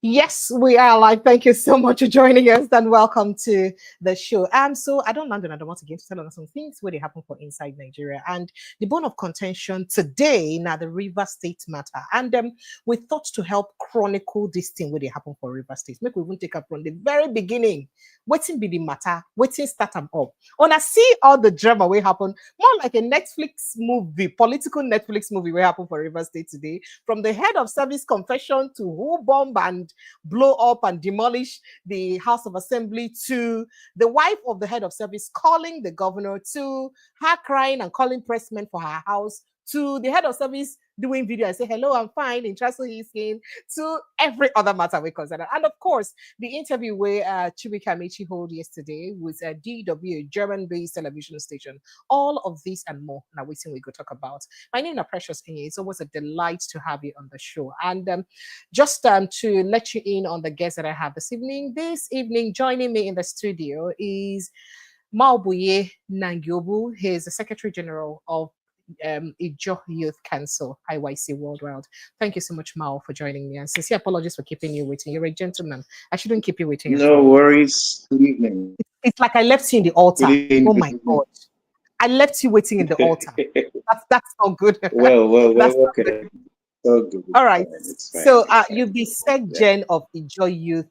Yes, we are live. Thank you so much for joining us and welcome to the show. So I don't London, I don't want to get to tell us some things where they happen for inside Nigeria. And the bone of contention today, now the River State matter. And we thought to help chronicle this thing where they happen for River State. Make we even take up from the very beginning. Waiting be the matter, waiting start them up. When I see all the drama will happen, more like a Netflix movie, political Netflix movie will happen for River State today. From the head of service confession to who bomb and blow up and demolish the House of Assembly, to the wife of the head of service calling the governor, to her crying and calling pressmen for her house, to the head of service doing video and say, hello, I'm fine, in Chancellor Hiskin, to every other matter we consider. And of course, the interview where Amaechi held yesterday with DW, a German-based television station. All of this and more now waiting we go talk about. My name is Precious Inye. It's always a delight to have you on the show. And just to let you in on the guests that I have this evening, joining me in the studio is MAOBUYE Nangiobu. He is the Secretary General of Ijaw Youth Council, IYC Worldwide. Thank you so much, Mao, for joining me. And sincere apologies for keeping you waiting. You're a gentleman. I shouldn't keep you waiting. No worries. Good evening. It's like I left you in the altar. Oh my God. I left you waiting in the altar. That's not good. Well, okay. So good. All right. So you'll be Sec-Gen of Ijaw Youth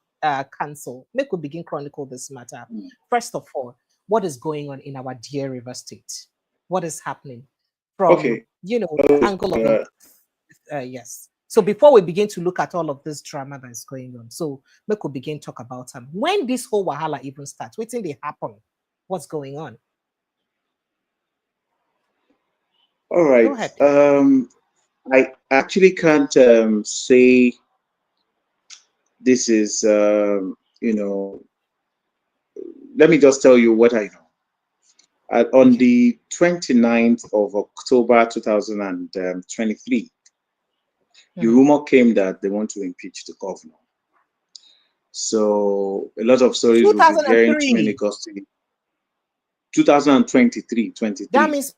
Council. Make we begin chronicle this matter. First of all, what is going on in our dear River State? What is happening? From the angle of yes. So before we begin to look at all of this drama that is going on, so we could begin talk about when this whole wahala even starts. What thing they happen? What's going on? All right. Go ahead. I actually can't say this is let me just tell you what I know. On the 29th of October 2023, the rumor came that they want to impeach the governor. So a lot of stories we've been hearing too many custody. 2023. That means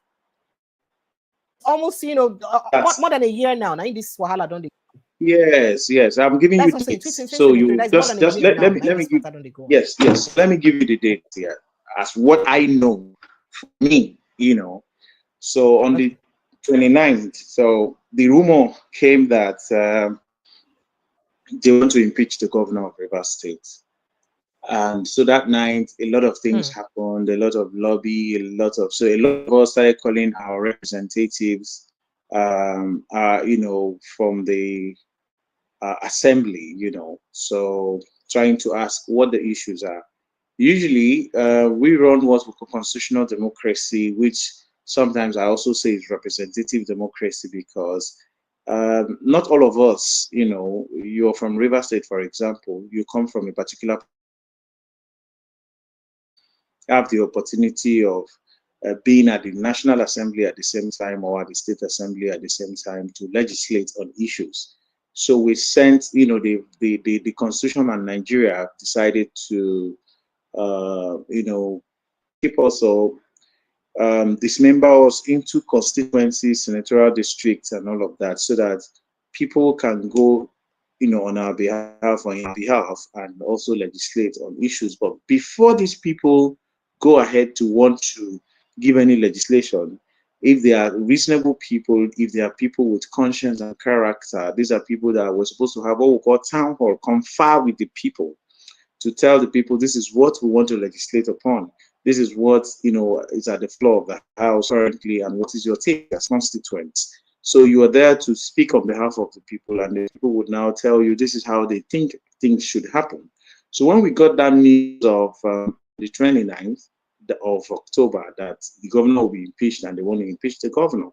almost more than a year now. Now this wahala don't. Yes. I'm giving you dates. So you just let me give, yes. Let me give you the dates here as what I know. For me, so on the 29th, so the rumor came that they want to impeach the governor of Rivers State. And so that night, a lot of things happened, a lot of lobby, a lot of us started calling our representatives, from the assembly, so trying to ask what the issues are. Usually, we run what we call constitutional democracy, which sometimes I also say is representative democracy, because not all of us, you're from River State, for example, you come from a particular, have the opportunity of being at the National Assembly at the same time or at the State Assembly at the same time to legislate on issues. So we sent, the Constitution and Nigeria decided to keep also dismember us into constituencies, senatorial districts, and all of that, so that people can go, on our behalf and also legislate on issues. But before these people go ahead to want to give any legislation, if they are reasonable people, if they are people with conscience and character, these are people that were supposed to have what we call town hall, confer with the people, to tell the people this is what we want to legislate upon. This is what is at the floor of the house currently, and what is your take as constituents. So you are there to speak on behalf of the people, and the people would now tell you this is how they think things should happen. So when we got that news of the 29th of October that the governor will be impeached and they want to impeach the governor,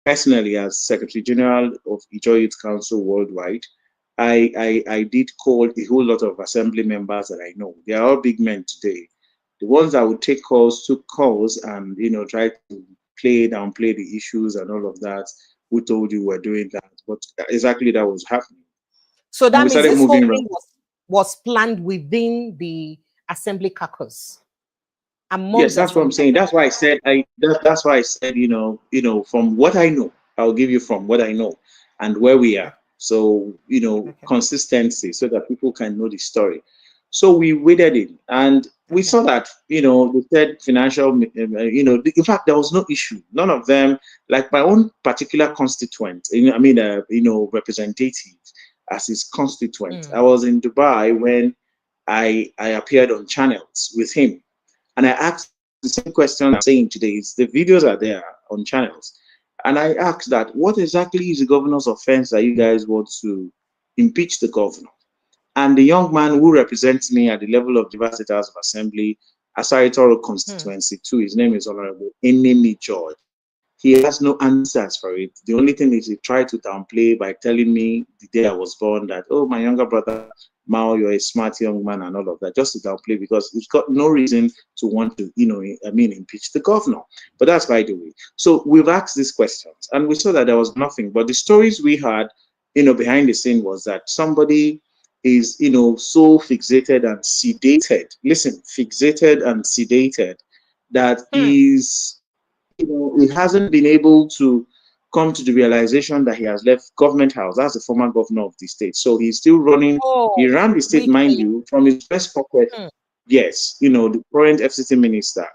personally, as Secretary General of Ijaw Youth Council Worldwide, I did call a whole lot of assembly members that I know. They are all big men today. The ones that would take calls took calls and try to downplay the issues and all of that. Who told you we're doing that? But exactly that was happening. So that means this whole thing was planned within the assembly caucus. Yes, that's what I'm saying. That's why I said that's why I said from what I know, I'll give you from what I know and where we are. So, Okay. consistency so that people can know the story. So we waded in and we Okay. saw that, they said financial, in fact, there was no issue. None of them, like my own particular constituent, representative as his constituent. I was in Dubai when I appeared on channels with him and I asked the same question I'm saying today. The videos are there on channels. And I asked that, what exactly is the governor's offense that you guys want to impeach the governor? And the young man who represents me at the level of the State House of Assembly, Asari constituency too, his name is Honorable Enemy George. He has no answers for it. The only thing is he tried to downplay by telling me the day I was born that, oh, my younger brother, Mao, you're a smart young man and all of that, just to downplay because he's got no reason to want to, impeach the governor. But that's by the way. So we've asked these questions and we saw that there was nothing. But the stories we had, behind the scene was that somebody is, so fixated and sedated. Listen, fixated and sedated that is he hasn't been able to come to the realization that he has left government house. That's the former governor of the state. So he's still running. He Oh, ran the state, Wike. mind you, from his best pocket. Yes, the current FCT minister,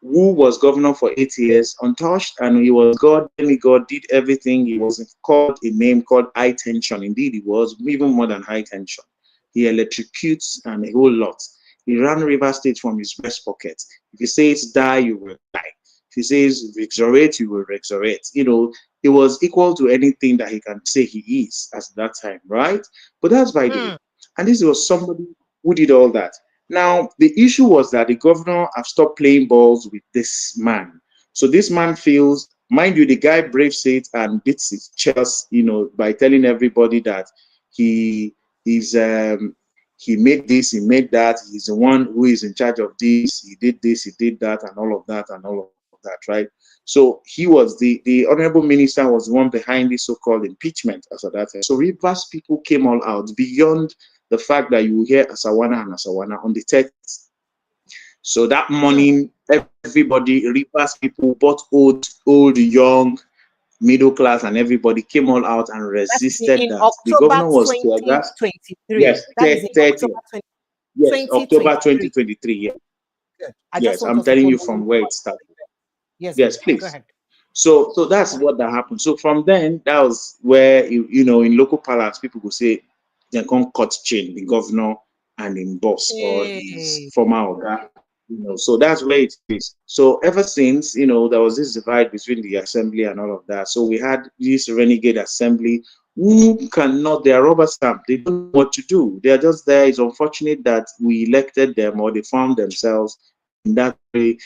who was governor for 8 years, untouched, and he was God, demigod, did everything. He was called a name called high tension. Indeed, he was even more than high tension. He electrocutes and a whole lot. He ran River State from his breast pocket. If he says die, you will die. If he says resurrect, you will resurrect. It was equal to anything that he can say he is at that time, right? But that's by the way. And this was somebody who did all that. Now, the issue was that the governor have stopped playing balls with this man. So this man feels, mind you, the guy braves it and beats his chest, by telling everybody that he is he made this, he made that, he's the one who is in charge of this, he did that, and all of that, and all of that, right? So he was the honorable minister was the one behind this so-called impeachment as of that time. So Rivers people came all out beyond the fact that you hear Asawana and Asawana on the text. So that morning, everybody, Rivers people, both old, young, middle class, and everybody came all out and That's resisted in that. The October governor was tear gas. 2023. Yes, That is in 30. October Yes, October 2023. 2023. Yeah. Good. I just Yes, want I'm us to telling you follow from you. where it started. Yes, Yes, good. Go please. ahead. So that's what that happened. So from then, that was where in local parlance, people would say they can't cut chain, the governor and his boss or his Hey. former organ. So that's where it is. So ever since, there was this divide between the assembly and all of that. So we had this renegade assembly who cannot, they are rubber stamp. They don't know what to do. They are just there. It's unfortunate that we elected them or they found themselves in that very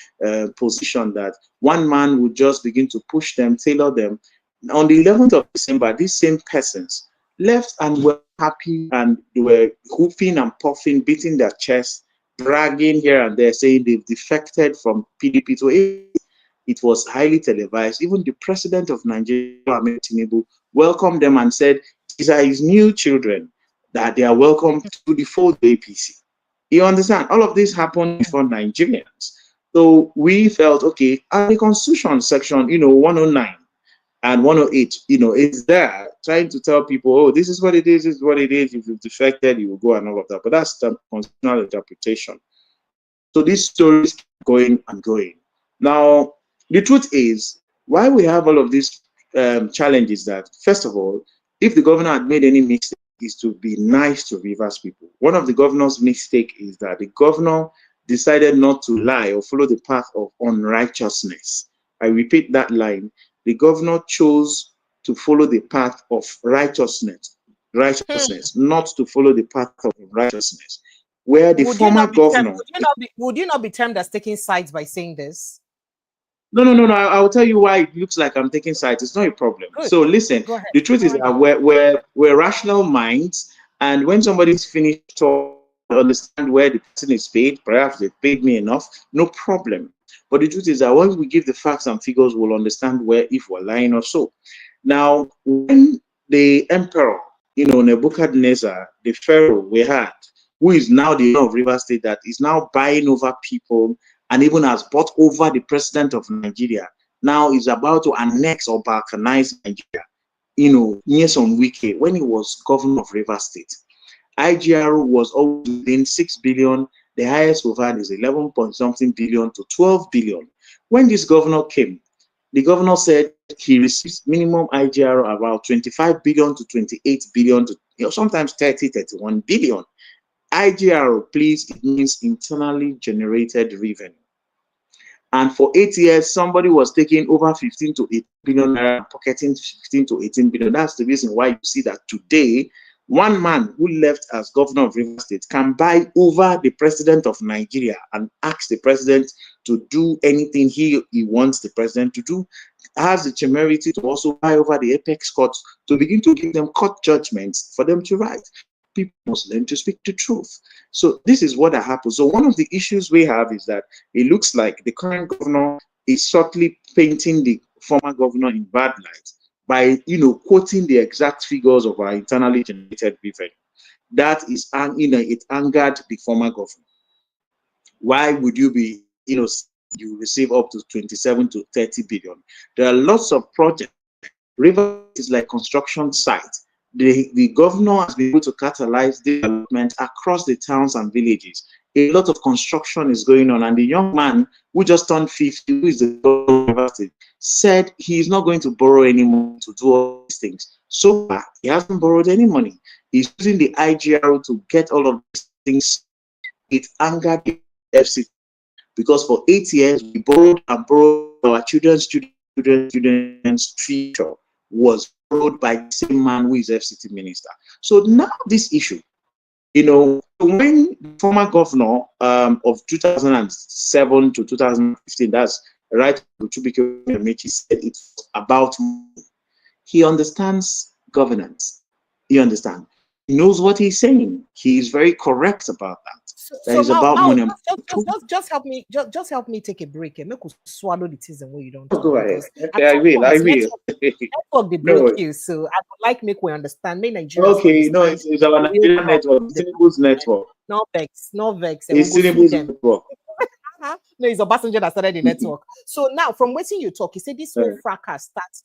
position that one man would just begin to push them, tailor them. On the 11th of December, these same persons left and were happy and they were hooping and puffing, beating their chests, bragging here and there, saying they've defected from PDP to A. It was highly televised. Even the president of Nigeria, Amaechi Tinubu, welcomed them and said these are his new children, that they are welcome to the fold APC. You understand? All of this happened before Nigerians. So we felt, okay, and the Constitution section, 109 and 108, is there trying to tell people, oh, this is what it is, this is what it is. If you've defected, you will go and all of that. But that's the constitutional interpretation. So these stories keep going and going. Now, the truth is, why we have all of these challenges that, first of all, if the governor had made any mistake, is to be nice to Rivers people. One of the governor's mistake is that the governor decided not to lie or follow the path of unrighteousness. I repeat that line. The governor chose to follow the path of righteousness, not to follow the path of righteousness. Where the former governor, would you not be termed as taking sides by saying this? No. I'll tell you why it looks like I'm taking sides. It's not a problem. Good. So listen, Go ahead. the truth is that we're rational minds, and when somebody's finished talking, understand where the person is paid, perhaps they paid me enough, no problem. But the truth is that when we give the facts and figures, we'll understand where if we're lying or so. Now, when the emperor, Nebuchadnezzar, the pharaoh we had, who is now the owner of River State, that is now buying over people and even has bought over the president of Nigeria, now is about to annex or balkanize Nigeria. years on Wike, when he was governor of Rivers State, IGR was always within 6 billion. The highest we've had is 11 point something billion to 12 billion. When this governor came, the governor said he receives minimum IGR about 25 billion to 28 billion to sometimes 30, 31 billion. IGR, please, it means internally generated revenue. And for 8 years, somebody was taking over 15 to 18 billion naira, pocketing 15 to 18 billion. That's the reason why you see that today, one man who left as governor of Rivers State can buy over the president of Nigeria and ask the president to do anything he wants the president to do, has the temerity to also buy over the apex courts to begin to give them court judgments for them to write. People must learn to speak the truth. So this is what happened. So one of the issues we have is that it looks like the current governor is subtly painting the former governor in bad light by quoting the exact figures of our internally generated revenue. That is, it angered the former governor. Why would you be, you receive up to 27 to 30 billion? There are lots of projects. River is like construction site. The governor has been able to catalyze development across the towns and villages. A lot of construction is going on, and the young man who just turned 50, who is the governor of the said he is not going to borrow any money to do all these things. So far, he hasn't borrowed any money. He's using the IGR to get all of these things. It angered the FCT because for 8 years we borrowed and borrowed. Our children's future was borrowed by the same man who is FCT minister. So now this issue, when the former governor of 2007 to 2015, that's right, Amaechi said it was about money. He understands governance. He understands. He knows what he's saying. He is very correct about that. That is about money. Just help me. Just help me take a break and make us swallow the tears and what you don't. Go ahead. I will. Network the break you, so I would like make we understand. Make Nigerians okay, no, it's our Nigerian network. Tinubu's network. No vex. It's Tinubu's network. No, it's Obasanjo that started the network. So now, from what you talk, you say this whole fracas starts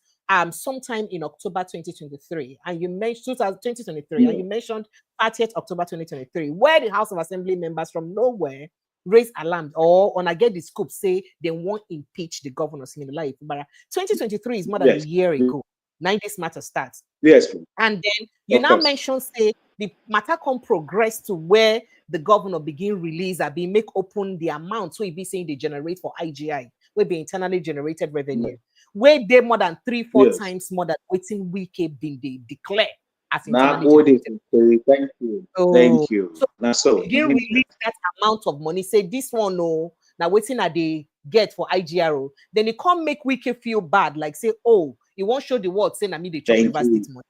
sometime in October 2023, and you mentioned 2023, and you mentioned 30th October 2023, where the House of Assembly members from nowhere raise alarm or on I get the scoop say they won't impeach the governor. Similarly, Fubara 2023 is more than a year ago. 90s matter starts. Yes. And then you now mention say the matter can progress to where the governor begin release and be make open the amount so he be saying they generate for IGI, will be internally generated revenue, where they more than 3-4 times more than waiting Wike been they declare as internally generated. Thank you. Thank you. So begin release that amount of money. Say this one now waiting that they get for IGRO. Then they can't make Wike feel bad, like say, oh, you won't show the world saying I mean they chop Rivers State money.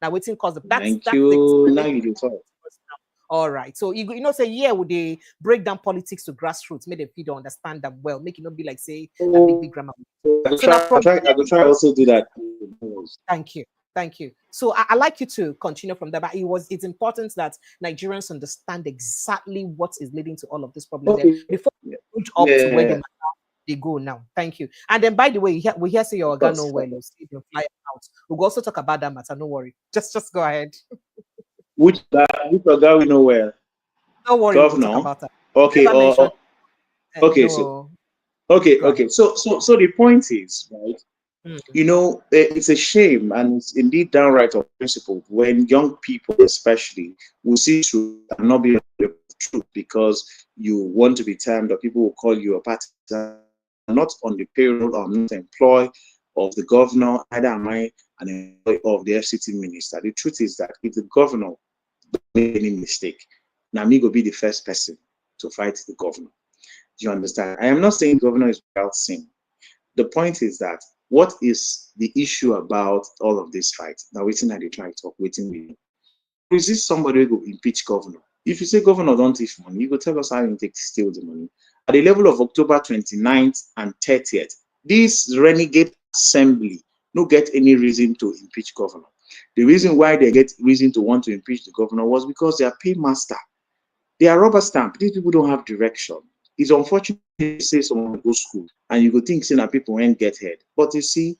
Now waiting cause of that's now you talk. All right. So say would they break down politics to grassroots, make them feel understand them well, make it not be like say a big grammar. I will try also do that. Thank you. So I like you to continue from there, but it's important that Nigerians understand exactly what is leading to all of this problem before we reach up to where they go now. Thank you. And then, by the way, we hear say your organo well, you see them fly out. We'll also talk about that matter. No worry. Just go ahead. Which organ we know well? Don't worry. Governor. We'll talk about that. Okay. So the point is, right? It's a shame and it's indeed downright unprincipled when young people, especially, will see truth and not be able to truth because you want to be termed or people will call you a partisan, not on the payroll or not employed of the governor, neither am I an employee of the FCT minister. The truth is that if the governor made any mistake, Nami will be the first person to fight the governor. Do you understand? I am not saying the governor is without sin. The point is that what is the issue about all of this fight? Now, waiting at the try talk, waiting with you. Is this somebody who will impeach governor? If you say governor don't thief money, you go tell us how you take to steal the money. At the level of October 29th and 30th, this renegade assembly no get any reason to impeach governor. The reason why they get reason to want to impeach the governor was because they are paymaster. They are rubber stamp. These people don't have direction. It's unfortunate to say someone go school and you go think that people won't get head. But you see,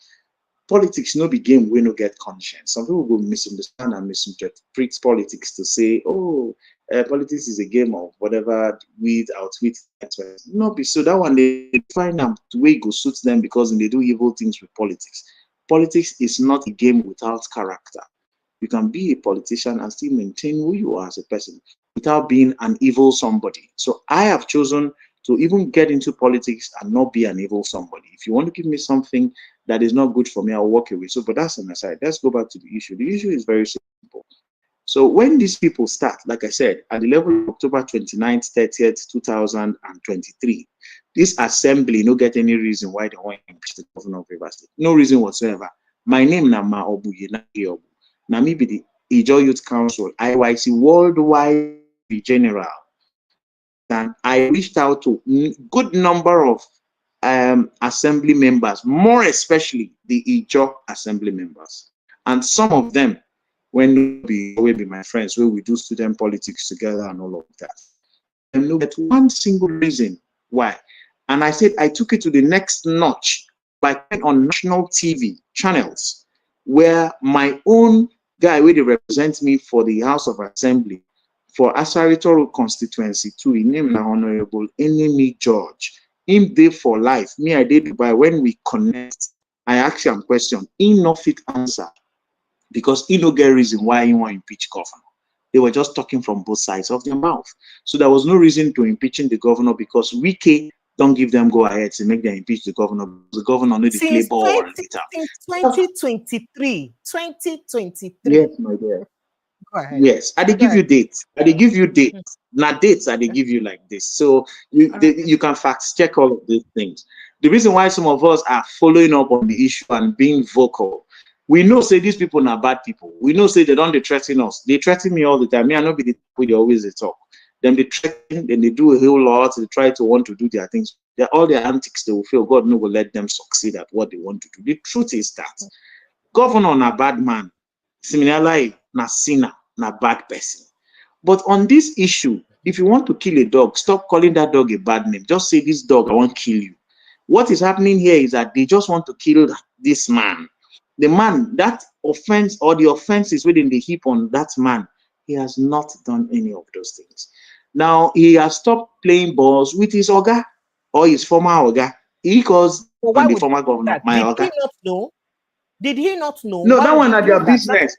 politics no be game we no get conscience. Some people will misunderstand and misinterpret politics to say, oh, politics is a game of whatever with outwit. No, be so that one they find out the way it go suits them because they do evil things with politics. Politics is not a game without character. You can be a politician and still maintain who you are as a person without being an evil somebody. So I have chosen to even get into politics and not be an evil somebody. If you want to give me something that is not good for me, I'll walk away. So, but that's an aside. Let's go back to the issue. The issue is very simple. So when these people start, like I said, at the level of October 29th, 30th, 2023, this assembly no get any reason why they want to impeach the governor of Rivers State. No reason whatsoever. My name na MAOBUYE, NANGI. Now me be the Ijaw Youth Council, IYC worldwide general. And I reached out to a good number of assembly members, more especially the Ijaw assembly members. And some of them will be my friends, where we do student politics together and all of that. And look at one single reason why. And I said I took it to the next notch by putting on national TV channels where my own guy, where they represent me for the House of Assembly, for Asarito constituency too, he named the Honorable Enemy George. Him there for life. Me, I did by when we connect, I ask him question. He no fit answer because he no get reason why he want to impeach governor. They were just talking from both sides of their mouth. So there was no reason to impeaching the governor because Wike don't give them go ahead to make them impeach the governor. The governor need to play ball later. Since 2023. 2023. Yes, my dear. Go ahead. Yes, I give you dates. I give you dates. Now dates I give you like this. So you can fact check all of these things. The reason why some of us are following up on the issue and being vocal, we know say these people are bad people. We know say they don't threaten us. They threaten me all the time. Me, I know be the people they always they talk. Then they threaten, then they do a whole lot. They try to want to do their things. All their antics, they will feel God no will let them succeed at what they want to do. The truth is that governor na bad man, similarly na sinner, na bad person. But on this issue, if you want to kill a dog, stop calling that dog a bad name. Just say, this dog, I won't kill you. What is happening here is that they just want to kill this man. The man, that offense or the offenses within the heap on that man, he has not done any of those things. Now, he has stopped playing balls with his oga or his former oga. He calls on the former governor, my oga. Did he not know? Did he not know? No, that one at their business.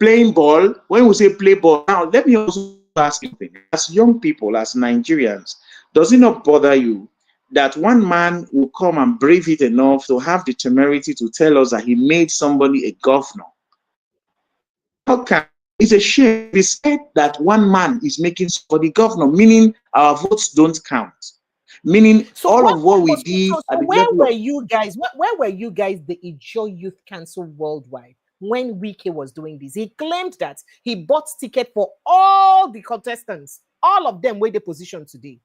Playing ball, when we say play ball, now let me also ask you something. As young people, as Nigerians, does it not bother you that one man will come and brave it enough to have the temerity to tell us that he made somebody a governor? How can it's a shame be said that one man is making somebody governor, meaning our votes don't count, meaning so all of what we did. So where were you guys? Where were you guys? The Ijaw Youth Council worldwide when Wike was doing this, he claimed that he bought ticket for all the contestants, all of them where they position today,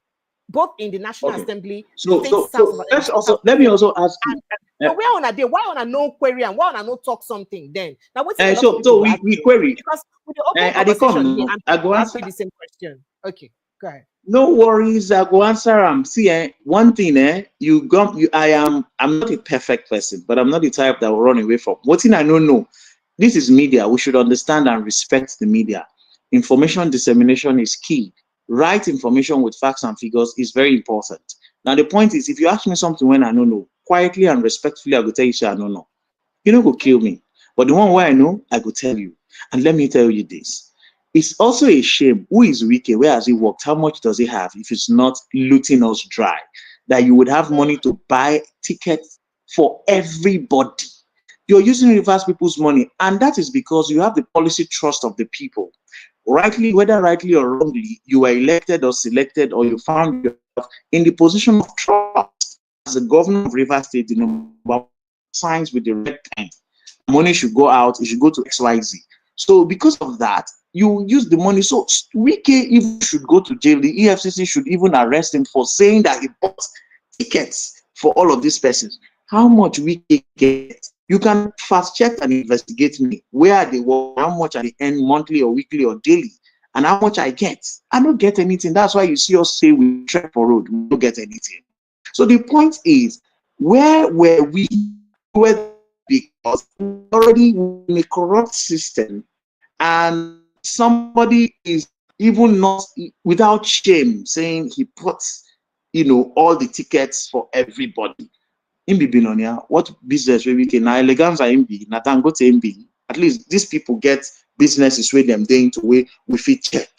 both in the National Assembly. So let me also ask you. So where on a day, why on a no query and why on a no talk something then? Now what's so we query because with the open conversation, I go answer the same question. Okay, go ahead. No worries, I go answer. See, one thing, I'm not a perfect person, but I'm not the type that will run away from. One thing I don't know, this is media. We should understand and respect the media. Information dissemination is key. Right information with facts and figures is very important. Now the point is, if you ask me something when I don't know, quietly and respectfully, I will tell you, say I don't know. You don't go kill me. But the one where I know, I go tell you. And let me tell you this. It's also a shame. Who is Wike? Where has he worked? How much does he have if it's not looting us dry? That you would have money to buy tickets for everybody. You're using reverse people's money. And that is because you have the policy trust of the people. Whether rightly or wrongly, you were elected or selected, or you found yourself in the position of trust as the governor of Rivers State. The number signs with the red pen. Money should go out. It should go to XYZ. So because of that, you use the money. So Wike even should go to jail. The EFCC should even arrest him for saying that he bought tickets for all of these persons. How much Wike gets? You can fast check and investigate me. Where they work, how much I earn monthly or weekly or daily, and how much I get. I don't get anything. That's why you see us say we trek for road. We don't get anything. So the point is, where were we whether because already in a corrupt system, and somebody is even not without shame saying he puts, all the tickets for everybody. Imbi Binonia, what business we can now Eleganza Imbi, Natango to Imbi. At least these people get businesses where them doing to way we fit check.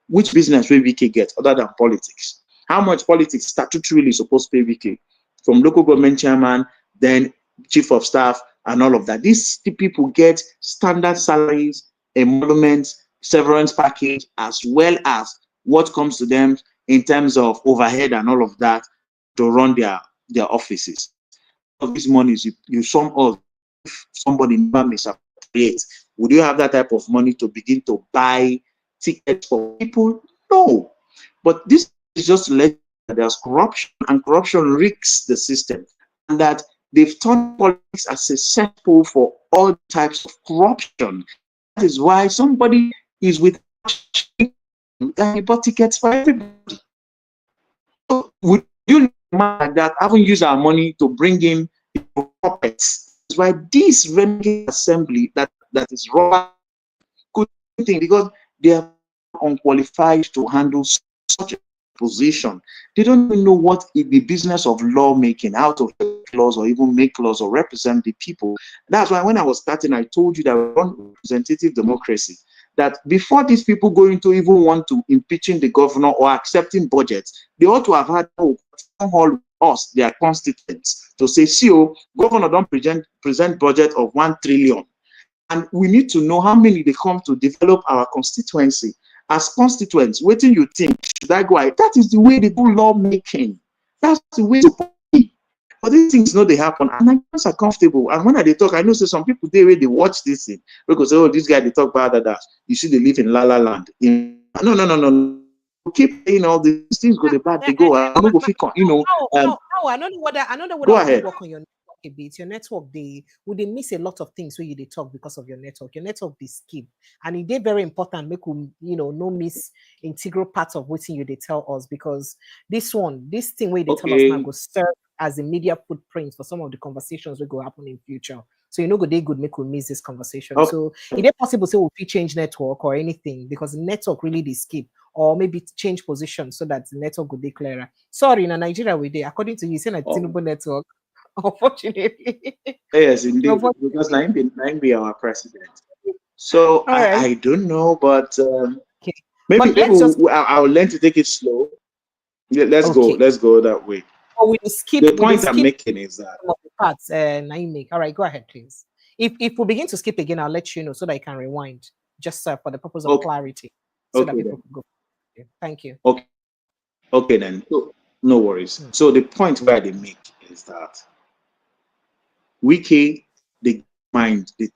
Which business we can get other than politics? How much politics statutorily supposed to pay weekly? From local government chairman, then chief of staff, and all of that. These people get standard salaries, emoluments, severance package, as well as what comes to them in terms of overhead and all of that to run their offices. Of these monies, you sum up, if somebody never misappropriate, would you have that type of money to begin to buy tickets for people? No. But this is just to let you know that there's corruption, and corruption risks the system, and that they've turned politics as a cesspool for all types of corruption. That is why somebody is with and he bought tickets for everybody. So would you like that? Haven't used our money to bring in puppets. That's why this renegade assembly that is wrong could think, because they are unqualified to handle such a position. They don't even know what is the business of lawmaking, how to make laws or even make laws or represent the people. That's why when I was starting, I told you that we run representative democracy. That before these people go into even want to impeaching the governor or accepting budgets, they ought to have had us, their constituents, to say, see, governor don't present budget of 1 trillion. And we need to know how many they come to develop our constituency. As constituents, what do you think? Should I go ahead? That is the way they do lawmaking. That's the way to be. But these things they happen, and Nigerians are comfortable. And when I talk, I know some people they watch this thing because say, this guy they talk about that. You see, they live in La La Land. No. Keep saying all these things go the bad, they go. I don't go I don't know what go ahead. Work on your network a bit. Your network, they miss a lot of things where they talk because of your network. Your network they skip, and it is very important. Make no miss integral parts of what you they tell us, because this thing where they tell us now go serve as a media footprint for some of the conversations that go happen in future. So they good make we miss this conversation. Okay. So is it possible to we change network or anything, because the network really they skip, or maybe change position so that the network would be clearer? Sorry, in Nigeria we did, according to you, saying a Tinubu network. Unfortunately. Yes, indeed. Because Naimbi our president. So right. I don't know, but okay. maybe I'll learn to take it slow. Yeah, let's go that way. Or we skip the point I'm making is that some of the parts make. All right, go ahead, please. If we begin to skip again, I'll let you know so that I can rewind, just for the purpose of clarity, so that people can go. Okay. Thank you. Okay then. So, no worries. So the point where they make is that Wike, they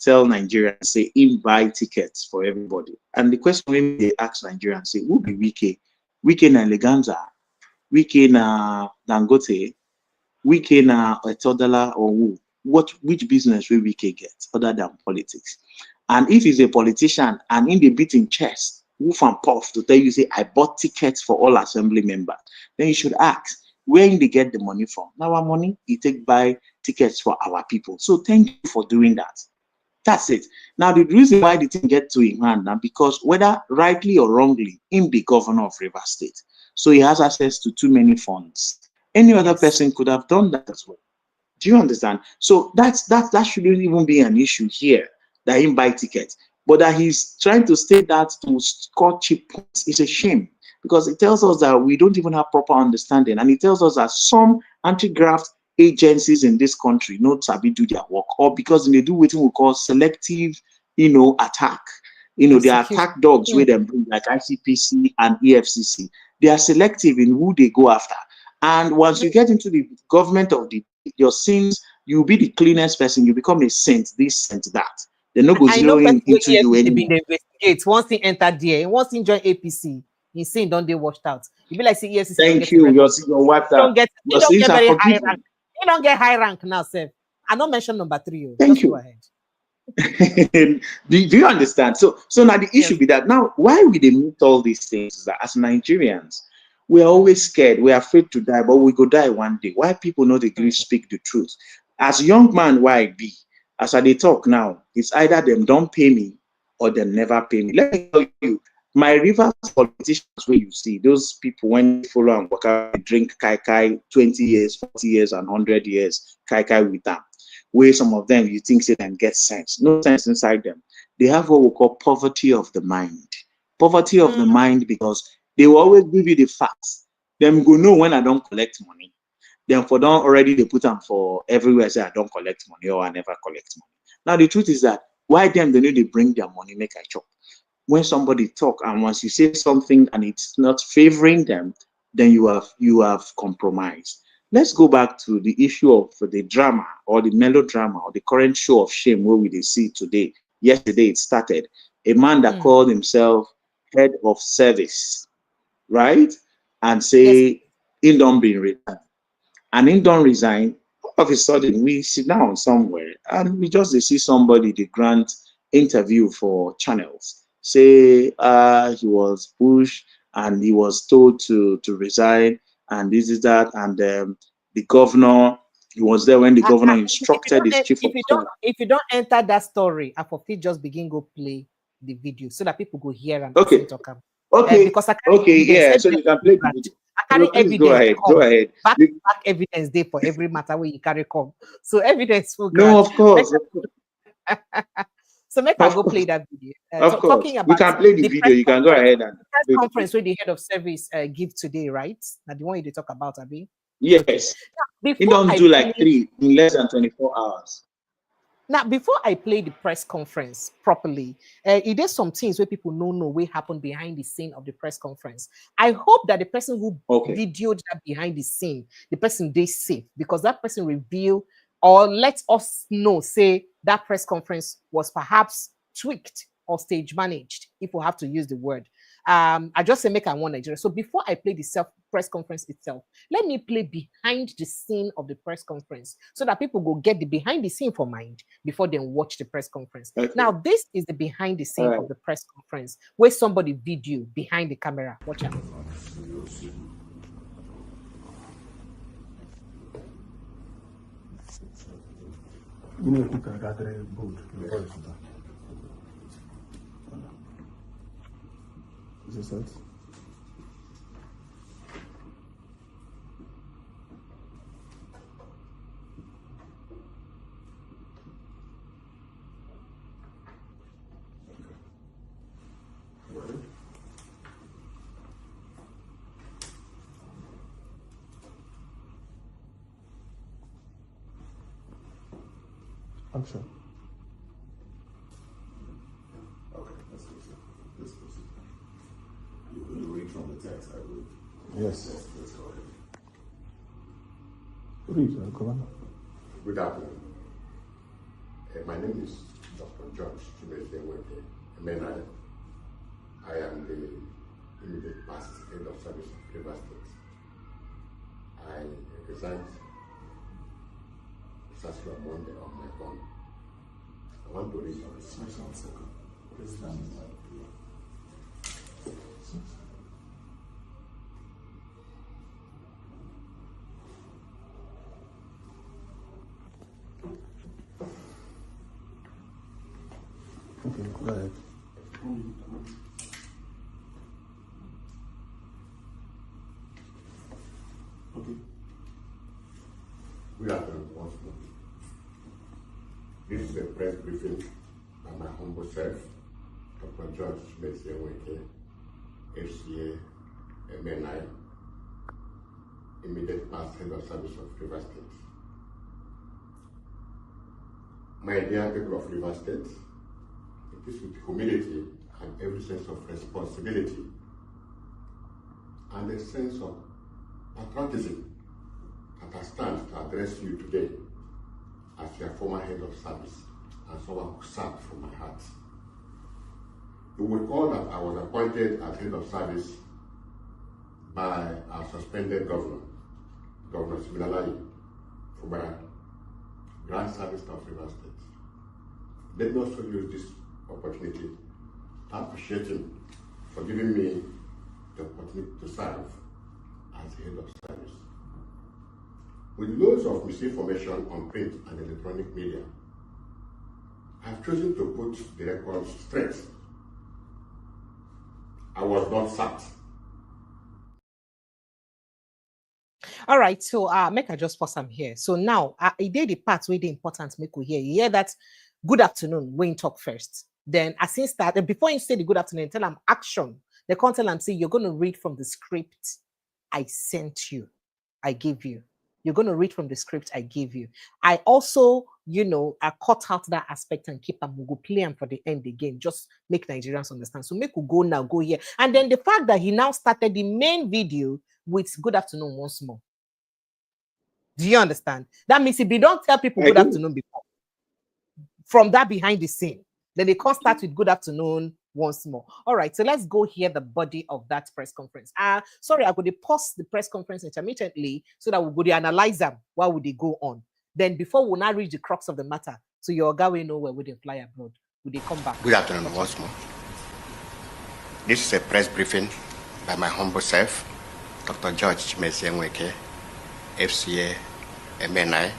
tell Nigerians, say, buy tickets for everybody. And the question when they ask Nigerians, say, who be Wike? Wike na Eleganza, Wike na Dangote, Wike na Etodala, or who? Which business will Wike get other than politics? And if he's a politician and in the beating chest, woof and puff to tell you, say, I bought tickets for all assembly members, then you should ask, where they get the money from? Now our money, you take buy tickets for our people. So thank you for doing that. That's it. Now the reason why the thing get to him hand now, because whether rightly or wrongly, him be governor of Rivers State, so he has access to too many funds. Any other person could have done that as well. Do you understand? So that shouldn't even be an issue here, that him buy tickets, but that he's trying to state that to score cheap points is a shame, because it tells us that we don't even have proper understanding, and it tells us that some anti-graft agencies in this country not sabi do their work, or because they do what we call selective, attack. They are attack dogs where they bring, like ICPC and EFCC. They are selective in who they go after. And once you get into the government of your sins, you'll be the cleanest person. You become a saint, this, saint, that. They're not going to zero into you anymore. Once he entered there, once he joined APC, his sin don't they washed out. You be like, see, EFCC. Thank you. You're wiped out. You don't get very high rank. You don't get high rank now, sir. I don't mention number 3. Thank you. Go ahead. do you understand? So now the issue be that now why we they meet all these things is that as Nigerians, we are always scared. We are afraid to die, but we go die one day. Why people know they really speak the truth? As young man why I be, as I dey talk now, it's either them don't pay me or them never pay me. Let me tell you, my rivers politicians where you see those people when they follow and work out, drink kai kai 20 years, 40 years, and 100 years, kai kai with them. Where some of them you think say them get sense. No sense inside them. They have what we call poverty of the mind. Poverty of the mind because they will always give you the facts. Them go know when I don't collect money. Then for don't already they put them for everywhere say I don't collect money or I never collect money. Now the truth is that why them they know they bring their money make I chop. When somebody talk and once you say something and it's not favoring them, then you have compromised. Let's go back to the issue of the drama or the melodrama or the current show of shame where we see today. Yesterday it started. A man that called himself head of service, right? And say he don't be retired. And he don't resign. All of a sudden, we sit down somewhere and we just see somebody they grant interview for channels. Say he was pushed and he was told to resign and this is that and the governor he was there when the governor instructed his chief of staff. If you don't enter that story, I forfeit just begin go play the video so that people go hear and talk about. Okay. Because I Yeah. So you can play the video. I carry evidence. Go ahead. Go ahead. Back evidence there for every matter where you carry come. So evidence will no, of course. So make I go play that video. Of course. Talking about we can play the video. You can go ahead and press conference where the head of service give today, right? Now the one you talk about, Abi. Yes. Now, he don't do like 3 in less than 24 hours. Now, before I play the press conference properly, it is some things where people know what happened behind the scene of the press conference. I hope that the person who videoed that behind the scene, the person they safe, because that person reveal or let us know, say that press conference was perhaps tweaked or stage managed, if we have to use the word. I just say make I want Nigeria. So before I play the press conference itself, let me play behind the scene of the press conference so that people go get the behind the scene for mind before they watch the press conference. Now, this is the behind the scene of the press conference where somebody video behind the camera. Watch out. Is it? Action. Okay, let's proceed. You read from the text, I believe. Yes. Let's go ahead. Read, Commander. Good afternoon. My name is Dr. George Wike, MNI. I am the immediate past head of service of River State. I resigned precisely on Monday on my own. I want to read on this. One second. Please stand by. Okay, go ahead. Okay. Good afternoon once more. This is a press briefing by my humble self, Dr. George Wike, FCA, MNI, immediate past head of service of River State. My dear people of River State, it is with humility and every sense of responsibility and a sense of patriotism that I stand to address you today as your former head of service and someone who served from my heart. You will recall that I was appointed as head of service by our suspended governor, Governor Legality, Fubara, Grand Service of River State. Let me also use this opportunity to appreciate him for giving me the opportunity to serve as head of service. With loads of misinformation on print and electronic media, I've chosen to put the record straight. I was not sacked. All right, so make I just pause am here. So now I did the part where the important make we hear. You hear that good afternoon when you talk first. Then as he start, before you say the good afternoon, tell them action. They can't tell them say you're going to read from the script I sent you, I gave you. You're going to read from the script I gave you. I also, I cut out that aspect and keep them. We'll go play them for the end again. Just make Nigerians understand. So make we go now, go here. And then the fact that he now started the main video with good afternoon once more. Do you understand? That means if you don't tell people good afternoon before, from that behind the scene, then they can't start with good afternoon once more. All right, so let's go hear the body of that press conference. Sorry, I'm going to pause the press conference intermittently so that we'll go to analyze them. Why would they go on? Then before we now reach the crux of the matter, so your guy will know where would they fly abroad. Would they come back? Good afternoon once more. This is a press briefing by my humble self, Dr. George Wike, FCA, MNI,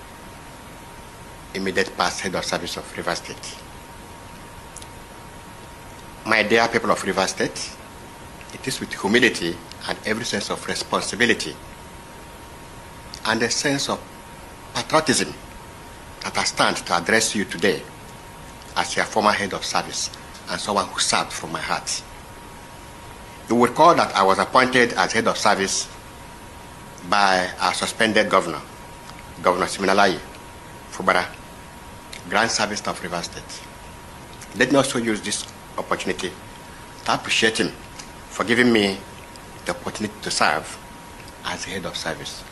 immediate past head of service of Rivers State. My dear people of Rivers State, it is with humility and every sense of responsibility and a sense of patriotism that I stand to address you today as your former head of service and someone who served from my heart. You will recall that I was appointed as head of service by our suspended governor, Governor Siminalayi Fubara, Grand Service of Rivers State. Let me also use this opportunity to appreciate him for giving me the opportunity to serve as head of service.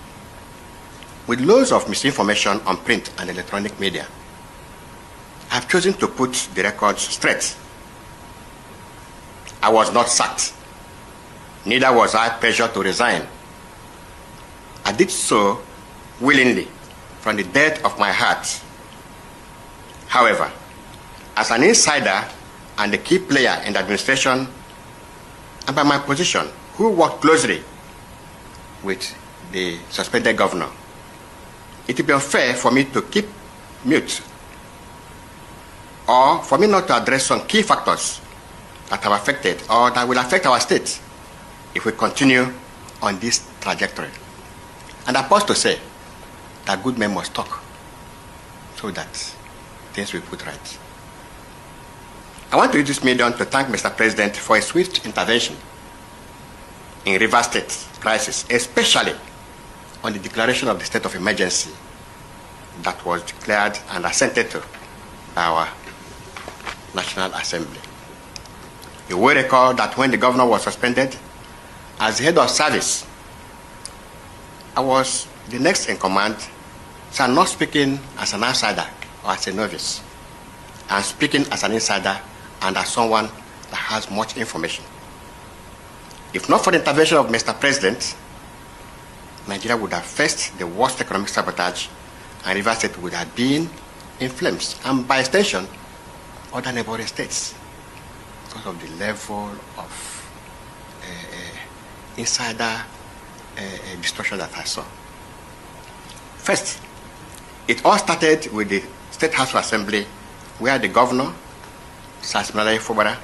With loads of misinformation on print and electronic media, I've chosen to put the records straight. I was not sacked. Neither was I pressured to resign. I did so willingly from the depth of my heart. However, as an insider and a key player in the administration, and by my position, who worked closely with the suspended governor, it would be unfair for me to keep mute or for me not to address some key factors that have affected or that will affect our state if we continue on this trajectory. And I pause to say that good men must talk so that things will be put right. I want to use this medium to thank Mr. President for a swift intervention in Rivers State crisis, especially on the declaration of the state of emergency that was declared and assented to by our National Assembly. You will recall that when the governor was suspended, as head of service, I was the next in command, so I'm not speaking as an outsider or as a novice. I'm speaking as an insider and as someone that has much information. If not for the intervention of Mr. President, Nigeria would have faced the worst economic sabotage and Rivers State would have been in flames, and by extension, other neighboring states, because of the level of insider distortion that I saw. First, it all started with the State House of Assembly, where the governor, Sir Siminalayi Fubara,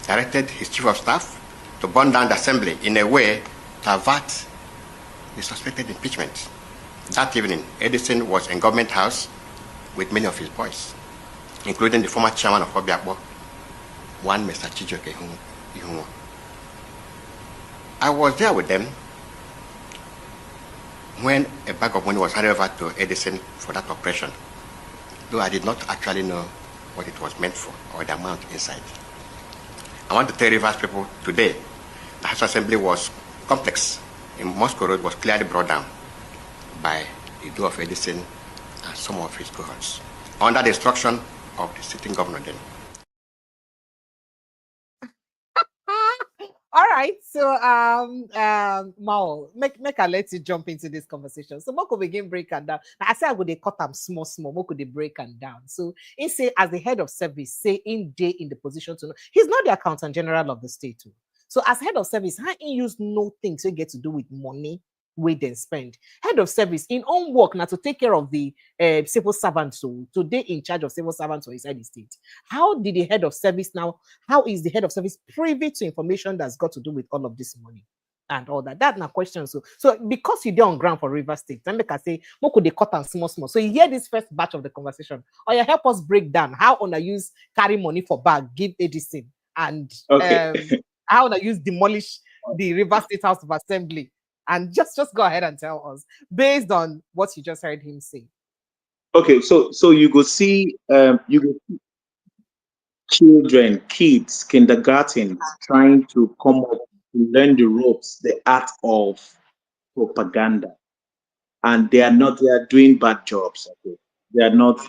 directed his chief of staff to burn down the assembly in a way to avert the suspected impeachment. That evening, Edison was in Government House with many of his boys, including the former chairman of Obiakpo, one Mr. Chijoke Ihunwo. I was there with them when a bag of money was handed over to Edison for that operation, though I did not actually know what it was meant for or the amount inside. I want to tell Rivers people today, the House Assembly was complex. In Moscow Road was clearly brought down by the door of Edison and some of his cohorts, under the instruction of the sitting governor then. All right, so Mao, make I let you jump into this conversation. So Moko begin break and down. Now, I say I go they cut them small. Moko they break and down. So he say as the head of service, say in day in the position to know he's not the accountant general of the state too. So as head of service, how he use no things so get to do with money we then spend. Head of service in own work now to take care of the civil servants, so today in charge of civil servants or inside the state. How did the head of service now? How is the head of service privy to information that's got to do with all of this money and all that? That's my question. So because you did on ground for River State, then make I say, what could they cut and small small? So you hear this first batch of the conversation, or you help us break down how on I use carry money for bag, give Edison, and how on I use demolish the River State House of Assembly. And just go ahead and tell us based on what you just heard him say. Okay, so you go see children, kids, kindergarten trying to come up to learn the ropes, the art of propaganda, and they are doing bad jobs. Okay, they are not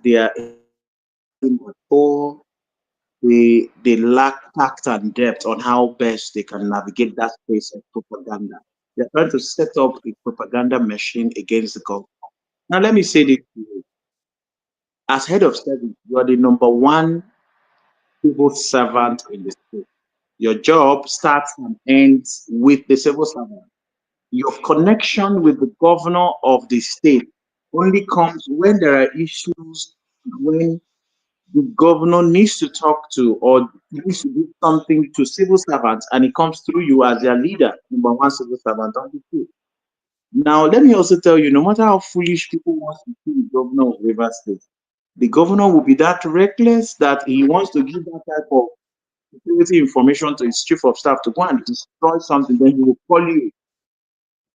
they are poor. They lack tact and depth on how best they can navigate that space of propaganda. They're trying to set up a propaganda machine against the government. Now, let me say this to you. As head of service, you are the number one civil servant in the state. Your job starts and ends with the civil servant. Your connection with the governor of the state only comes when there are issues, when the governor needs to talk to or needs to do something to civil servants, and it comes through you as their leader, number one civil servant on the state. Now, let me also tell you, no matter how foolish people want to see the governor of River State, the governor will be that reckless that he wants to give that type of security information to his chief of staff to go and destroy something. Then he will call you,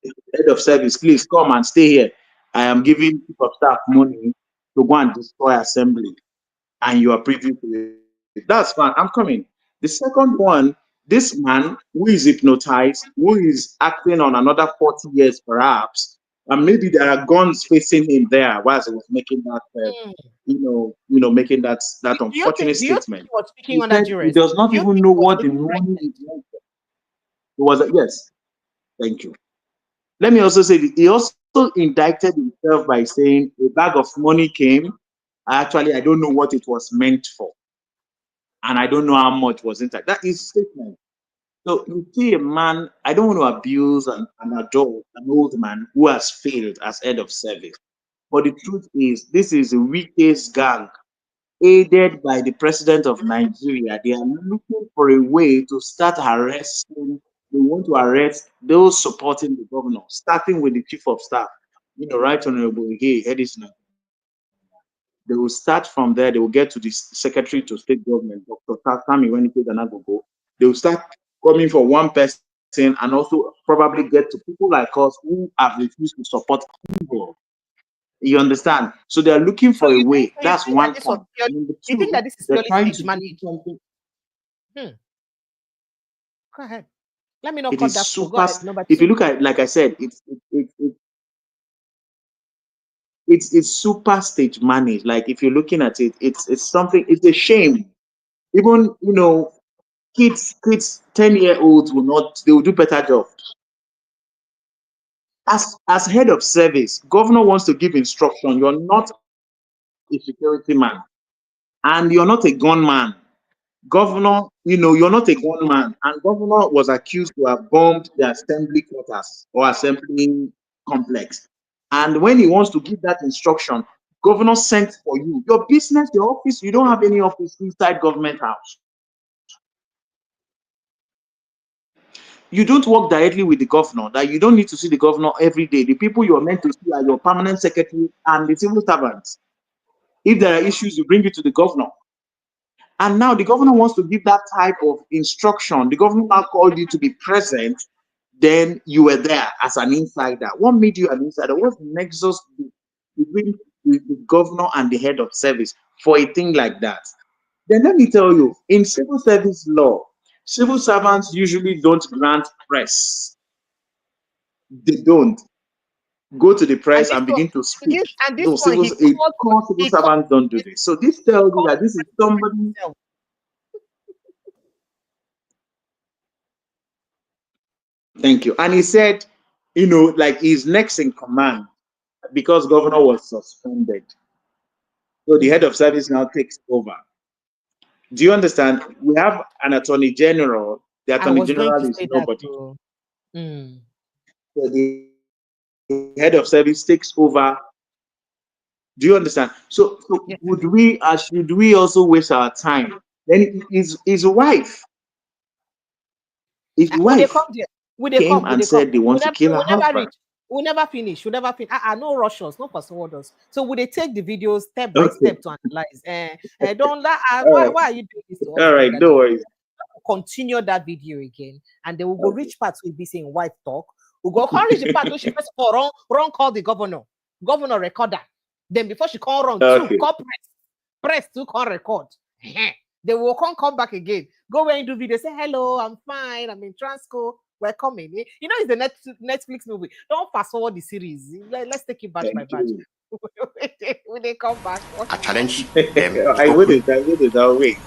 head of service, please come and stay here. I am giving chief of staff money to go and destroy assembly, and you are privy to it. That's fine. I'm coming. The second one, this man who is hypnotized, who is acting on another 40 years perhaps, and maybe there are guns facing him there whilst he was making that, making that unfortunate Do you think statement. he was He speaking under said he duress? does not Do you even think know he was what the being money threatened? is. It was yes. Thank you. Let me also say that he also indicted himself by saying a bag of money came. Actually, I don't know what it was meant for, and I don't know how much was inside. That is statement. So you see a man, I don't want to abuse an adult, an old man who has failed as head of service. But the truth is, this is a weakest gang aided by the president of Nigeria. They are looking for a way to start arresting. They want to arrest those supporting the governor, starting with the chief of staff. Right Honorable Edison. They will start from there. They will get to the secretary to state government, Dr. Takami, when he says go. They will start coming for one person and also probably get to people like us who have refused to support evil. You understand? So they are looking So for a you think way. That's that one this was point. purely, Number you think two, that this is they're purely trying stage to do managed? something. Go ahead. Let me not It cut is that flow. Go super. ahead. Number If you two. look at it, like I said, it's super stage managed. Like if you're looking at it, it's something. It's a shame. Even kids 10-year-olds will not. They will do better job. As head of service, governor wants to give instruction. You're not a security man, and you're not a gunman. Governor, you're not a gunman, and governor was accused to have bombed the assembly quarters or assembly complex. And when he wants to give that instruction, governor sent for you. Your business, your office, you don't have any office inside government house. You don't work directly with the governor, that you don't need to see the governor every day. The people you're meant to see are your permanent secretary and the civil servants. If there are issues, you bring it to the governor. And now the governor wants to give that type of instruction. The governor now called you to be present. Then you were there as an insider. What made you an insider? What's the nexus between the governor and the head of service for a thing like that? Then let me tell you, in civil service law, civil servants usually don't grant press. They don't go to the And press this and one, begin to speak. and this No, one, core civil he called servants don't do this. So this tells you that this is somebody. himself. Thank you. And he said, like he's next in command because governor was suspended. So the head of service now takes over. Do you understand? We have an attorney general. The I attorney was going general to is say that nobody. too. Mm. the head of service takes over. Do you understand? So Yes. should we also waste our time? Then his wife, Would they come there? Would they came come? Would and they come? said they want to kill her We never husband. reach. We never finish. We never finish. No Russians, no passworders. So would they take the videos step by Okay. step to analyze? Don't lie. All Why are you doing this to us? All right, no worries. Continue that video again, and they will go reach parts will be saying wife talk. We'll go reach the part where she first of all run call the governor recorder. Then before she call run Okay. two, call press to call record. They will come back again. Go where you do video, say hello, I'm fine, I'm in Transco, we're coming. You know, it's the Netflix movie. Don't fast forward the series. Let's take it batch by batch. When they come back, I challenge them I wouldn't. I'll wait.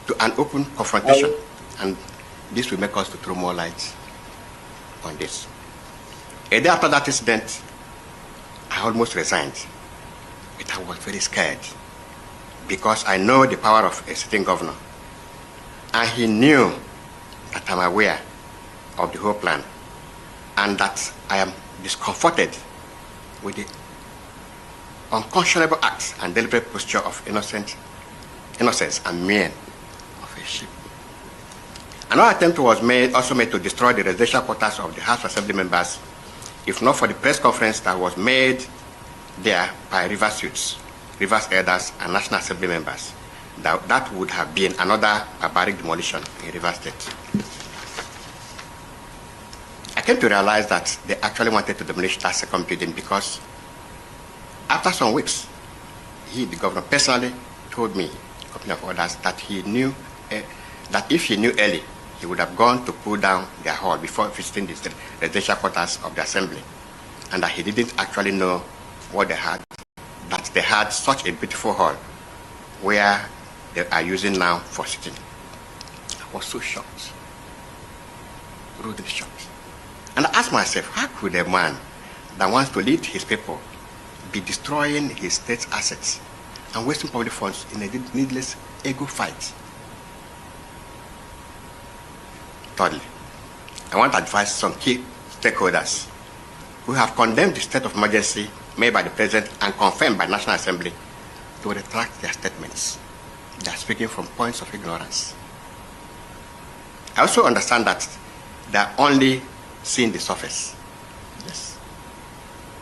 to an open confrontation, and this will make us to throw more light on this. A day after that incident, I almost resigned, but I was very scared because I know the power of a sitting governor, and he knew that I'm aware of the whole plan and that I am discomforted with the unconscionable acts and deliberate posture of innocence and mien of a sheep. Another attempt was also made to destroy the residential quarters of the House Assembly members, if not for the press conference that was made there by Rivers youths, Rivers elders, and National Assembly members. That would have been another barbaric demolition in Rivers State. I came to realize that they actually wanted to demolish that second building because after some weeks, the governor personally told me, a couple of others, that he knew that if he knew early, he would have gone to pull down their hall before visiting the residential quarters of the assembly, and that he didn't actually know what they had, that they had such a beautiful hall where they are using now for sitting. I was so shocked, really shocked. And I asked myself, how could a man that wants to lead his people be destroying his state's assets and wasting public funds in a needless ego fight? Thirdly, I want to advise some key stakeholders who have condemned the state of emergency made by the president and confirmed by National Assembly to retract their statements. They are speaking from points of ignorance. I also understand that they are only seeing the surface. Yes.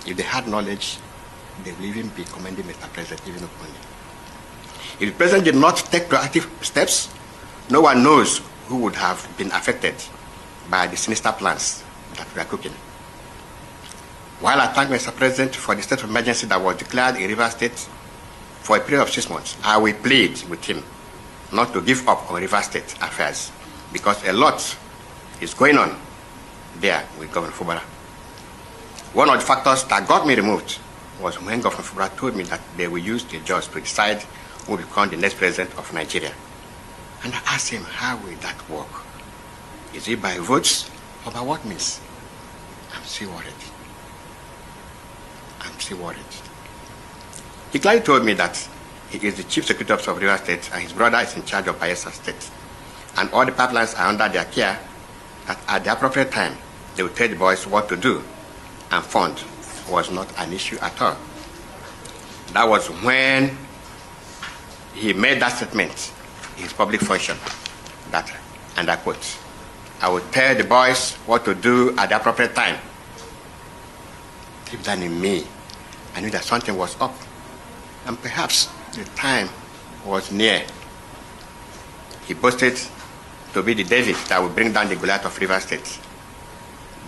If they had knowledge, they will even be commending Mr. President even openly. If the president did not take proactive steps, no one knows who would have been affected by the sinister plans that we are cooking. While I thank Mr. President for the state of emergency that was declared in Rivers State for a period of 6 months, I will plead with him not to give up on Rivers State affairs because a lot is going on there with Governor Fubara. One of the factors that got me removed was when Governor Fubara told me that they will use the judge to decide who will become the next president of Nigeria. And I asked him, how will that work? Is it by votes or by what means? I'm still worried. I'm still worried. He clearly told me that he is the chief security officer of Rivers State and his brother is in charge of Bayelsa State. And all the pipelines are under their care, that at the appropriate time, they will tell the boys what to do. And fund was not an issue at all. That was when he made that statement in his public function, that, and I quote, I will tell the boys what to do at the appropriate time. Deep down in me, I knew that something was up, and perhaps the time was near. He boasted to be the David that will bring down the Goliath of Rivers State.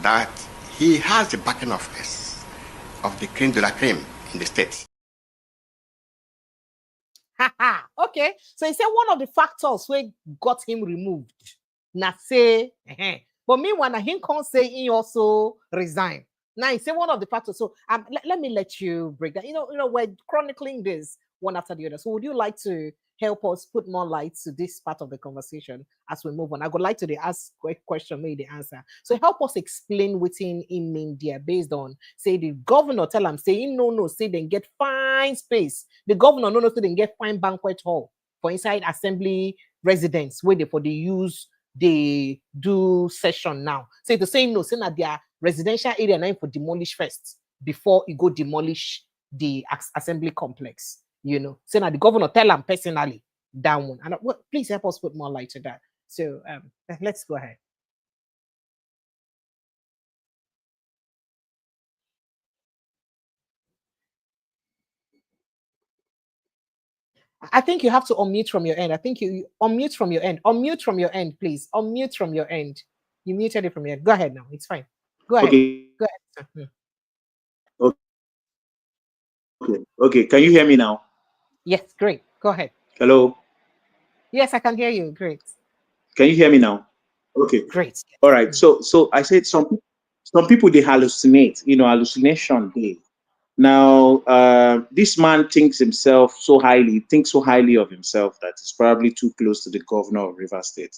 That he has the backing of the creme de la creme in the state. Okay, so he said one of the factors where got him removed. Now say, but meanwhile, he can't say he also resigned. Now he said one of the factors. So let me let you break that. You know, we're chronicling this one after the other. So would you like to help us put more light to this part of the conversation as we move on? I would like to ask a question, maybe the answer. So help us explain what's in India based on, say, the governor tell him, say, no, say they get fine space. The governor no, say they get fine banquet hall for inside assembly residence where they for the use they do session now. So the saying no, saying that their residential area now for demolish first before you go demolish the assembly complex. You know, saying that the governor tell them personally that one. And please help us put more light to that. So let's go ahead. I think you have to unmute from your end. I think you unmute from your end. Unmute from your end, please. Unmute from your end. You muted it from your end. Go ahead now. It's fine. Go ahead. Okay. Go ahead. Okay. Okay. Can you hear me now? Yes, great. Go ahead. Hello. Yes, I can hear you. Great. Can you hear me now? Okay. Great. All right. So I said some people they hallucinate. You know, hallucination. Now, this man thinks himself so highly, thinks so highly of himself that he's probably too close to the governor of River State.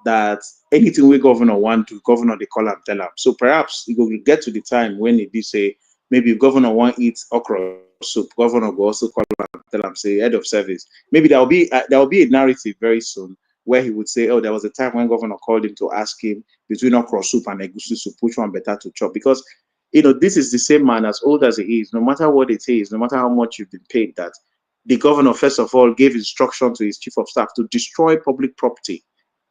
That anything we governor want to, governor they call him, tell him. So perhaps it will get to the time when it be say, maybe if governor want eat okra soup, governor will also call him, tell him, say head of service. Maybe there will be a narrative very soon where he would say, oh, there was a time when governor called him to ask him between okra soup and egusi soup, which one better to chop, because you know, this is the same man, as old as he is, no matter what it is, no matter how much you've been paid, that the governor, first of all, gave instruction to his chief of staff to destroy public property,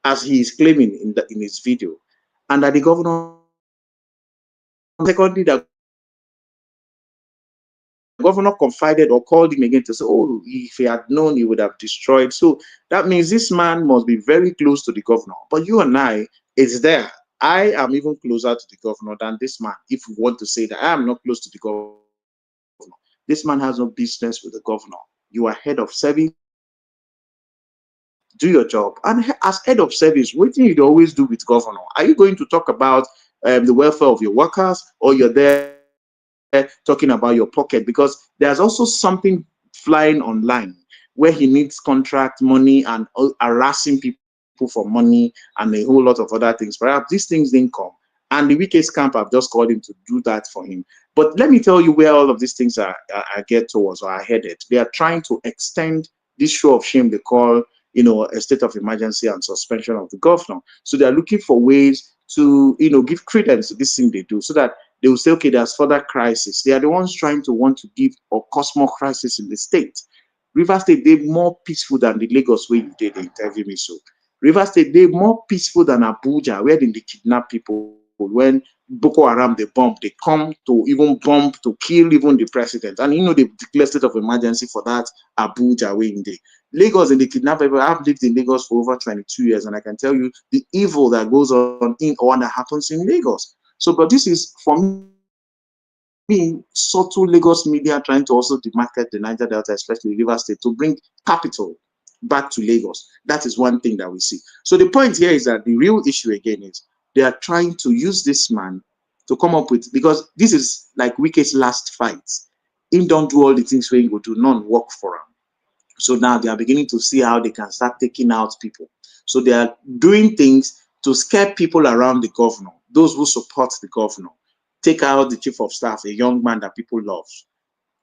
as he is claiming in his video. And that the governor, secondly, the governor confided or called him again to say, oh, if he had known, he would have destroyed. So that means this man must be very close to the governor. But you and I, it's there. I am even closer to the governor than this man, if we want to say that. I am not close to the governor. This man has no business with the governor. You are head of service. Do your job. And as head of service, what do you always do with governor? Are you going to talk about the welfare of your workers, or you're there talking about your pocket? Because there's also something flying online where he needs contract money and harassing people for money and a whole lot of other things. Perhaps these things didn't come. And the Wike's camp have just called him to do that for him. But let me tell you where all of these things are get towards or are headed. They are trying to extend this show of shame they call, you know, a state of emergency and suspension of the governor. So they're looking for ways to, you know, give credence to this thing they do, so that they will say, okay, there's further crisis. They are the ones trying to want to give or cause more crisis in the state. River State, they're more peaceful than the Lagos where you did the interview me. So River State, they're more peaceful than Abuja, where they kidnap people. When Boko Haram, they bomb, they come to even bomb to kill even the president. And you know, they declare state of emergency for that Abuja way in the Lagos, and they kidnap people. I've lived in Lagos for over 22 years, and I can tell you the evil that goes on in or that happens in Lagos. So, but this is, for me, subtle Lagos media trying to also demarket the Niger Delta, especially River State, to bring capital back to Lagos. That is one thing that we see. So the point here is that the real issue again is they are trying to use this man to come up with, because this is like Wike's last fight. Him don't do all the things where he go do, none work for him. So now they are beginning to see how they can start taking out people. So they are doing things to scare people around the governor, those who support the governor. Take out the chief of staff, a young man that people love.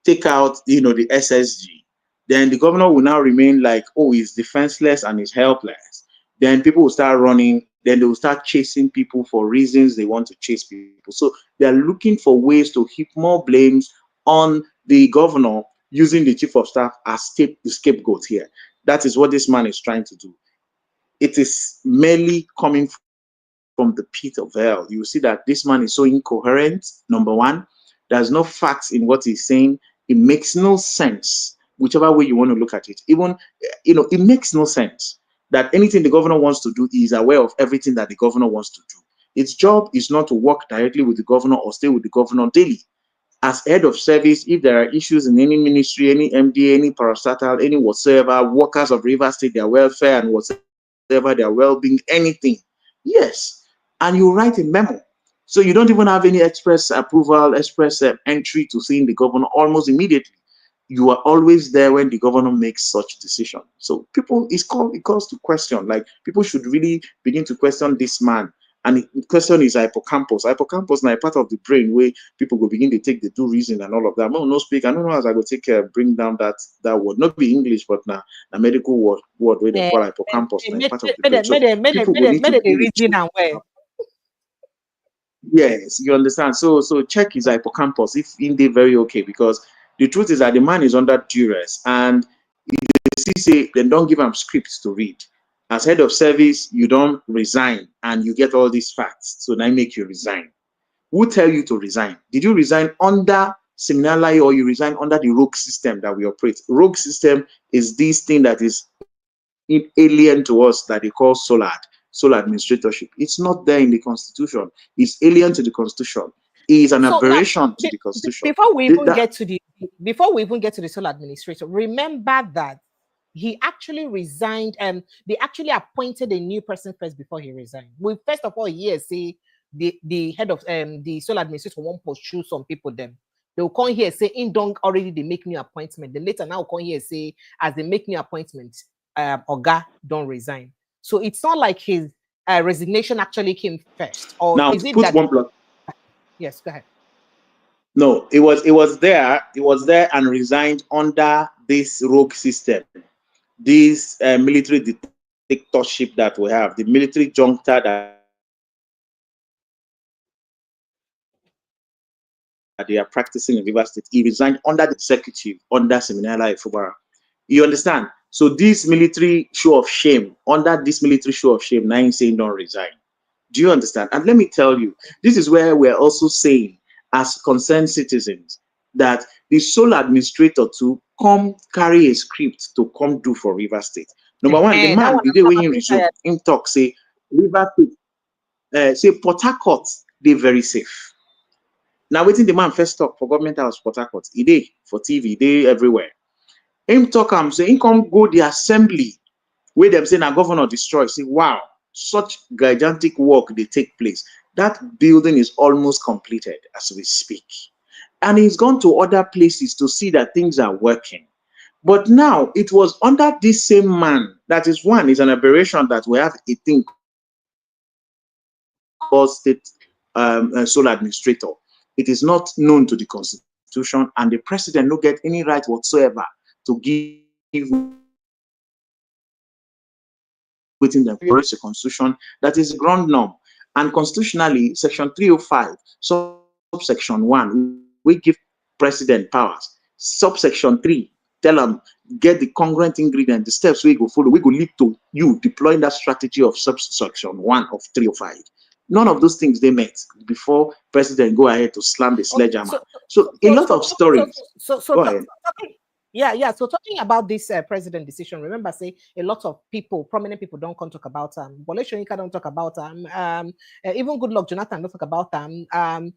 Take out, you know, the SSG. Then the governor will now remain like, oh, he's defenseless and he's helpless. Then people will start running. Then they will start chasing people for reasons they want to chase people. So they are looking for ways to heap more blames on the governor, using the chief of staff as the scapegoat here. That is what this man is trying to do. It is merely coming from the pit of hell. You will see that this man is so incoherent. Number one, there's no facts in what he's saying. It makes no sense, whichever way you want to look at it. Even, you know, it makes no sense that anything the governor wants to do, he is aware of everything that the governor wants to do. Its job is not to work directly with the governor or stay with the governor daily. As head of service, if there are issues in any ministry, any MD, any parastatal, any whatsoever, workers of River State, their welfare and whatsoever, their well-being, anything, yes. And you write a memo. So you don't even have any express approval, express entry to seeing the governor almost immediately. You are always there when the governor makes such decision. So people, it calls to question, like people should really begin to question this man And the question is hippocampus. Hippocampus now a part of the brain where people go begin to take the do reason and all of that. I don't know speak. I don't know as I go take bring down that word. Not be English, but now a medical word where they call hippocampus. Now part of the brain. So people will need to reason and where. Yes, you understand. So check his hippocampus if indeed very okay, because the truth is that the man is under duress, and if they say they don't give him scripts to read. As head of service, you don't resign and you get all these facts. So they make you resign. Who tell you to resign? Did you resign under Seminary or you resign under the rogue system that we operate? Rogue system is this thing that is alien to us that they call sole administratorship. It's not there in the constitution. It's alien to the constitution. It is an aberration to the constitution. Before we even get to the sole administrator, remember that he actually resigned. They actually appointed a new person first before he resigned. We first of all say the head of the sole administrator won't pursue some people. Them they'll come here say in don't already they make new appointment. Then later now come here say as they make new appointments, Oga don't resign. So it's not like his resignation actually came first. Or now is it put that? One block. Yes, go ahead. No, it was there and resigned under this rogue system, this military dictatorship that we have, the military junta that they are practicing in Rivers State. He resigned under the executive, under Seminala Fubara. You understand? So this military show of shame, under this military show of shame, now he's saying don't resign. Do you understand? And let me tell you, this is where we're also saying, as concerned citizens, that the sole administrator to come carry a script to come do for Rivers State. Number one, the man, the day when he resumed, him talk, say, Rivers State, say, Port Harcourt, they very safe. Now, waiting the man first talk for government house, Port Harcourt, he day for TV, they everywhere. Him talk, say, him come go the assembly, where them say, now governor destroy. Say, wow, such gigantic work they take place. That building is almost completed as we speak. And he's gone to other places to see that things are working. But now it was under this same man, that is one, is an aberration that we have a thing called state sole administrator. It is not known to the constitution, and the president don't get any right whatsoever to give within the constitution that is ground norm. And constitutionally, section 305, subsection 1, we give president powers. Subsection 3, tell them, get the congruent ingredient, the steps we go follow, we go lead to you deploying that strategy of subsection 1 of 305. None of those things they met before president go ahead to slam the sledgehammer. So a lot of stories. Go ahead. Yeah. So talking about this president decision, remember, say a lot of people, prominent people, don't come talk about Wole Soyinka don't talk about even Goodluck Jonathan don't talk about Femi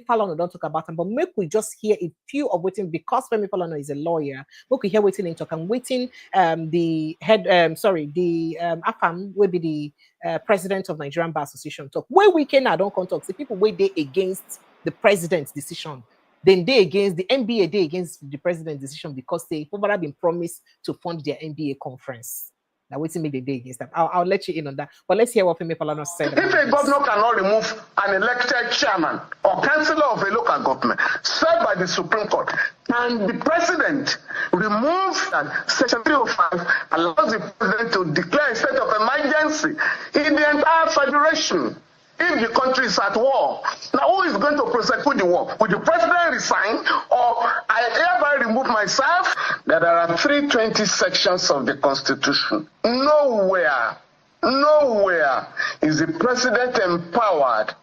Falana don't talk about them. But make we just hear a few of waiting, because Femi Falana is a lawyer. Make we hear waiting in talk and waiting. The head, the AFAM will be the president of Nigerian Bar Association talk. Where we can don't come talk. The people where they against the president's decision. Then they against the NBA, they against the president's decision because they have been promised to fund their NBA conference. Now, wait to make the day against them. I'll let you in on that. But let's hear what Femi Falana said. If a governor cannot remove an elected chairman or councillor of a local government served by the Supreme Court, can the president remove that Section 305 allows the president to declare a state of emergency in the entire federation? If the country is at war, now who is going to prosecute the war? Will the president resign, or I hereby remove myself? There are 320 sections of the Constitution. Nowhere is the president empowered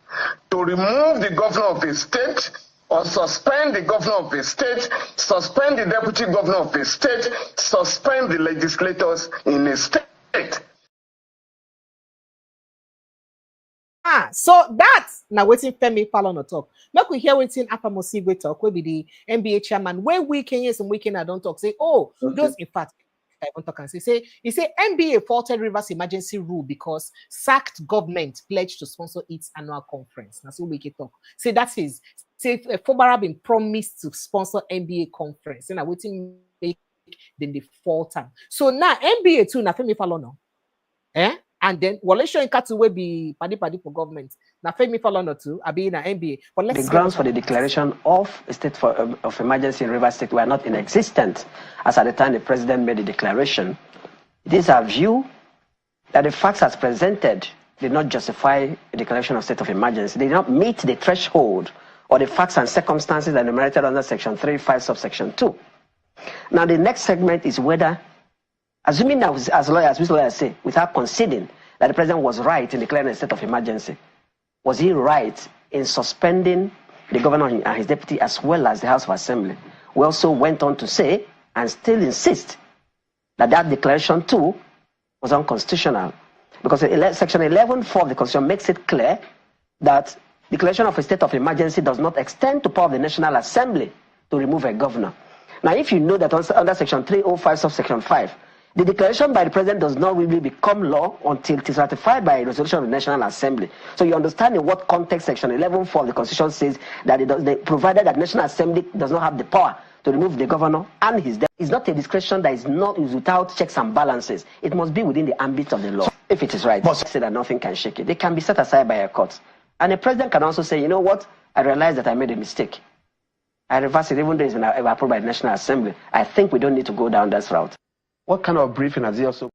to remove the governor of a state, or suspend the governor of a state, suspend the deputy governor of a state, suspend the legislators in a state. So that's now waiting Femi Falana talk. Make we hear waiting Afamosigwe talk, will be the NBA chairman. Where weekend yes and weekend I don't talk. Say, those in fact I don't talk and say he say NBA faulted Rivers emergency rule because sacked government pledged to sponsor its annual conference. That's what we can talk. Say that is say Fubara been promised to sponsor NBA conference. And I waiting make then the 4th time. So now NBA too, now Femi Falana. And then Wale Soyinka will be paddy for government. Now Femi Falana too, I be in an NBA. But let's the grounds for the declaration of a state of emergency in Rivers State were not in existence as at the time the president made the declaration. It is our view that the facts as presented did not justify a declaration of state of emergency. They did not meet the threshold or the facts and circumstances that enumerated under Section 3(5) subsection 2. Now the next segment is whether, assuming that as lawyers say, without conceding that the president was right in declaring a state of emergency, was he right in suspending the governor and his deputy as well as the House of Assembly? We also went on to say, and still insist, that that declaration too was unconstitutional. Because Section 11(4) of the Constitution makes it clear that declaration of a state of emergency does not extend to power of the National Assembly to remove a governor. Now, if you know that under Section 305 subsection 5, the declaration by the president does not really become law until it is ratified by a resolution of the National Assembly. So you understand in what context Section 11(4) of the Constitution says that provided that National Assembly does not have the power to remove the governor and his deputy. It's not a discretion that is without checks and balances. It must be within the ambit of the law. If it is right, but say that nothing can shake it. They can be set aside by a court. And the president can also say, you know what, I realize that I made a mistake. I reverse it even though it's been approved by the National Assembly. I think we don't need to go down that route. What kind of briefing has he also?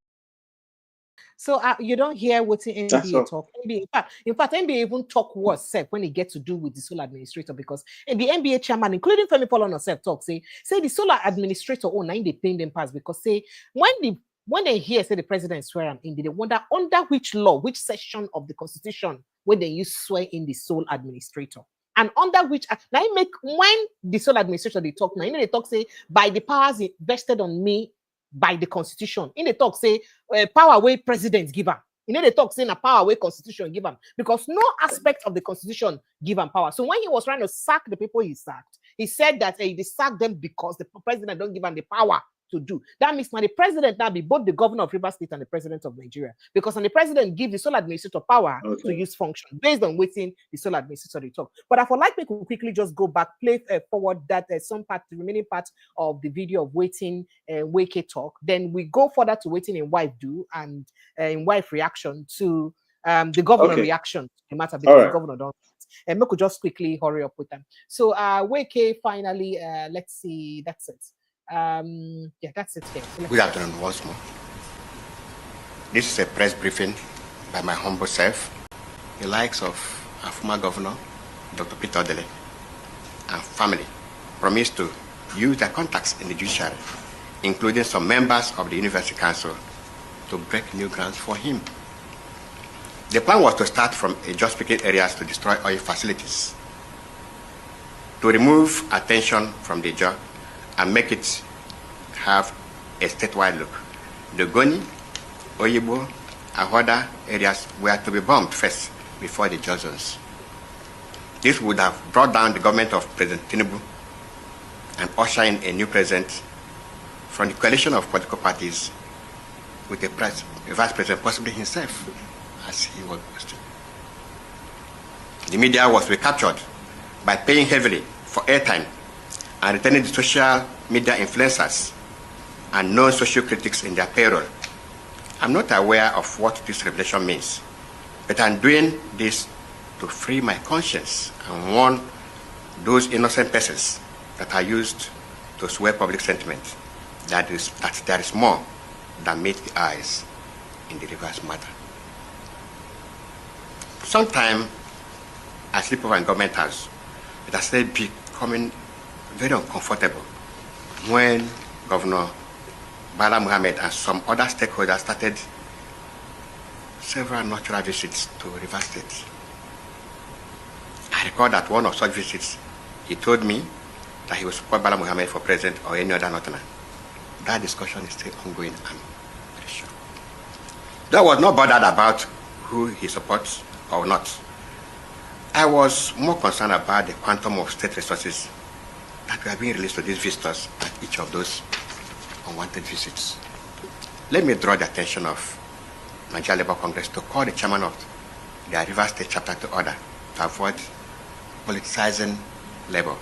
So you don't hear what the NBA talk. NBA, in fact, NBA even talk worse when it gets to do with the sole administrator, because the NBA chairman, including Femi Falana, talk say the sole administrator they paying them pass, because say when they hear say the president swear him in, they wonder under which law, which section of the Constitution when they use swear in the sole administrator. And under which, now make when the sole administrator they talk now, they talk say by the powers vested on me by the Constitution. In the talk say power way presidents give them. They talk saying a power way Constitution give them, because no aspect of the Constitution give them power. So when he was trying to sack the people he sacked, he said that they sacked them because the president don't give them the power to do. That means now the president now be both the governor of Rivers State and the president of Nigeria, because when the president give the sole administrator power to use function based on waiting the sole administrator they talk. But I would like me to quickly just go back, play forward that some part, the remaining part of the video of waiting Wike talk. Then we go further to waiting in wife do and in wife reaction to the governor reaction to the matter, because the governor don't. And we could just quickly hurry up with them. So Wike finally, let's see, that's it. Yeah, that's it here. So good afternoon once more. This is a press briefing by my humble self, the likes of our former governor, Dr. Peter Odele, and family promised to use their contacts in the judiciary, including some members of the University Council, to break new grounds for him. The plan was to start from just speaking areas to destroy oil facilities, to remove attention from the job and make it have a statewide look. The Goni, Oyibo, and other areas were to be bombed first before the Johnsons. This would have brought down the government of President Tinubu and usher in a new president from the coalition of political parties with a vice president, possibly himself, as he was posted. The media was recaptured by paying heavily for airtime and returning the social media influencers and known social critics in their payroll. I'm not aware of what this revelation means, but I'm doing this to free my conscience and warn those innocent persons that are used to sway public sentiment that there is more than meets the eyes in the reverse matter. Sometime I sleep over in government house, it has started becoming very uncomfortable when Governor Bala Muhammad and some other stakeholders started several natural visits to Rivers State. I recall that one of such visits, he told me that he would support Bala Muhammad for president or any other northerner. That discussion is still ongoing, I'm very sure. I was not bothered about who he supports or not. I was more concerned about the quantum of state resources that were being released to these visitors at each of those unwanted visits. Let me draw the attention of Nigeria Labour Congress to call the chairman of the Rivers State chapter to order to avoid politicizing labor.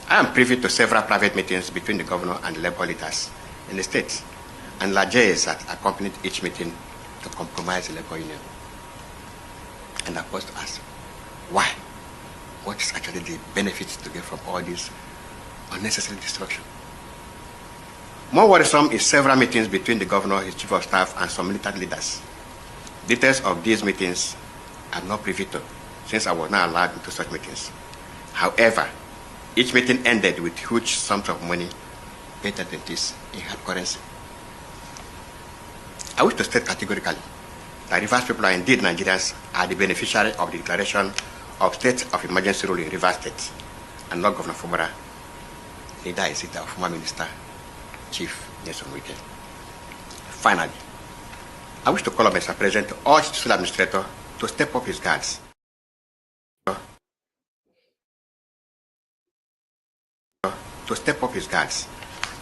I am privy to several private meetings between the governor and the labor leaders in the state, and largesse that accompanied each meeting to compromise the labor union. And I was to ask, why? What is actually the benefits to get from all this unnecessary destruction? More worrisome is several meetings between the governor, his chief of staff, and some militant leaders. Details of these meetings are not privy to, since I was not allowed into such meetings. However, each meeting ended with huge sums of money paid than this in hard currency. I wish to state categorically that Rivers people are indeed Nigerians, are the beneficiary of the declaration of state of emergency rule in Rivers State, and not Governor Fubara, neither is it our former minister, Chief Wike. Finally, I wish to call on Mr. President to urge the school administrator to step up his guards.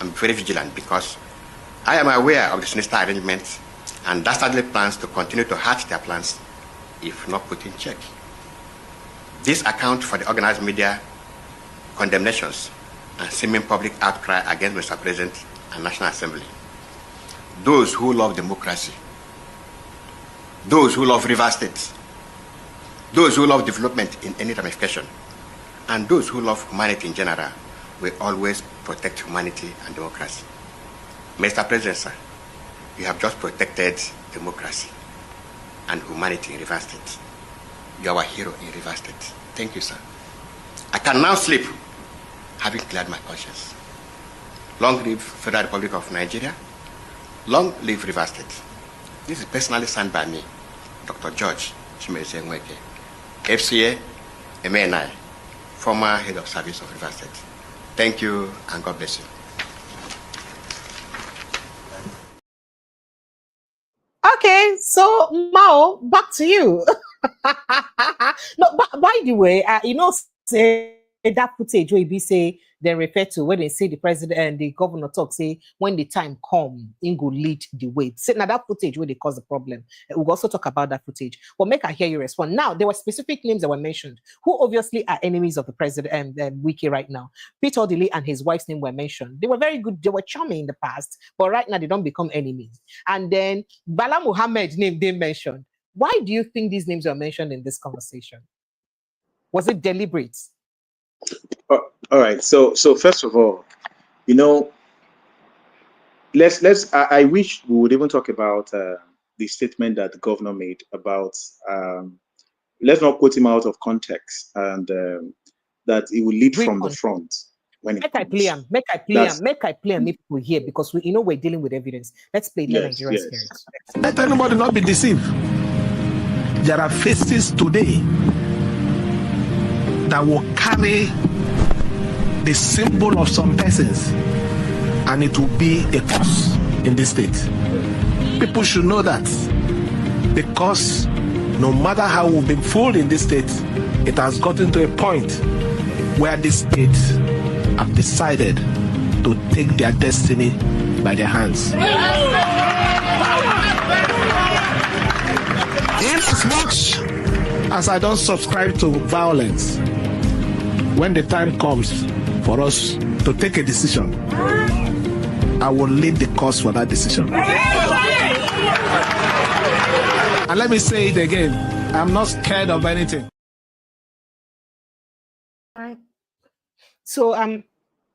And be very vigilant, because I am aware of the sinister arrangements and dastardly plans to continue to hatch their plans if not put in check. This accounts for the organized media condemnations and seeming public outcry against Mr. President and National Assembly. Those who love democracy, those who love Rivers State, those who love development in any ramification, and those who love humanity in general will always protect humanity and democracy. Mr. President, sir, you have just protected democracy and humanity in Rivers State. You are our hero in Rivers State. Thank you, sir. I can now sleep, having cleared my conscience. Long live Federal Republic of Nigeria. Long live Rivers State. This is personally signed by me, Dr. George Wike, FCA, MANI, former head of service of Rivers State. Thank you, and God bless you. Okay, so Mao, back to you. No, but by the way, say that footage where be say they refer to when they say the president and the governor talk, say when the time come, in go lead the way. Say now that footage where they cause the problem. We'll also talk about that footage. But make I hear you respond. Now there were specific names that were mentioned, who obviously are enemies of the president and Wike right now. Peter Odili and his wife's name were mentioned. They were very good. They were charming in the past, but right now they don't become enemies. And then Bala Muhammad's name they mentioned. Why do you think these names were mentioned in this conversation? Was it deliberate? All right. So first of all, I wish we would even talk about the statement that the governor made about let's not quote him out of context, and that he will lead from the front when it comes. Make I play him if we hear, because we're dealing with evidence. Let's play the Nigerian spirit. Let anybody not be deceived. There are faces today that will carry the symbol of some persons, and it will be a curse in this state. People should know that, because no matter how we've been fooled in this state, it has gotten to a point where this state have decided to take their destiny by their hands. Inasmuch as I don't subscribe to violence, when the time comes for us to take a decision, I will lead the cause for that decision. And let me say it again, I'm not scared of anything. All right. So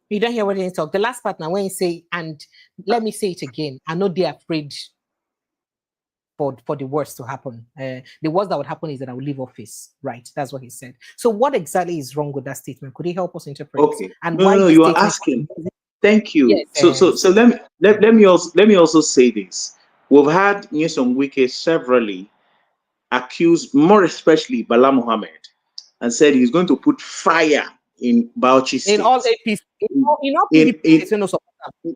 you don't hear what they talk. The last part now when you say, and let me say it again, I know they're afraid for the worst to happen. The worst that would happen is that I will leave office. Right. That's what he said. So what exactly is wrong with that statement? Could he help us interpret? Okay. And no, you are asking. Thank you. Yes, so let me also say this. We've had Nyesom Wike severally accused, more especially Bala Muhammad, and said he's going to put fire in Bauchi State. In all APC,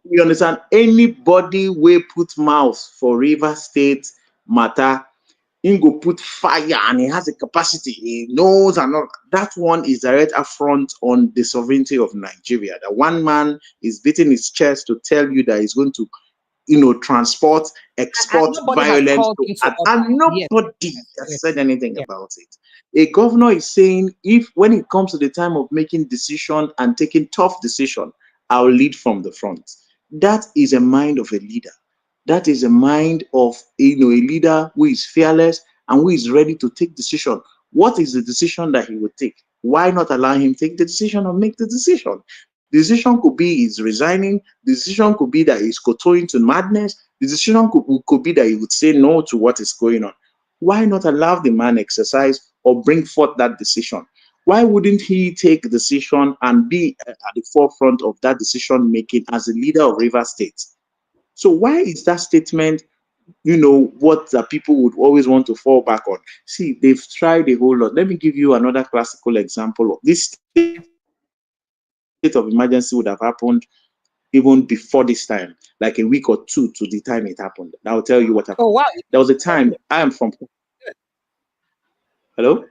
you understand? Anybody will put mouth for River State matter, he go put fire, and he has a capacity. He knows, and not that one is direct affront on the sovereignty of Nigeria. That one man is beating his chest to tell you that he's going to, transport, export violence, and nobody has said anything about it. A governor is saying, when it comes to the time of making decision and taking tough decision, I'll lead from the front. That is a mind of a leader. That is a mind of a leader who is fearless and who is ready to take decision. What is the decision that he would take? Why not allow him take the decision or make the decision? The decision could be he's resigning. The decision could be that he's kowtowing to madness. The decision could be that he would say no to what is going on. Why not allow the man exercise or bring forth that decision? Why wouldn't he take a decision and be at the forefront of that decision making as a leader of Rivers State? So why is that statement, what the people would always want to fall back on? See, they've tried a whole lot. Let me give you another classical example of this. State of emergency would have happened even before this time, like a week or two to the time it happened. I'll tell you what happened. Oh, wow. There was a time, I am from... Hello?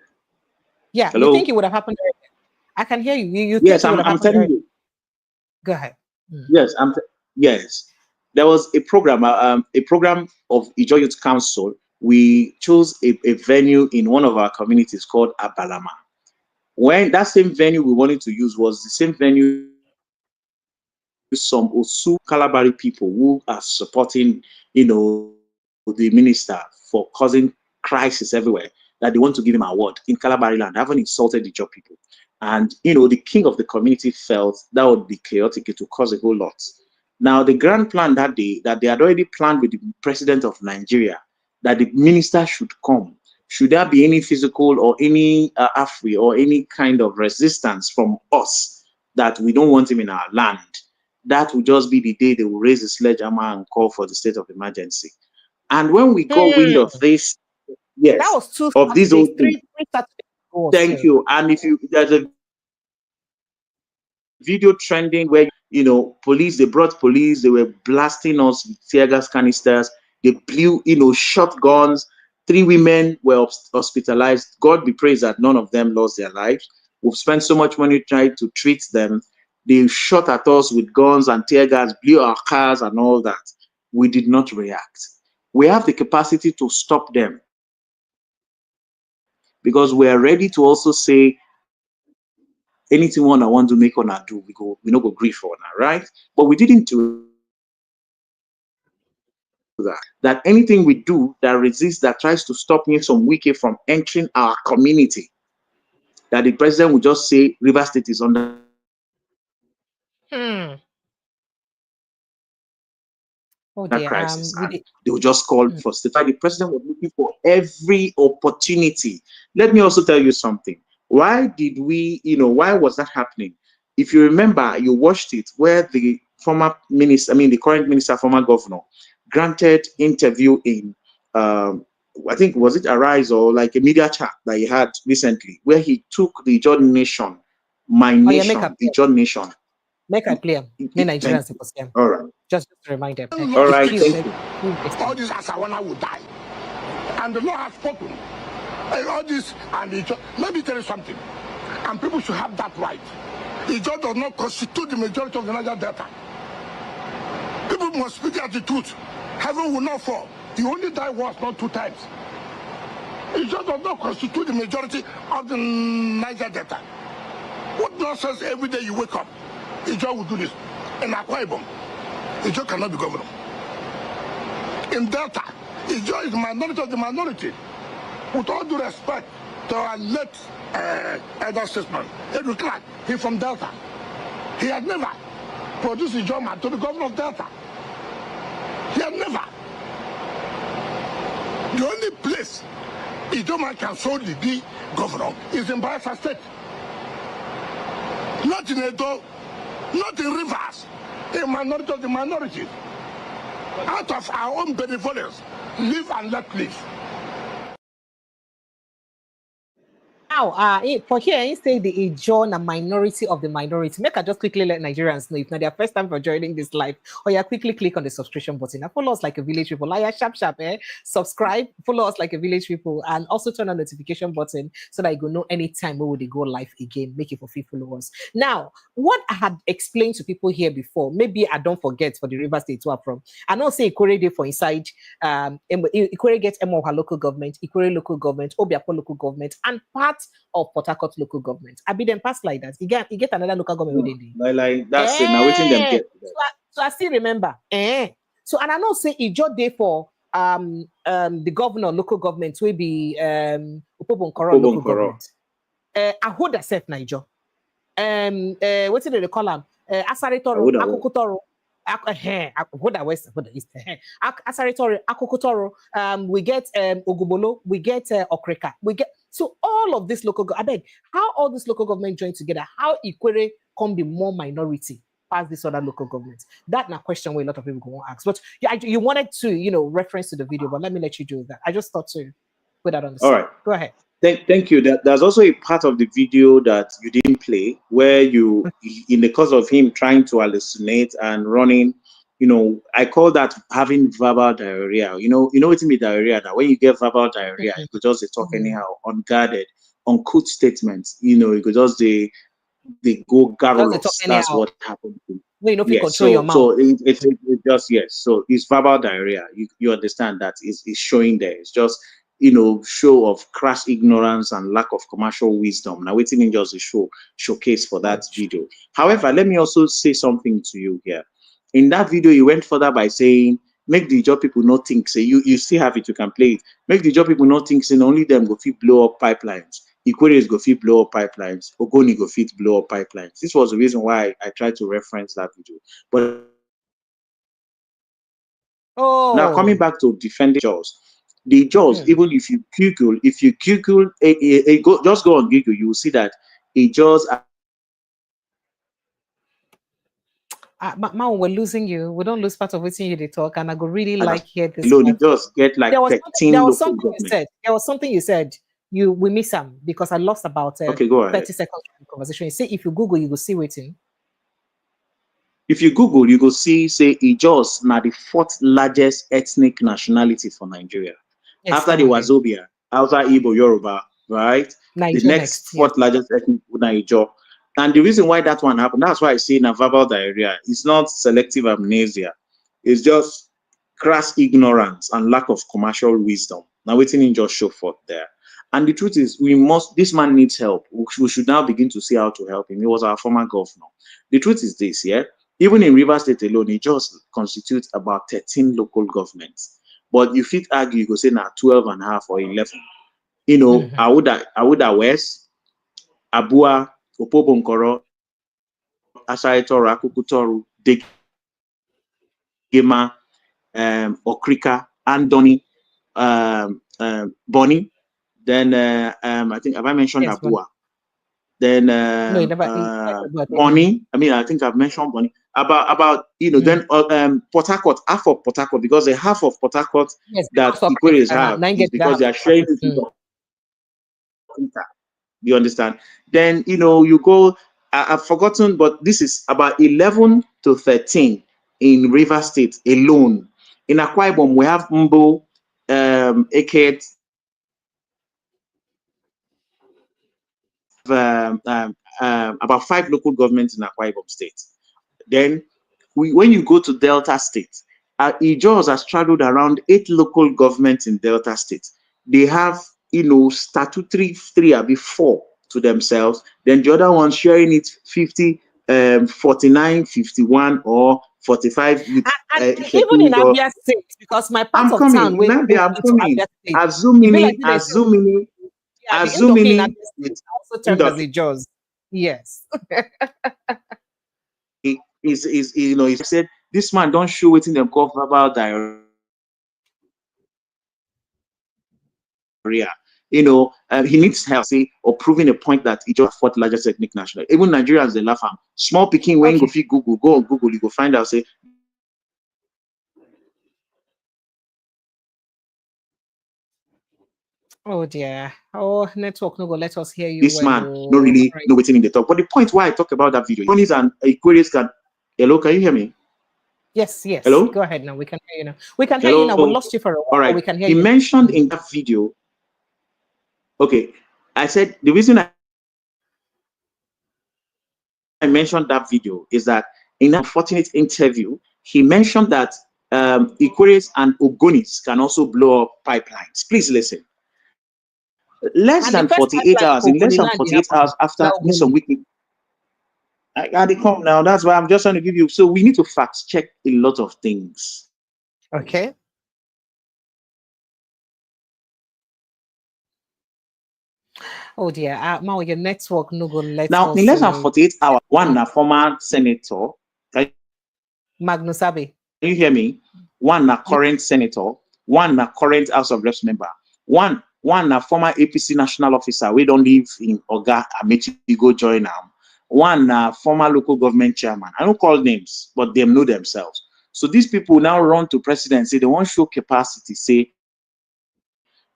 Yeah, Hello? you think it would have happened earlier? I can hear you. You Yes, think it would have I'm happened telling earlier? you. Go ahead. Yes, yes. There was a program of Ijaw Youth Council. We chose a venue in one of our communities called Abalama. When that same venue we wanted to use was the same venue some Osu Kalabari people who are supporting, the minister for causing crisis everywhere, that they want to give him an award in Kalabari land, haven't insulted the job people. And, the king of the community felt that would be chaotic, it would cause a whole lot. Now, the grand plan that day, that they had already planned with the president of Nigeria, that the minister should come. Should there be any physical or any AFRI or any kind of resistance from us that we don't want him in our land, that will just be the day they will raise the sledgehammer and call for the state of emergency. And when we got wind of this, yes, that was of these old things. three Saturdays. Thank you. And if there's a video trending where they brought police, they were blasting us with tear gas canisters, they blew shotguns. 3 women were hospitalized. God be praised that none of them lost their lives. We've spent so much money trying to treat them. They shot at us with guns and tear gas, blew our cars and all that. We did not react. We have the capacity to stop them because we are ready to also say anything one I want to make on do, we not go grief on her, right? But we didn't do that. That anything we do that resists, that tries to stop me from Wike from entering our community, that the president will just say Rivers State is under crisis. And they will just call for state. The president was looking for every opportunity. Let me also tell you something. Why did we, why was that happening? If you remember, you watched it where the former minister, the current minister, former governor, granted interview in, I think, was it Arise or like a media chat that he had recently, where he took the Ijaw nation, Ijaw nation. Make it clear. Nigerians. All right. Just to remind them. All right. Thank you. All this Asawana will die. And the Lord has spoken. And all this, and let me tell you something. And people should have that right. Ijaw does not constitute the majority of the Niger Delta. People must speak out the truth. Heaven will not fall. You only die once, not 2 times. Ijaw does not constitute the majority of the Niger Delta. What nonsense every day you wake up? Ijaw will do this. In Akwa Ibom, Ijaw cannot be governor. In Delta, Ijaw is the minority of the minority. With all due respect to our late elder statesman, Edward Clark, he's from Delta. He had never produced Ijaw man to be governor of Delta. He had never. The only place Ijaw man can solely be governor is in Bayelsa State. Not in Edo, not in Rivers, a minority of the minority. Out of our own benevolence, live and let live. Now, for here, I say the Ijaw a minority of the minority. Make I just quickly let Nigerians know if not their first time for joining this live, or you quickly click on the subscription button and follow us like a village people. Like sharp, subscribe, follow us like a village people, and also turn on the notification button so that you go know anytime we will go live again. Make it for free followers. Now, what I had explained to people here before, maybe I don't forget for the River State where I'm from. I know say Ikore Day for inside Ikore gets MOOBUYE local government, Ikore local government, Obiakpo local government, and part of Port Harcourt local government. I be them pass like that. You get another local government within like that's it. Now waiting them get. So I still remember. So, and I know say Ijaw day for the governor, local government will be Opobonkoro local government. I hold herself na Ijaw. What did they call him? Asaritoro, Akukutoro. Hoda West, Hoda East. Asaritoro, Akukutoro. We get Ogubolo, we get Okreka, we get so all of this local. I beg, how all this local government join together? How Ikwere can be more minority as this other local government? That's a question where a lot of people go ask. But you wanted to, reference to the video, but let me let you do that. I just thought to put that on the All side. right. Go ahead. Thank you. There's also a part of the video that you didn't play where you, in the course of him trying to hallucinate and running, I call that having verbal diarrhea. You know what's in diarrhea now? When you get verbal diarrhea, you could just talk anyhow, unguarded, uncouth statements. You could just they go garrulous. That's what happened to you yes, control your mouth. So it's just yes. So it's verbal diarrhea. You understand that it's showing there. It's just show of crass ignorance and lack of commercial wisdom. Now, waiting in just a showcase for that video. However, let me also say something to you here. In that video, you went further by saying, make the job people not think, say, you still have it, you can play it. Make the job people not think, say, only them go fit blow up pipelines. Equatorians go fit blow up pipelines. Ogoni go fit blow up pipelines. This was the reason why I tried to reference that video. But now coming back to defending Jaws. The Jaws, even if you Google, just go on Google, you will see that a Jaws. Ma, we're losing you. We don't lose part of what you talk, and I go really like hear this. Alone, you just get like 13 there was something you said. There was something you said. We miss them because I lost about okay, go ahead. 30 seconds of the conversation. You say if you Google, you will see waiting. If you Google, you go see say Ijaws now the 4th largest ethnic nationality for Nigeria. Yes, after the Wazobia, after Igbo Yoruba, right? The next 4th largest ethnic Ijaw. And the reason why that one happened, that's why I say verbal diarrhea. It's not selective amnesia. It's just crass ignorance and lack of commercial wisdom. Now waiting in just show forth there. And the truth is, this man needs help. We should now begin to see how to help him. He was our former governor. The truth is this, yeah? Even in Rivers State alone, it just constitutes about 13 local governments. But you fit argue, you go say now 12 and a half or 11. Awuda West, Abua, Opobonkoro, Asaitora, Akukutoru, Degema, Okrika, Andoni, Bonny. Then I think, have I mentioned Abua? Then Bonny. I mean, I think I've mentioned Bonny. About then Port Harcourt, half of Port Harcourt, because the half of Port Harcourt that Equatorians have is because they are sharing this with you understand? Then you go. I've forgotten, but this is about 11 to 13 in River State alone. In Akwa Ibom, we have Mbo, Eket, about 5 local governments in Akwa Ibom State. Then, when you go to Delta State, Ijaws has traveled around 8 local governments in Delta State. They have, statutory 3 4 to themselves. Then the other one sharing it 50, 49, 51, or 45. Even in Abia State, because my part of town, assuming also termed as Ijaws. Yes. He said this man don't show it in them call verbal diarrhea. He needs help, say, or proving a point that Ijaw 4th largest ethnic national. Even Nigerians, they laugh at him. Small picking when go Google, go on Google, you go find out, say. Oh dear. Oh, network no go let us hear you. This man don't really know what's in the talk. But the point why I talk about that video, one is an Aquarius can. Hello, can you hear me? Yes. Hello? Go ahead now. We can hear you now. We can hear you now. We lost you for a while. All right. We can hear you. He mentioned in that video. Okay, I said the reason I mentioned that video is that in that unfortunate interview, he mentioned that Aquarius and Ogonis can also blow up pipelines. Please listen. Less than 48 hours, in less than 48 hours after some week. I got it come now. That's why I'm just trying to give you. So we need to fact check a lot of things. Okay. Oh dear, Mao, your network no go let Now, us in less than 48 hours, one former senator, can Magnus Abe. you hear me? One current senator, one current House of Reps member, one former APC national officer. We don't live in Oga Amaechi go join now. One former local government chairman. I don't call names, but them know themselves. So these people now run to president, say they want to show capacity, say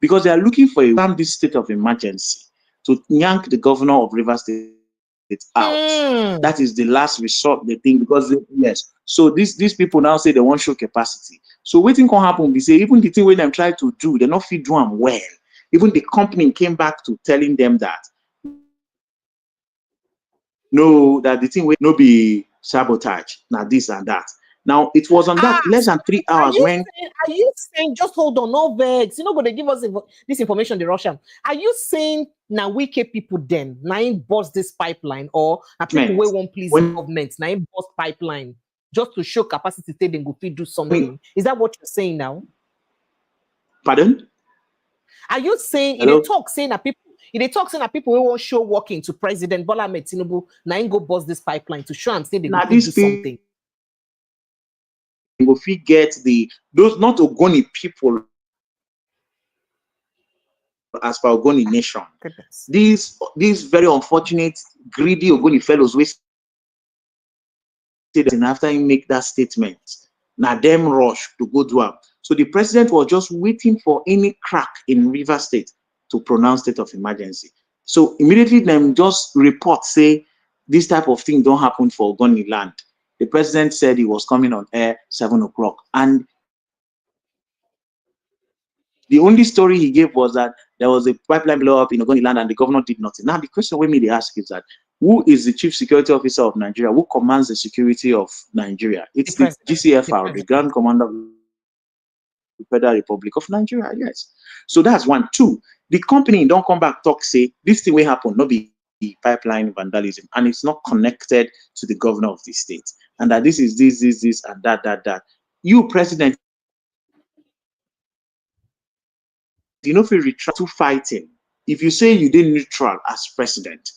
because they are looking for this state of emergency to yank the governor of Rivers State out. That is the last resort, they think, because yes. So these people now say they want show capacity. So waiting can happen. We say even the thing when them try to do, they not fit do them well. Even the company came back to telling them that no, that the thing will not be sabotage. Now this and that. Now it was on that less than 3 hours when. Are you saying just hold on, no vex? You know, but they give us this information, the Russian. Are you saying now we keep people then now bust this pipeline, or people we won't please government now bust pipeline just to show capacity they go do something? Is that what you're saying now? Pardon? Are you saying in a talk saying that people? If they talk saying that people will won't show walking to President Bola Ahmed Tinubu, now go bust this pipeline to show and say they go do something. If we get those not Ogoni people as per Ogoni nation, these very unfortunate, greedy Ogoni fellows we and after he make that statement, now them rush to go do up. So the president was just waiting for any crack in Rivers State to pronounce state of emergency. So immediately them just report say this type of thing don't happen for Ogoni land. The president said he was coming on air 7 o'clock, and the only story he gave was that there was a pipeline blow up in Ogoni land and the governor did nothing. Now the question we may ask is that who is the chief security officer of Nigeria? Who commands the security of Nigeria? It's the GCFR, the Grand Commander of the Federal Republic of Nigeria. Yes. So that's one. Two, the company don't come back talk say this thing will happen, not be pipeline vandalism, and it's not connected to the governor of the state, and that this is this and that. You president, you know, if you retract to fighting, if you say you did neutral as president,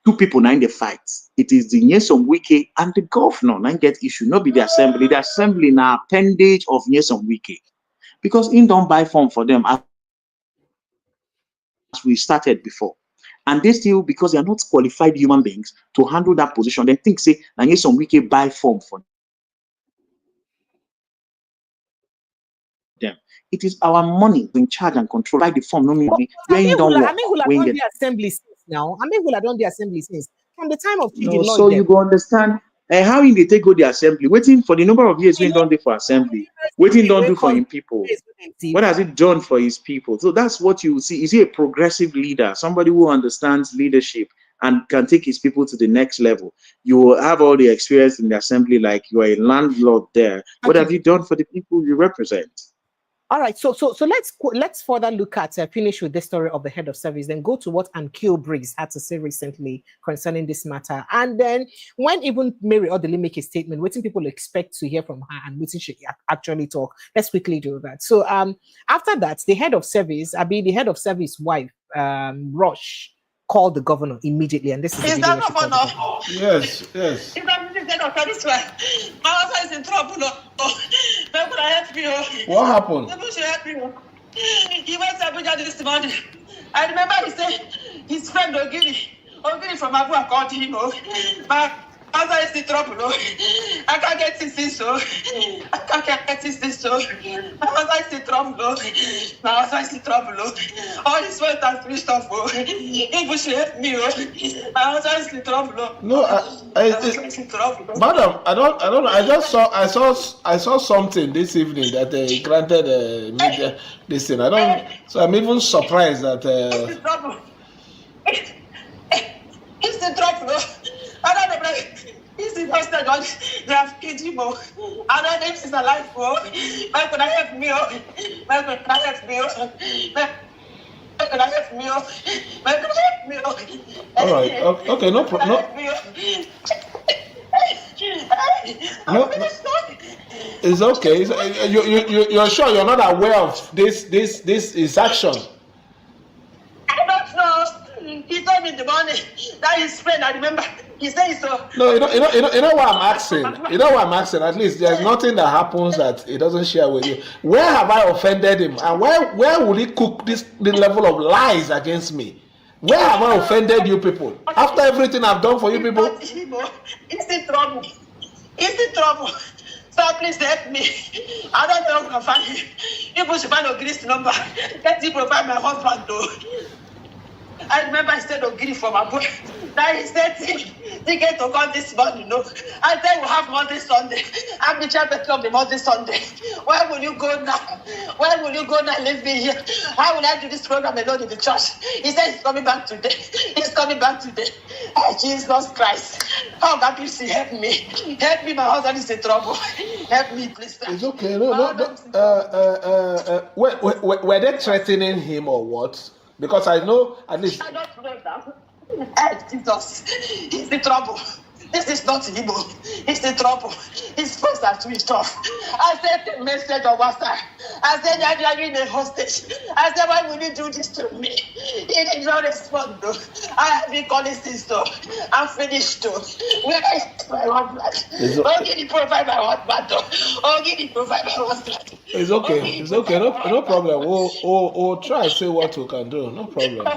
two people now in the fight. It is the Nyesom Wike and the governor now get issue, not be the assembly. The assembly now appendage of Nyesom Wike, because in don't buy form for them as we started before. And they still, because they are not qualified human beings to handle that position, they think say now Nyesom Wike buy form for them. It is our money in charge and control by the form. No money. The assembly since now. Amehula done the assembly since from the time of no, so you go understand how in they take go the assembly, waiting for the number of years we don't do for assembly, waiting don't do for him people. What has it done for his people? So that's what you see. Is he a progressive leader, somebody who understands leadership and can take his people to the next level? You will have all the experience in the assembly, like you are a landlord there. What have you done for the people you represent? All right, so let's further look at finish with this story of the head of service, then go to what Ankil Briggs had to say recently concerning this matter, and then when even Mary Odili make a statement, what people expect to hear from her and what she actually talk. Let's quickly do that. So after that, the head of service wife, Rush, called the governor immediately, and this is the video. Yes. If I'm the head of service wife, my husband is in trouble. Where could I help you? What happened? People should help you. He went to Abuja this morning. I remember he said his friend Ogini from Abuja called him. My husband is in trouble. I can't get this so. I can't get this so. My husband is in trouble. My husband is in trouble. All his friends have finished off. People should help me. My husband is in trouble. No, madam, I don't know. I saw something this evening that they granted media this thing. So I'm even surprised that. He's in trouble. He's in trouble. I don't know. He's in hospital. They have killed him. I don't know if he's alive. Why could I help me? Why could I help me? All right. Okay. No problem. No. It's okay. You're sure you're not aware of this is action? I don't know. He told me in the morning that his friend, I remember, he said so. No, you know what I'm asking? You know what I'm asking? At least there's nothing that happens that he doesn't share with you. Where have I offended him? And where will he cook the level of lies against me? Where have I offended you people? After everything I've done for you people? He's in trouble. He's in trouble. So please help me. I don't know how to find him. People should find Ogiri's number. Let him provide my husband though. I remember I said Ogiri for my boy. That he said ticket to come this morning. No, I said we'll have Monday, Sunday. I'm the chairperson of the Monday, Sunday. Where will you go now? Where will you go now? Leave me here. How will I do this program alone in the church? He said he's coming back today. He's coming back today. Oh, Jesus Christ. Oh, God, please help me. Help me. My husband is in trouble. Help me, please. It's okay. No. Were they threatening him or what? Because I know at least. I don't know that. Jesus, he's in trouble. This is not Igbo. He's in trouble. His phones are switched off. I sent a message on WhatsApp. I said, you're in a hostage. I said, why would you do this to me? He did not respond, though. I have been calling since, though. I'm finished, though. Where is my husband? Oh, can you provide my husband, though? Oh, can you provide my husband? It's okay. It's okay. No problem. We'll try to see what we can do. No problem.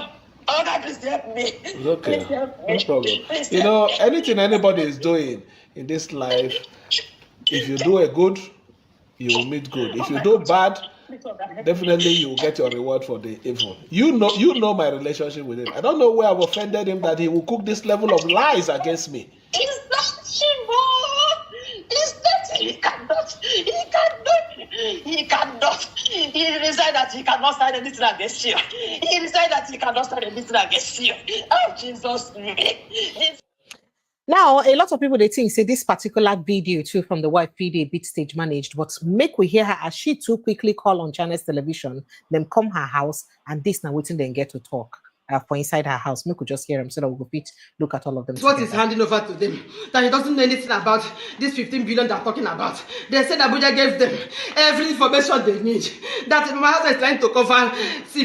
Oh, God, please help me. It's okay. Please help me. No problem. Please You know, anything anybody is doing in this life, if you do a good, you will meet good. If you do bad, definitely you will get your reward for the evil. You know my relationship with him. I don't know where I've offended him that he will cook this level of lies against me. It's not Shibo. It's not. He cannot. He decided that he cannot sign anything against you. He decided that he cannot sign anything against you. Oh, Jesus. Now, a lot of people, they think, say this particular video too from the wife video, a bit stage managed, but make we hear her as she too quickly call on Channels Television, then come her house, and this now waiting then get to talk. For inside her house, we could just hear them so that we could look at all of them. What is handing over to them? That he doesn't know anything about this 15 billion they're talking about. They said Abuja gave them every information they need. That my husband is trying to cover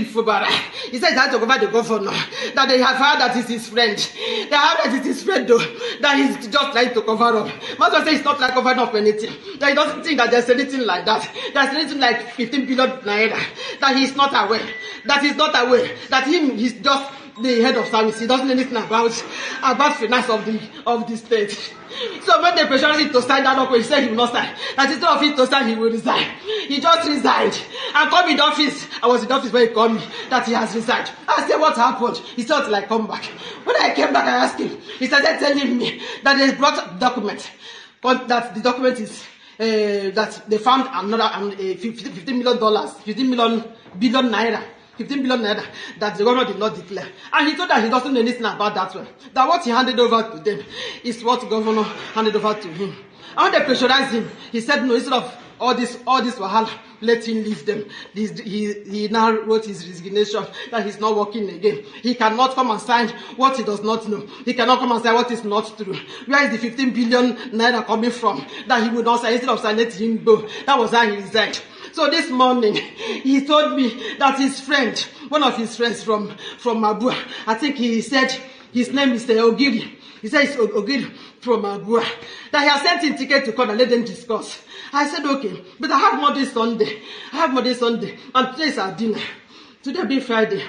Fubara. He said he's trying to cover the governor. That they have heard that it's his friend. They have heard that it's his friend though. That he's just trying to cover up. My husband says he's not trying to cover up anything. That he doesn't think that there's anything like that. There's anything like 15 billion naira. That he's not aware. That he's not aware. That he's just the head of service. He doesn't know anything about finance of the state. So when they pressured him to sign that document, he said he will not sign. That instead of him to sign, he will resign. He just resigned and called me in the office. I was in the office when he called me that he has resigned. I said, what happened? He said, like, come back. When I came back, I asked him. He started telling me that they brought document, but that the document is that they found another $15 million, 15 billion naira. 15 billion naira that the governor did not declare. And he told that he doesn't know anything about that one. That what he handed over to them is what the governor handed over to him. And when they pressurized him, he said no, instead of all this wahala, let him leave them. He now wrote his resignation that he's not working again. He cannot come and sign what he does not know. He cannot come and sign what is not true. Where is the 15 billion naira coming from that he would not sign? Instead of signing, let him go. That was how he resigned. So this morning, he told me that his friend, one of his friends from MAOBUYE, I think he said his name is Ogiri. He said it's Ogiri from MAOBUYE. That he has sent him ticket to come and let them discuss. I said, okay, but I have Monday, Sunday. And today is our dinner. Today being Friday.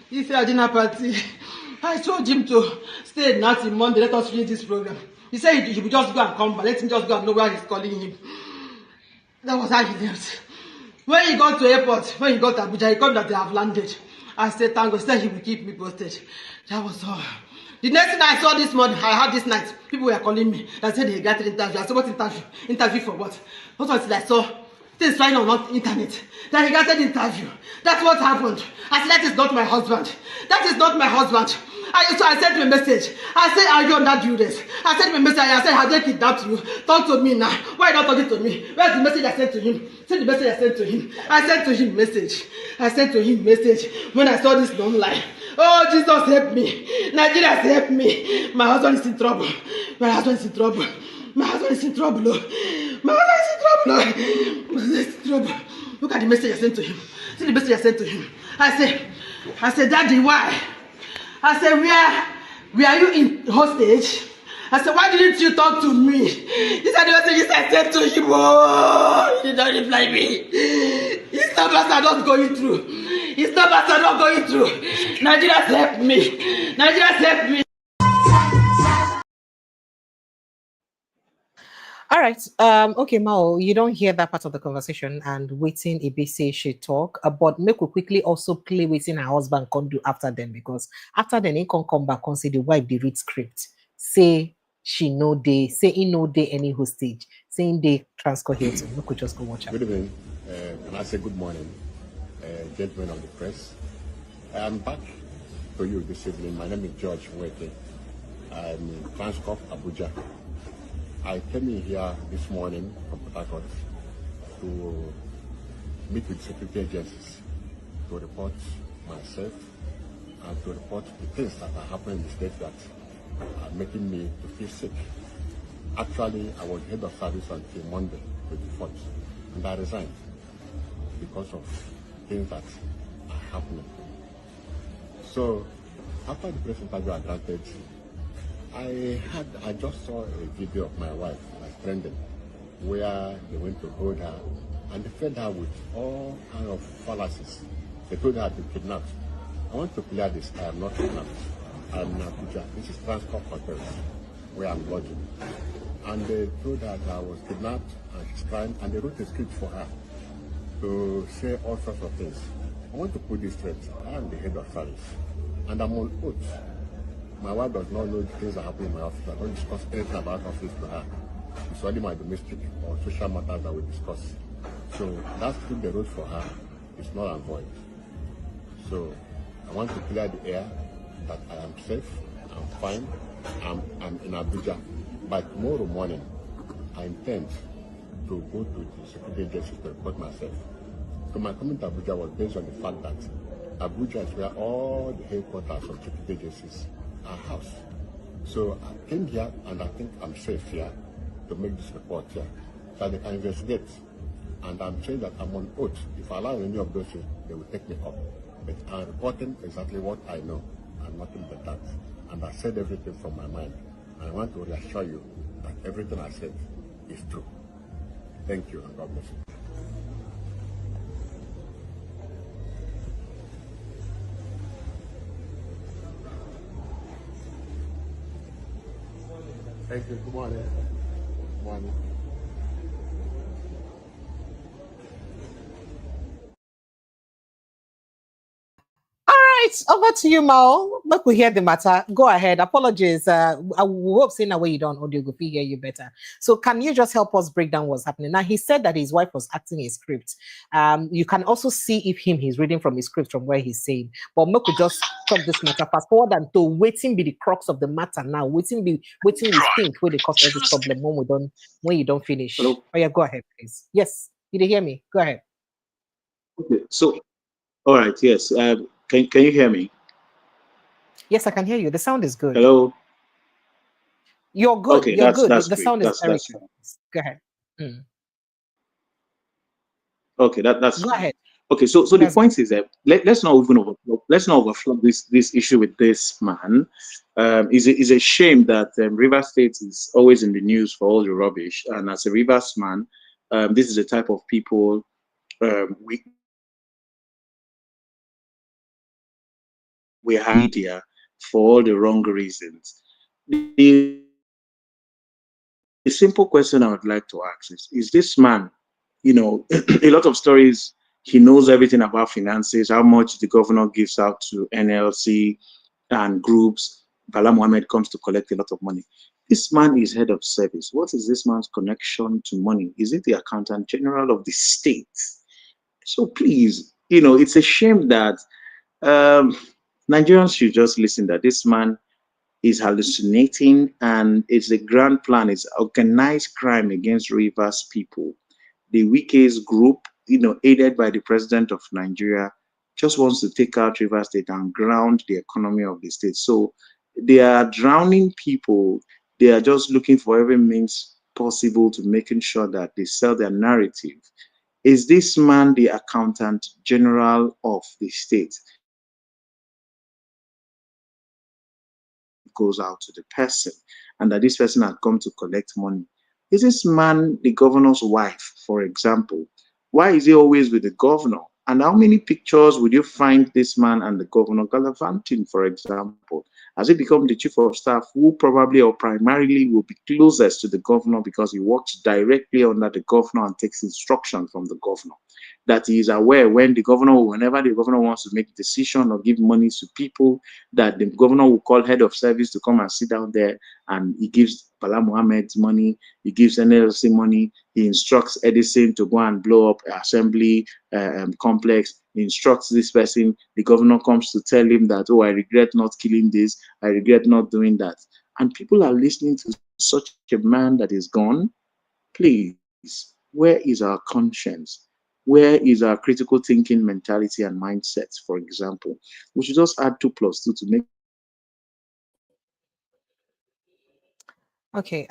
It's our dinner party. I told him to stay at night on Monday, let us finish this program. He said he would just go and come back. Let him just go and know where he's calling him. That was how he left. When he got to airport, when he got to Abuja, he called that they have landed. I said, thank God, said he will keep me posted. That was all. The next thing I saw this morning, I had this night, people were calling me. They said they got an interview. I said, what interview? Interview for what? What was it I saw? Things flying on the internet. That he got an interview. That's what happened. I said, that is not my husband. That is not my husband. So I sent him a message. I said, are you on that duress? I sent him a message. I said, have they kidnapped you? Talk to me now. Why not talking to me? Where's the message I sent to him? Send the message I sent to him. I sent to him message. When I saw this online. Oh, Jesus, help me. Nigeria, help me. My husband is in trouble. My husband is in trouble. Oh. My mother is in trouble. My mother is in trouble. Look at the message I sent to him. See the message I sent to him. I said, Daddy, why? I said, where are you in hostage? I said, why didn't you talk to me? These are the messages I sent to him. Oh, he did not reply me. His numbers are not going through. His numbers are not going through. Nigerians help me. Nigerians help me. All right. Okay, Mao, you don't hear that part of the conversation and waiting Ibisi should talk. But make we quickly also play waiting her husband can do after them, because after then he can come back and say the wife they read script. Say she no day, say he no day any hostage, saying they transfer Hilton. We could just go watch it. Good evening, and I say good morning, gentlemen of the press. I'm back to you this evening. My name is George Wike. I'm in Transcorp, Abuja. I came in here this morning from Port Harcourt to meet with security agencies to report myself and to report the things that are happening in the state that are making me to feel sick. Actually, I was head of service until Monday, 24th, and I resigned because of things that are happening. So, after the press interview I granted, I just saw a video of my wife, my friend, where they went to hold her and they fed her with all kinds of fallacies. They told her I'd been kidnapped. I want to clear this. I am not kidnapped. I am in Abuja. This is Transcorp Hotel, where I'm lodging. And they told her that I was kidnapped and she's crying, and they wrote a script for her to say all sorts of things. I want to put this straight. I am the head of service, and I'm on oath. My wife does not know the things that happen in my office. I don't discuss anything about office to her. It's only my domestic or social matters that we discuss. So that script they wrote for her is not and void. So I want to clear the air that I am safe, I'm fine, I'm in Abuja. By tomorrow morning, I intend to go to the security agency to report myself. So my coming to Abuja was based on the fact that Abuja is where all the headquarters of security agencies are housed. So I came here and I think I'm safe here to make this report here, so they can investigate. And I'm saying that I'm on oath. If I allow any of those things, they will take me up. But I'm reporting exactly what I know and nothing but that. And I said everything from my mind. And I want to reassure you that everything I said is true. Thank you and God bless you. Thank you. Good morning. Good morning. Right, over to you, Mao. Look, we hear the matter. Go ahead. Apologies. I hope saying that way you don't audio go hear you better. So can you just help us break down what's happening? Now, he said that his wife was acting a script. You can also see if he's reading from his script from where he's saying. But we could just talk this matter fast forward and to waiting be the crux of the matter now. Waiting we think where they cause all this problem when you don't finish. Hello? Oh yeah, go ahead, please. Yes, you did hear me. Go ahead. Okay, so all right, yes. Can you hear me? Yes, I can hear you. The sound is good. Hello? You're good. Okay, You're good. that's The great. sound is very That's good. Go ahead. Okay, that's Go ahead. okay. So the point is that let's not overflow this issue with this man. It's a shame that Rivers State is always in the news for all the rubbish, and as a Rivers man, this is the type of people we have media for all the wrong reasons. The simple question I would like to ask is this man, a lot of stories, he knows everything about finances, how much the governor gives out to NLC and groups. Bala Mohammed comes to collect a lot of money. This man is head of service. What is this man's connection to money? Is it the accountant general of the state? So please, it's a shame that Nigerians should just listen that this man is hallucinating, and it's a grand plan. It's organized crime against Rivers people. The Wike's group, aided by the president of Nigeria, just wants to take out Rivers State and ground the economy of the state. So they are drowning people. They are just looking for every means possible to making sure that they sell their narrative. Is this man the accountant general of the state? Goes out to the person, and that this person had come to collect money. Is this man the governor's wife, for example? Why is he always with the governor? And how many pictures would you find this man and the governor gallivanting, for example? Has he become the chief of staff who probably or primarily will be closest to the governor because he works directly under the governor and takes instruction from the governor? That he is aware when the governor, whenever the governor wants to make a decision or give money to people, that the governor will call head of service to come and sit down there, and he gives Bala Mohammed money, he gives NLC money, he instructs Edison to go and blow up assembly complex, he instructs this person, the governor comes to tell him that, oh, I regret not killing this, I regret not doing that. And people are listening to such a man that is gone. Please, where is our conscience? Where is our critical thinking mentality and mindset, for example? We should just add 2 + 2 to make. Okay,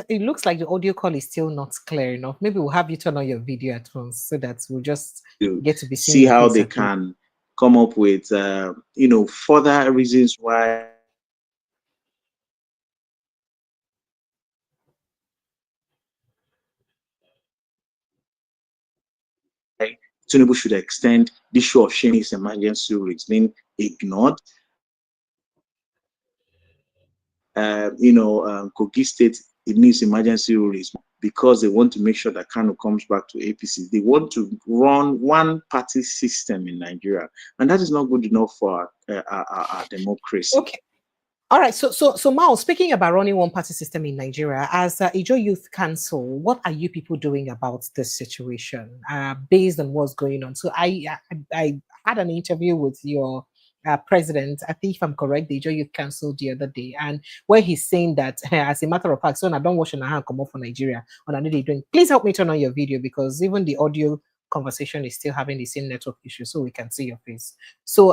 it looks like the audio call is still not clear enough. Maybe we'll have you turn on your video at once so that we'll just get to be see how they can come up with, further reasons why Tinubu should extend the issue of Shani's emergency rule. It's been ignored. Kogi State, it needs emergency rules because they want to make sure that Kano comes back to APC. They want to run one-party system in Nigeria, and that is not good enough for our democracy. Okay. All right. So Mao, speaking about running one-party system in Nigeria, as Ijaw Youth Council, what are you people doing about this situation based on what's going on? So I had an interview with your president, I think if I'm correct, the Ijaw Youth Council the other day, and where he's saying that as a matter of fact, so I don't watch an hand come off for Nigeria on another doing. Please help me turn on your video because even the audio conversation is still having the same network issue, so we can see your face. So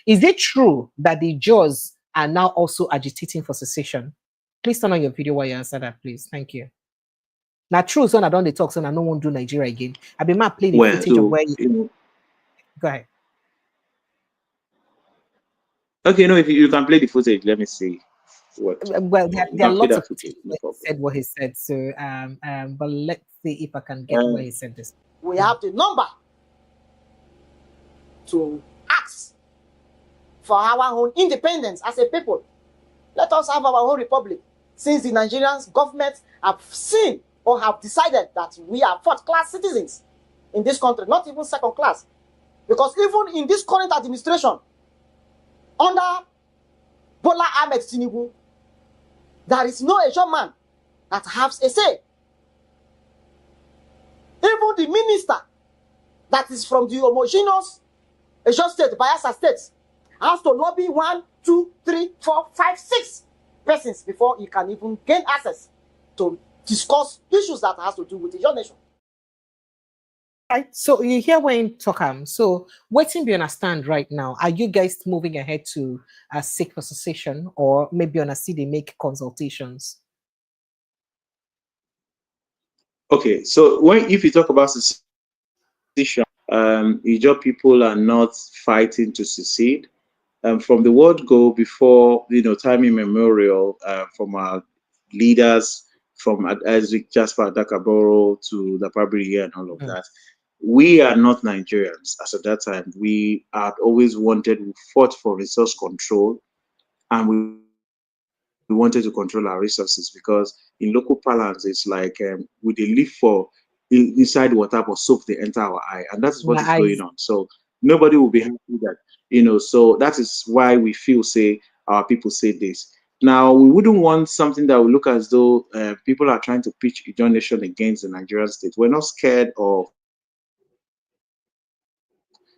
is it true that the Jaws are now also agitating for secession? Please turn on your video while you answer that, please. Thank you. Now, true, so I don't talk, so I don't want to do Nigeria again. I've been play the footage of where you go ahead. Okay, no, if you can play the footage, let me see. What? Well, there are lots of footage where he said what he said. So, but let's see if I can get where he said this. We have the number to ask for our own independence as a people. Let us have our own republic. Since the Nigerian government have seen or have decided that we are fourth-class citizens in this country, not even second class. Because even in this current administration, under Bola Ahmed Tinubu, there is no Asian man that has a say. Even the minister that is from the homogeneous Asian state, Bayelsa state, has to lobby 1, 2, 3, 4, 5, 6 persons before he can even gain access to discuss issues that has to do with the Asian nation. Right. So you hear when talk. So waiting be understand right now. Are you guys moving ahead to seek for secession, or maybe on a see they make consultations? Okay, so if you talk about secession, Ijaw people are not fighting to secede. From the word go, before time immemorial, from our leaders, from Isaac Jasper Dakaboro to the Pabri and all of that. We are not Nigerians. As at that time, we had always wanted, we fought for resource control, and we wanted to control our resources, because in local parlance, it's like we live for inside water, but soap they enter our eye, and that is what is going on. So nobody will be happy that So that is why we feel our people say this. Now, we wouldn't want something that will look as though people are trying to pitch Ijaw nation against the Nigerian state. We're not scared of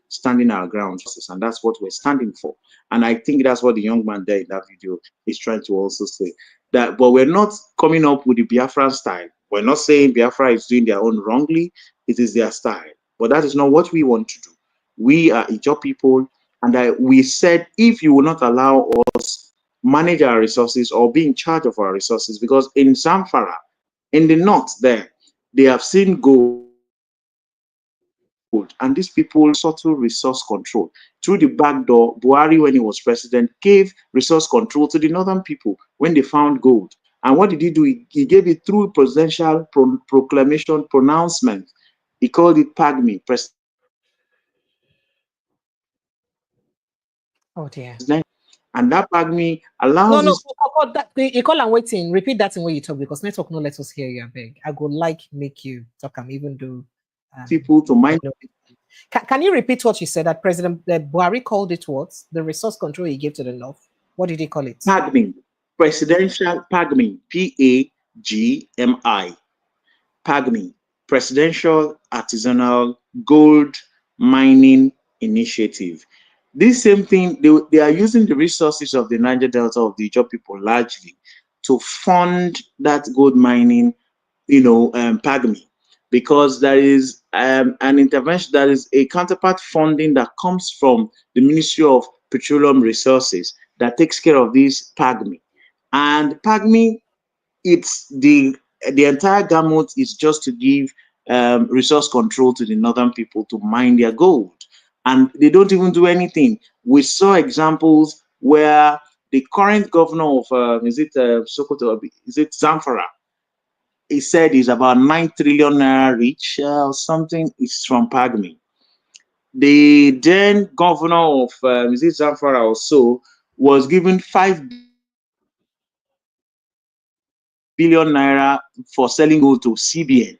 standing our ground, and that's what we're standing for. And I think that's what the young man there in that video is trying to also say. But we're not coming up with the Biafran style. We're not saying Biafra is doing their own wrongly. It is their style. But that is not what we want to do. We are Ijaw people, and we said, if you will not allow us manage our resources or be in charge of our resources, because in Zamfara, In the north there, they have seen gold, and these people subtle resource control. Through the back door, Buhari, when he was president, gave resource control to the northern people when they found gold. And what did he do? He gave it through presidential proclamation pronouncement. He called it PAGMI, Oh dear. and that PAGMI allows No, this you call and waiting. Repeat that in way you talk because network no let us hear you. I beg. I go like make you talk. Even though people to mind. Can you repeat what you said? That President Buhari called it what? The resource control he gave to the north. What did he call it? PAGMI, presidential PAGMI, PAGMI, PAGMI, Presidential Artisanal Gold Mining Initiative. This same thing, they are using the resources of the Niger Delta of the Ijaw people largely to fund that gold mining, PAGMI, because there is an intervention, there is a counterpart funding that comes from the Ministry of Petroleum Resources that takes care of this PAGMI. And PAGMI, it's the entire gamut is just to give resource control to the northern people to mine their gold, and they don't even do anything. We saw examples where the current governor of Sokoto, is it Zamfara? He said he's about 9 trillion naira rich or something. It's from PAGMI. The then governor of is it Zamfara also was given 5 billion naira for selling gold to CBN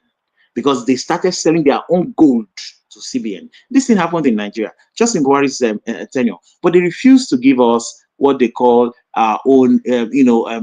because they started selling their own gold to CBN. This thing happened in Nigeria, just in Buhari's tenure, but they refused to give us what they call our own,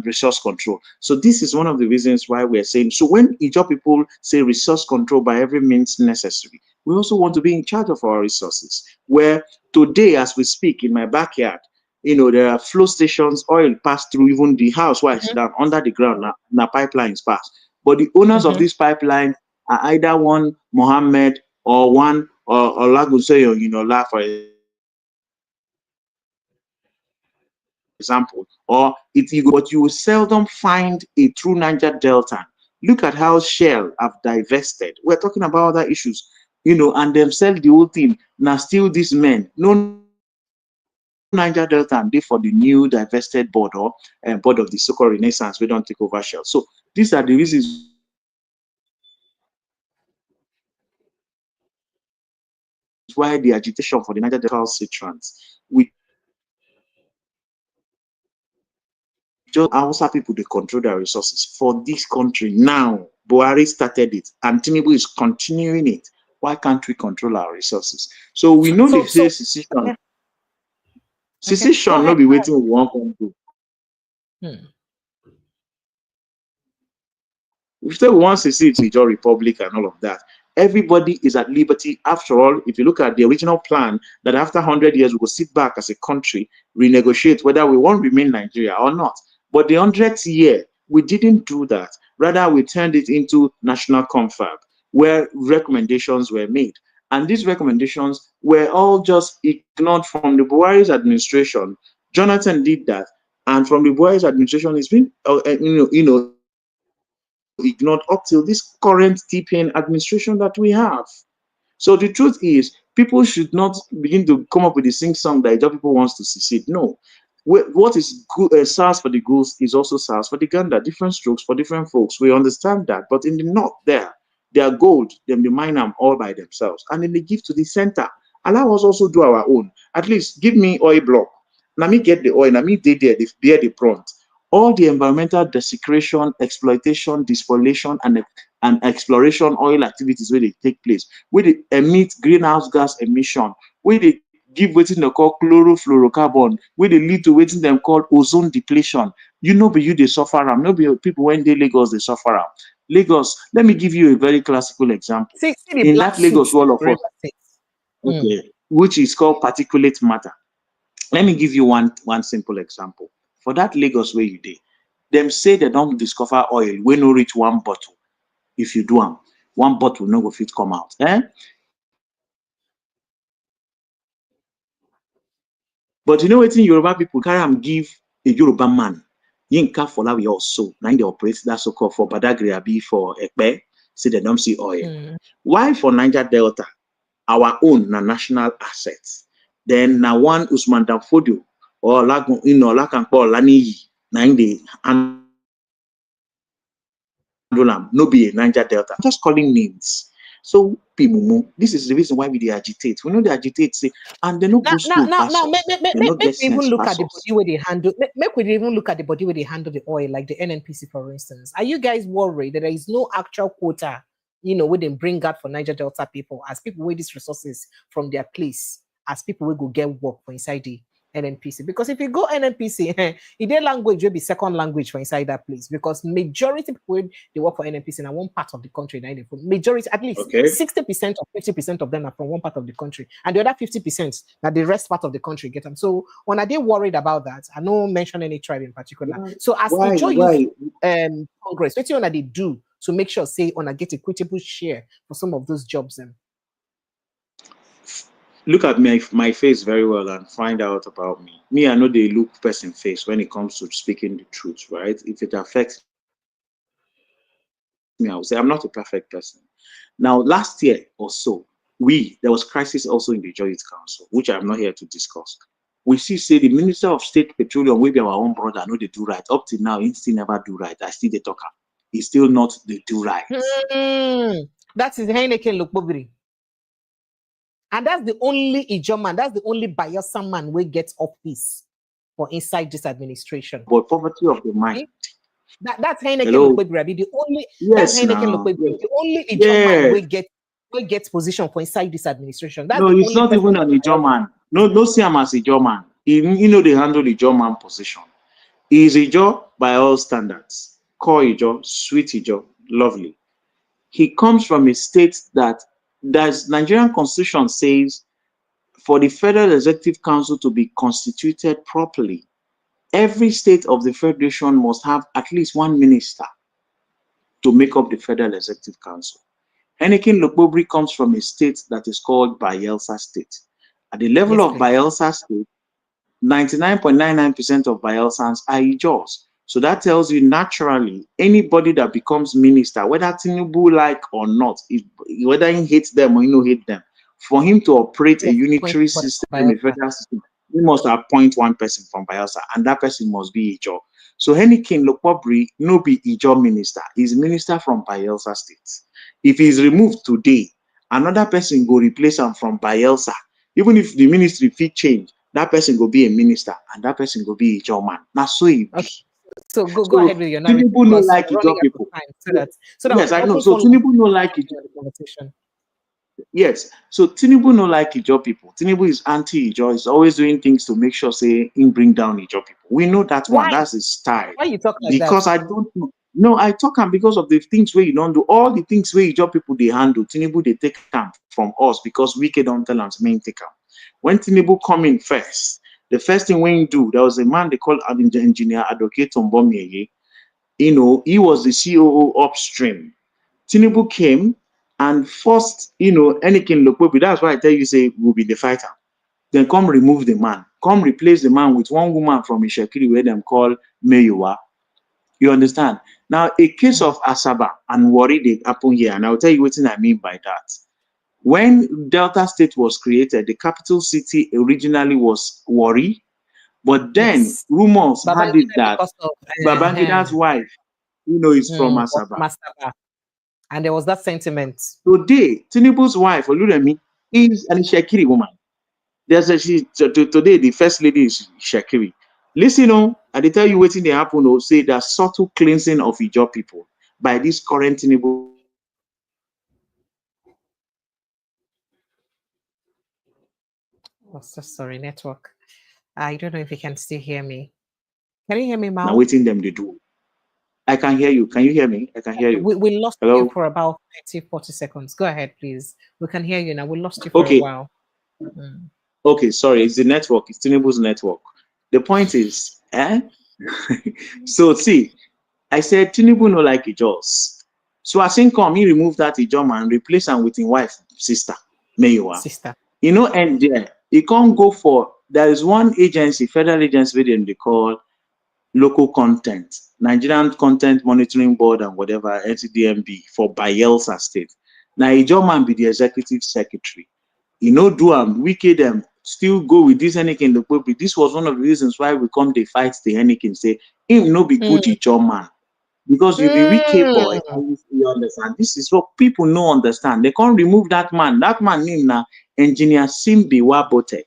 resource control. So this is one of the reasons why we're saying, so when Ijaw people say resource control by every means necessary, we also want to be in charge of our resources, where today, as we speak, in my backyard, there are flow stations, oil pass through even the house where I sit down under the ground, now pipelines pass. But the owners of this pipeline are either one Mohammed or one or Lagunseyo, for example, or but you will seldom find a true Niger Delta. Look at how Shell have divested. We're talking about other issues, and themselves the whole thing. Now still these men, no Niger Delta and they for the new divested board or board of the so-called Renaissance. We don't take over Shell. So these are the reasons why the agitation for the Niger Delta trans. We just Hausa people, they control their resources for this country now. Buhari started it and Tinubu is continuing it. Why can't we control our resources? So we know they say secession. Secession, not be waiting we want to do. If they want to see the Ijaw Republic and all of that, everybody is at liberty. After all, if you look at the original plan, that after 100 years we will sit back as a country, renegotiate whether we want to remain Nigeria or not. But the 100th year, we didn't do that. Rather, we turned it into national confab, where recommendations were made. And these recommendations were all just ignored from the Buhari's administration. Jonathan did that. And from the Buhari's administration, it's been, ignored up till this current TPN administration that we have. So the truth is, people should not begin to come up with the sing song that Ijaw people wants to secede. No. What is good, SARS for the goose is also SARS for the gander. Different strokes for different folks. We understand that. But in the north there, they are gold. They mine them all by themselves. And then they give to the center. Allow us also do our own. At least give me oil block. Let me get the oil. Let me they bear the prompt. All the environmental desecration, exploitation, despoliation, and exploration oil activities where they take place, where they emit greenhouse gas emission, where they give what they call chlorofluorocarbon, where they lead to what them called ozone depletion. But you they suffer. No be people when they Lagos they suffer. Lagos, let me give you a very classical example. In that Lagos wall of okay, which is called particulate matter. Let me give you one simple example. For that Lagos where you did, them say they don't discover oil when no reach one bottle. If you do them, one bottle no go fit come out. But you know what? Yoruba people carry and give a Yoruba man. Yinka for we also, now they operate that so-called for Badagry Abi for Ekpe, say they don't see oil. Why for Niger Delta? Our own national assets. Then now one Usman Danfodio or Lani Nine and no be a Niger Delta. I'm just calling names. So people, this is the reason why we agitate. We know they agitate, say, and they no go school. Now, make we even look at the body where they handle. Make we even look at the body where they handle the oil, like the NNPC, for instance. Are you guys worried that there is no actual quota, where they bring out for Niger Delta people as people with these resources from their place, as people will go get work for inside the NNPC? Because if you go NNPC, their language will be second language for inside that place, because majority people they work for NNPC in one part of the country. Majority, at least 60% or 50% of them are from one part of the country, and the other 50% that the rest part of the country get them. So when are they worried about that? I don't mention any tribe in particular. So as Ijaw Youth Congress, what you they do to make sure say on a get equitable share for some of those jobs then? Look at my face very well and find out about me. Me, I know they look person face when it comes to speaking the truth, right? If it affects me, I will say I'm not a perfect person. Now, last year or so, there was crisis also in the Ijaw Youth Council, which I'm not here to discuss. We say the Minister of State Petroleum, maybe our own brother, I know they do right. Up to now, he still never do right. I still the talker. He's still not the do right. That is Heineken Lokbobiri. And that's the only Ijaw man, that's the only Bayelsa man who gets office for inside this administration. But poverty of the mind. That's Heineken Lokbobiri. The only that's Heineken Lokbobiri. The only Ijaw man who gets position for inside this administration. That's no, it's not even an Ijaw man. No, see him as Ijaw man. They handle the Ijaw man position. He is Ijaw by all standards. Core Ijaw, sweet Ijaw, lovely. He comes from a state that Nigerian Constitution says for the Federal Executive Council to be constituted properly, every state of the Federation must have at least one minister to make up the Federal Executive Council. Heineken Lokbobiri comes from a state that is called Bayelsa State. At the level of Bayelsa State, 99.99% of Bayelsans are Ijaws. So that tells you naturally, anybody that becomes minister, whether Tinubu like or not, whether he hates them or he hate them, for him to operate a unitary system in the federal system, he must appoint one person from Bayelsa, and that person must be Ijaw. So Heineken Lokbobiri no be Ijaw minister, he's minister from Bayelsa State. If he's removed today, another person go replace him from Bayelsa. Even if the ministry fit change, that person go be a minister, and that person go be Ijaw man. Now so he be. So go ahead with your narrative. Tinubu no like Ijaw people. Yes, I know. So Tinubu no like Ijaw. Yes. So Tinubu no like Ijaw people. Tinubu is anti-Ijaw. He's always doing things to make sure say he bring down Ijaw people. We know that one. That's his style. Why you talk like that? Because I don't know. No, I talk him because of the things where you don't do. All the things where Ijaw people they handle, Tinubu they take them from us because Wike don't tell us main take them. When Tinubu come in first, the first thing when you do, there was a man they call engineer Advocate Tombomiye. He was the COO upstream. Tinubu came and first, Heineken Lokbobiri. That's why I tell you, say we'll be the fighter. Then come remove the man. Come replace the man with one woman from Ishekiri where them call Meyuwa. You understand? Now, a case of Asaba and Warri they happen here, and I'll tell you what I mean by that. When Delta State was created, the capital city originally was Warri, but then rumors had it that Babangida's wife, is from Asaba. And there was that sentiment. Today, Tinubu's wife, Oluremi, is an Ishekiri woman. Today, the first lady is Ishekiri. Listen, I tell you what they happen, say the subtle cleansing of Ijaw people by this current Tinubu. Oh, so sorry, network. I don't know if you can still hear me. Can you hear me, Mao? Now waiting them to do. I can hear you. Can you hear me? I can hear you. We lost you for about 30-40 seconds. Go ahead, please. We can hear you now. We lost you for a while. Okay, sorry. It's the network. It's Tinubu's network. The point is, so see, I said Tinubu no like Ijaws. So I think he remove that Ijaw man, replace him with his wife, sister, Meyuwa. Sister. And there, he can't go for, there is one agency, federal agency, they call local content, Nigerian Content Monitoring Board and whatever, NCDMB for Bayelsa State. Now, Ijaw man be the executive secretary. You know, do Wike them still go with this Henneken the public. This was one of the reasons why we come they fight the Henneken, say him no be good Ijaw man. Because you be Wike boy, and you understand. This is what people no understand. They can't remove that man. That man name now engineer Simbi Wabote.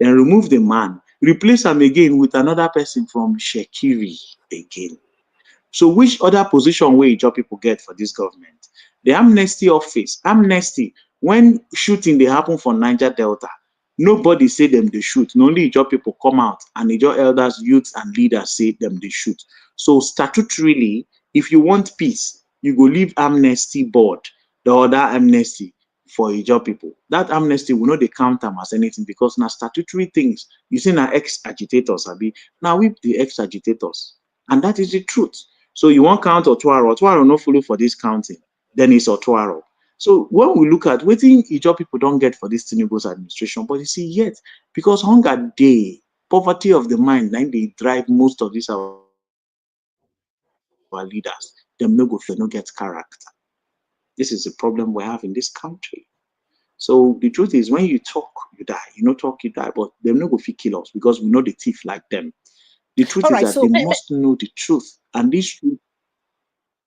Then remove the man, replace him again with another person from Shekiri again. So which other position where Ijaw people get for this government? The amnesty office, amnesty, when shooting they happen for Niger Delta, nobody say them they shoot. Only Ijaw people come out and Ijaw elders, youths and leaders say them they shoot. So statutorily, if you want peace, you go leave amnesty board, the other amnesty for Ijaw people. That amnesty will not they count them as anything because now statutory things, you see now ex-agitators, Abi. Now we the ex-agitators. And that is the truth. So you want count Otuaro no follow for this counting, then it's Otuaro. So when we look at what Ijaw people don't get for this Tinubu's administration, but you see yet, because hunger day, poverty of the mind, then they drive most of these our leaders, them no go, they no get character. This is the problem we have in this country. So the truth is when you talk, you die. You know talk, you die, but them no go fit kill us because we know the thief like them. The truth is that they must know the truth. And this truth.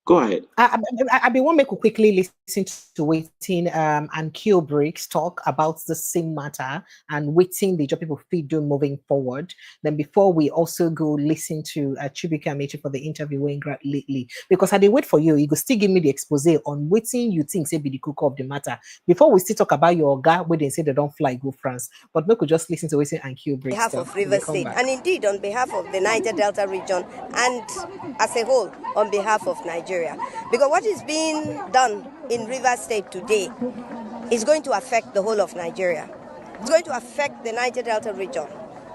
Go ahead. I want to quickly listen to waiting and Kyo Breaks talk about the same matter and waiting the job people feel do moving forward. Then before we also go listen to Chibuike Amaechi for the interview we got lately, because I did wait for you, you go still give me the expose on waiting you think say be the cook of the matter before we still talk about your guy where they say they don't fly go France. But we could just listen to waiting and Kyo Breaks. On behalf of River State and indeed on behalf of the Niger Delta region and as a whole on behalf of Nigeria. Because what is being done in River State today is going to affect the whole of Nigeria. It's going to affect the Niger Delta region.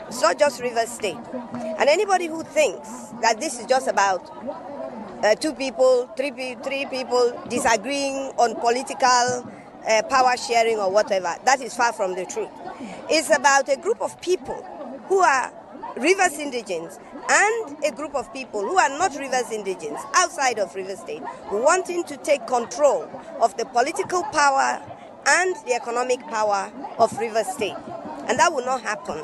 It's not just River State. And anybody who thinks that this is just about two people, three people disagreeing on political power sharing or whatever, that is far from the truth. It's about a group of people who are Rivers indigents and a group of people who are not Rivers indigents outside of River State wanting to take control of the political power and the economic power of River State. And that will not happen.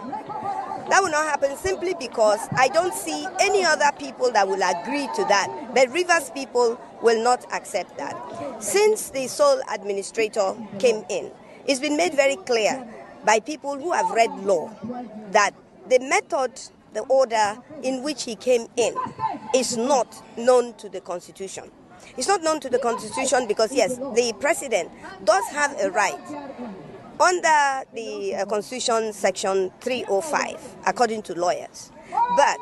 That will not happen simply because I don't see any other people that will agree to that. The Rivers people will not accept that. Since the sole administrator came in, it's been made very clear by people who have read law that the method, the order in which he came in is not known to the Constitution. It's not known to the Constitution because, yes, the president does have a right under the Constitution section 305, according to lawyers. But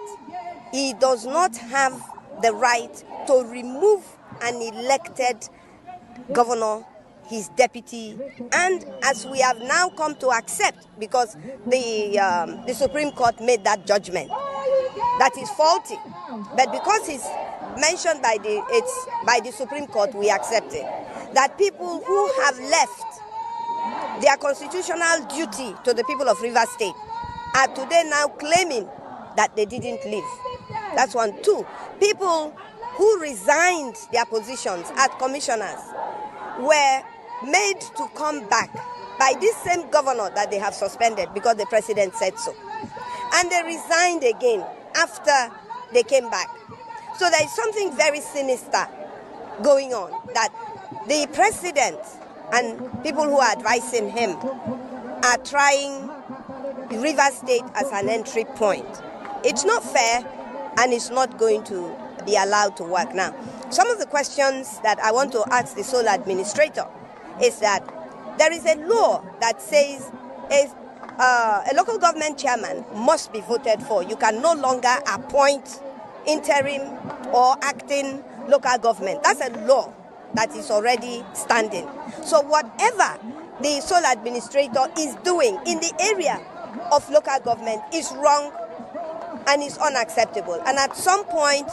he does not have the right to remove an elected governor, his deputy, and as we have now come to accept, because the Supreme Court made that judgment, that is faulty. But because it's mentioned by the Supreme Court, we accept it. That people who have left their constitutional duty to the people of River State are today now claiming that they didn't leave. That's one. Two, people who resigned their positions as commissioners were made to come back by this same governor that they have suspended because the president said so. And they resigned again after they came back. So there is something very sinister going on, that the president and people who are advising him are trying River State as an entry point. It's not fair and it's not going to be allowed to work. Now, some of the questions that I want to ask the sole administrator is that there is a law that says a local government chairman must be voted for. You can no longer appoint interim or acting local government. That's a law that is already standing. So whatever the sole administrator is doing in the area of local government is wrong and is unacceptable. And at some point,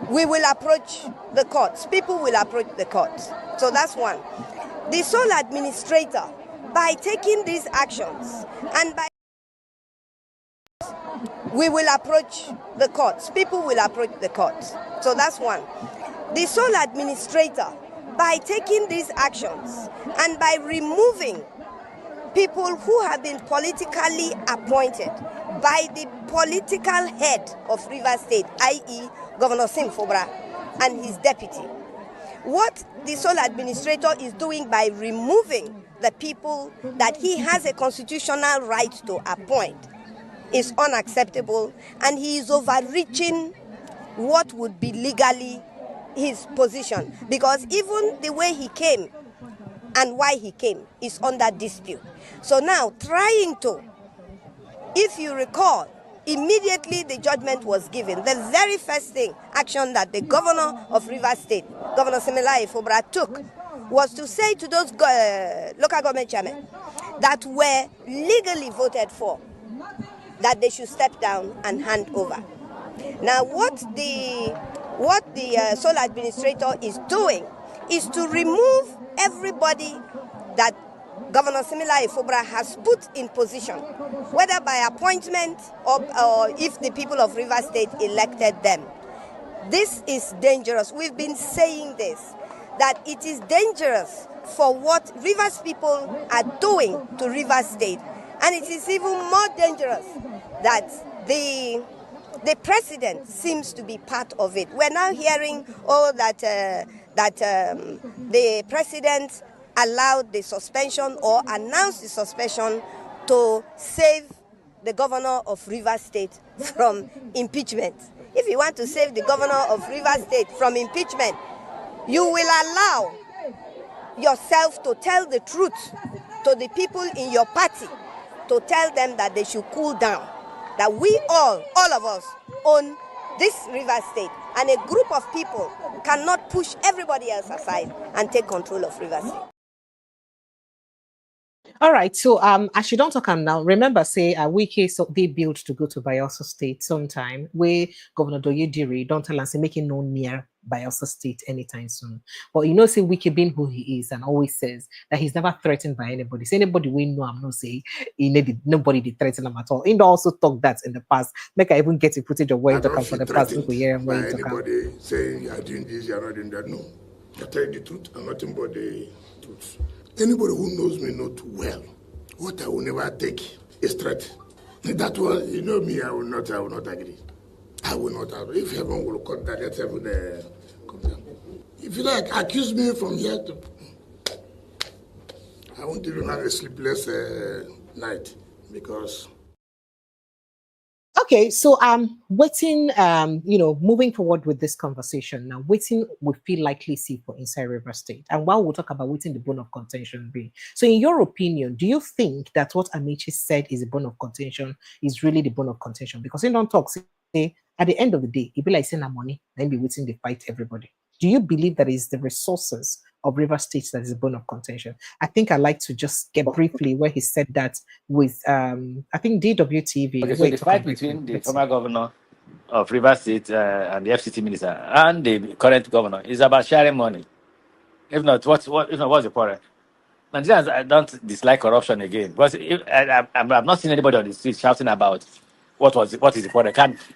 we will approach the courts. People will approach the courts. So that's one. The sole administrator, by taking these actions and by we will approach the courts. People will approach the courts. So that's one. The sole administrator, by taking these actions and by removing people who have been politically appointed by the political head of Rivers State, i.e. Governor Fubara and his deputy. What the sole administrator is doing by removing the people that he has a constitutional right to appoint is unacceptable, and he is overreaching what would be legally his position, because even the way he came and why he came is under dispute. So now trying to, if you recall, immediately the judgment was given, the very first action that the governor of Rivers State, Governor Fubara, took was to say to those local government chairmen that were legally voted for that they should step down and hand over. Now what the sole administrator is doing is to remove everybody that Governor Fubara has put in position, whether by appointment or if the people of Rivers State elected them. This is dangerous. We've been saying this, that it is dangerous for what Rivers people are doing to Rivers State. And it is even more dangerous that the president seems to be part of it. We're now hearing that the president allowed the suspension or announced the suspension to save the governor of Rivers State from impeachment. If you want to save the governor of Rivers State from impeachment, you will allow yourself to tell the truth to the people in your party, to tell them that they should cool down, that we all of us own this Rivers State, and a group of people cannot push everybody else aside and take control of Rivers State. All right, so as you don't talk now, remember say Wike so they built to go to Bayelsa State sometime where Governor Doyediri don't tell us making no near Bayelsa State anytime soon. But you know, say Wike being who he is and always says that he's never threatened by anybody. So anybody we know, I'm not saying nobody did threaten him at all. He also talked that in the past. Make I even get a footage of where he talk for the past people here and where he talk. Anybody saying you are doing this, you are not doing that. No, I tell you the truth. I'm nothing but the truth. Anybody who knows me knows too well. What I will never take is threat. That one, you know me, I will not agree. I will not agree. If heaven will cut that, let heaven come down. If you like, accuse me from here to... I won't even have a sleepless night because... Okay, so waiting, moving forward with this conversation now, waiting we feel likely see for inside River State. And while we'll talk about waiting the bone of contention be. So in your opinion, do you think that what Amaechi said is a bone of contention is really the bone of contention? Because he don't talk, say, at the end of the day, it be like saying money, then be waiting to fight everybody. Do you believe that is the resources of River State that is a bone of contention? I think I'd like to just get briefly where he said that with, I think DWTV. Okay, so the fight between the former governor of River State and the FCT minister and the current governor is about sharing money. If not, what's the problem? Nigerians don't dislike corruption again. But I've not seen anybody on the street shouting about what is the problem.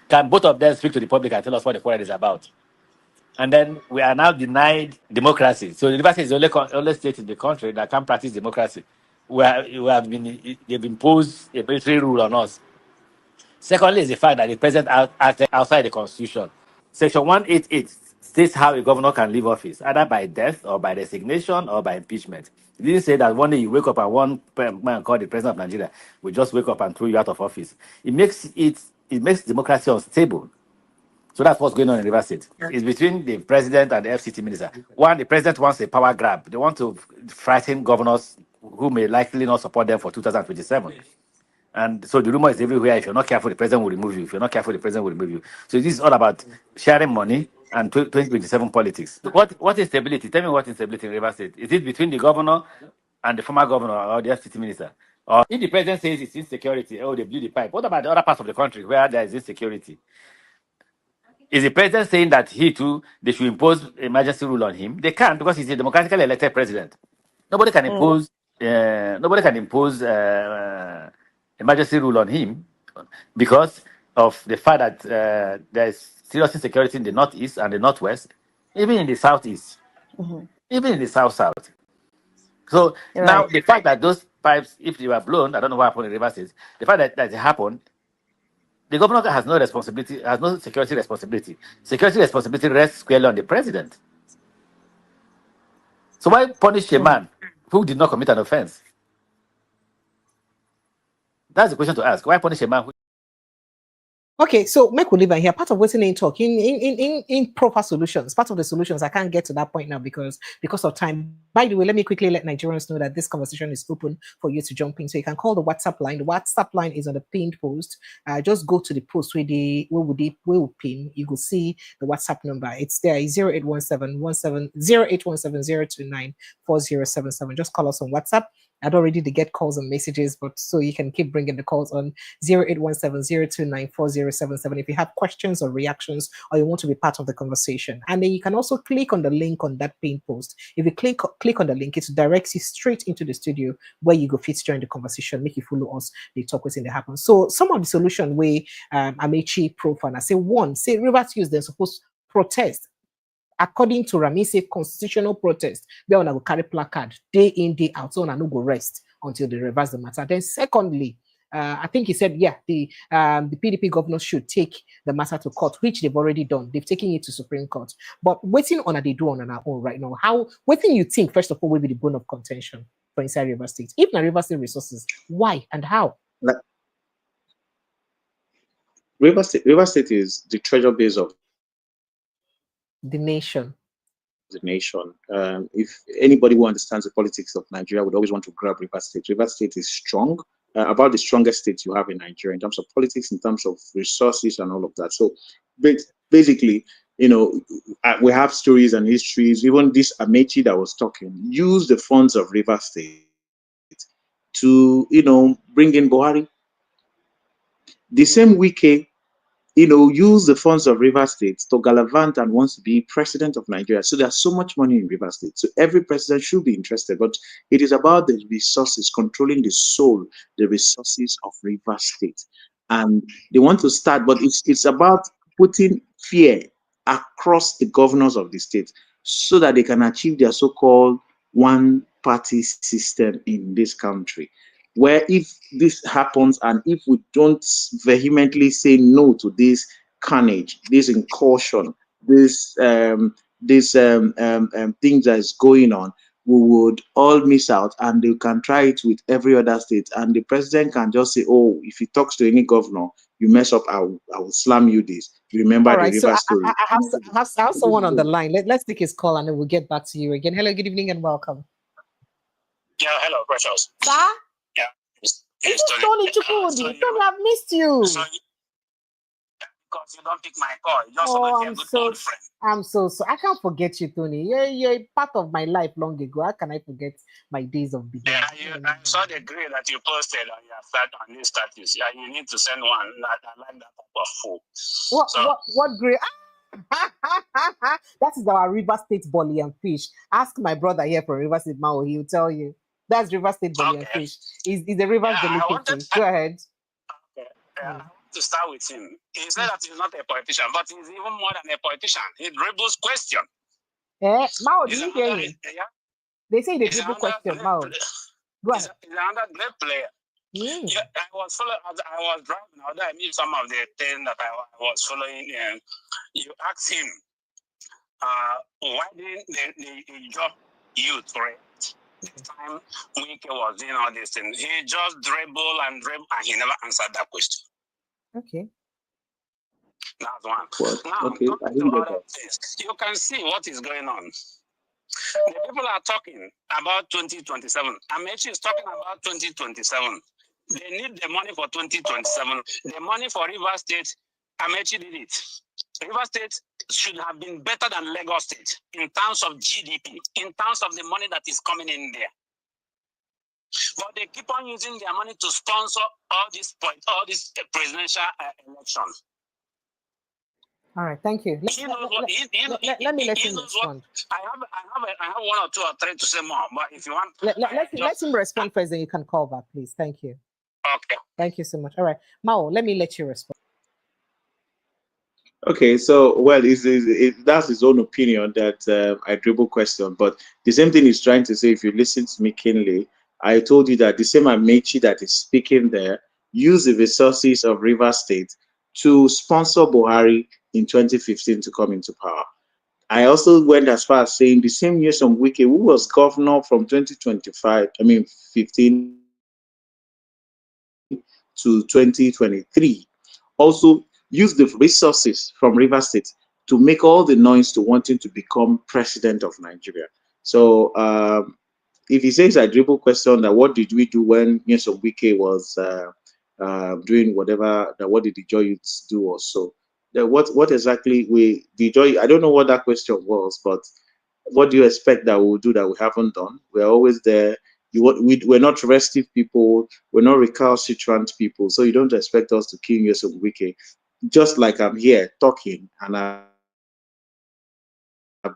Can both of them speak to the public and tell us what the problem is about? And then we are now denied democracy. So the River State is the only state in the country that can practice democracy. They've imposed a military rule on us. Secondly, is the fact that the president acted outside the constitution. Section 188 states how a governor can leave office, either by death or by resignation or by impeachment. It didn't say that one day you wake up and one man called the president of Nigeria will just wake up and throw you out of office. It makes democracy unstable. So that's what's going on in River State. It's between the president and the FCT minister. One, the president wants a power grab. They want to frighten governors who may likely not support them for 2027. And so the rumor is everywhere. If you're not careful, the president will remove you. If you're not careful, the president will remove you. So this is all about sharing money and 2027 politics. What is stability? Tell me what is stability in River State. Is it between the governor and the former governor or the FCT minister? Or if the president says it's insecurity, they blew the pipe. What about the other parts of the country where there is insecurity? Is the president saying that they should impose emergency rule on him? They can't, because he's a democratically elected president. Nobody can impose emergency rule on him because of the fact that there's serious insecurity in the northeast and the northwest, even in the southeast, even in the south. So now the fact that those pipes, if they were blown, I don't know what happened in River State, the fact that it happened, the governor has no responsibility, has no security responsibility. Security responsibility rests squarely on the president. So why punish a man who did not commit an offense? That's the question to ask. Why punish a man who... Okay, so make we leave it here. Part of what's in talk in proper solutions. Part of the solutions, I can't get to that point now because of time. By the way, let me quickly let Nigerians know that this conversation is open for you to jump in. So you can call the WhatsApp line. The WhatsApp line is on the pinned post. Just go to the post where will pin. You will see the WhatsApp number. It's there. 0817-029-4077. Just call us on WhatsApp. I'd already get calls and messages, but so you can keep bringing the calls on 0817-029-4077 if you have questions or reactions or you want to be part of the conversation. And then you can also click on the link on that pin post. If you click on the link, it directs you straight into the studio where you go fit join the conversation, make you follow us, they talk what's in the happen. So some of the solution where Amaechi profile, I say one, say Rivers Youth, they're supposed to protest. According to Ramise, constitutional protest, they will carry placard day in, day out, so no go rest until they reverse the matter. Then secondly, I think he said, yeah, the PDP governors should take the matter to court, which they've already done. They've taken it to Supreme Court. But waiting on they do on our own right now. What do you think, first of all, will be the bone of contention for inside River State? If not River State resources, why and how? River State is the treasure base of the nation. If anybody who understands the politics of Nigeria would always want to grab River State. River State is strong, about the strongest state you have in Nigeria in terms of politics, in terms of resources and all of that. So basically, we have stories and histories. Even this Amaechi that was talking used the funds of River State to, bring in Buhari. The same Wike, use the funds of River State to gallivant and wants to be president of Nigeria. So there's so much money in River State. So every president should be interested. But it is about the resources, controlling the soul, the resources of River State. And they want to start, but it's about putting fear across the governors of the state so that they can achieve their so-called one-party system in this country. Where if this happens and if we don't vehemently say no to this carnage, this incursion, this things that is going on, we would all miss out, and they can try it with every other state. And the president can just say, "Oh, if he talks to any governor, you mess up, I will slam you this." You remember the River story. I have someone on the line. Let's take his call and then we'll get back to you again. Hello, good evening and welcome. Yeah, hello, Precious. Sir? Yeah. It's Tony Chukudi. Tony, I've missed you. So because you don't pick my call. You just like a good old friend. I'm so I can't forget you, Tony. You're part of my life long ago. How can I forget my days of beginning? Yeah, I saw the grade that you posted on your on this status. Yeah, you need to send one. I like that type of food. What grade? That is our River State Bolly and fish. Ask my brother here from River State Mao. He'll tell you. That's River State Bolly and fish. Is the river's delicacy. Go ahead. Okay. I want to start with him. He said that he's not a politician, but he's even more than a politician. He dribbles question. Mao, do you hear me? Yeah. They say they dribble question, Mao. Go ahead. He's another great player. Yeah, I was driving. Although I missed some of the things that I was following. You asked him, why didn't the Ijaw Youth, right? The time Wike was doing all these things, he just dribbled and he never answered that question. Okay. That's one. Now, okay, to other things, you can see what is going on. The people are talking about 2027. Amaechi is talking about 2027. They need the money for 2027. The money for River State, Amaechi did it. River State should have been better than Lagos State in terms of GDP, in terms of the money that is coming in there. But they keep on using their money to sponsor all this presidential elections. All right, thank you. Let me let him respond. I have one or two or three to say more, but if you want, let him respond first, then you can call back, please. Thank you. Okay. Thank you so much. All right, Mao, let me let you respond. Okay, so well, that's his own opinion that I dribble question, but the same thing he's trying to say. If you listen to me keenly, I told you that the same Amaechi that is speaking there used the resources of Rivers State to sponsor Buhari in 2015 to come into power. I also went as far as saying the same year some Wike, who was governor from 15 to 2023, also used the resources from River State to make all the noise to wanting to become president of Nigeria. So if he says I dribble question that what did we do when Nyesom Wike was doing whatever, that what did the Ijaw Youths do or so? What exactly the Ijaw, I don't know what that question was, but what do you expect that we'll do that we haven't done? We're always there. We're not restive people. We're not recalcitrant people. So you don't expect us to kill you some Wike. Just like I'm here talking and I've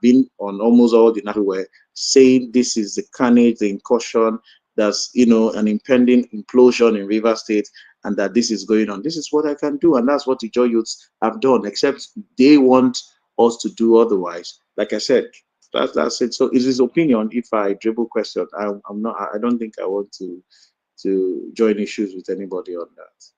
been on almost all the everywhere saying this is the carnage, the incursion, that's an impending implosion in River State, and that this is going on. This is what I can do, and that's what the Ijaw Youths have done. Except they want us to do otherwise. Like I said, that's it. So it's his opinion. If I dribble question, I'm not. I don't think I want to join issues with anybody on that.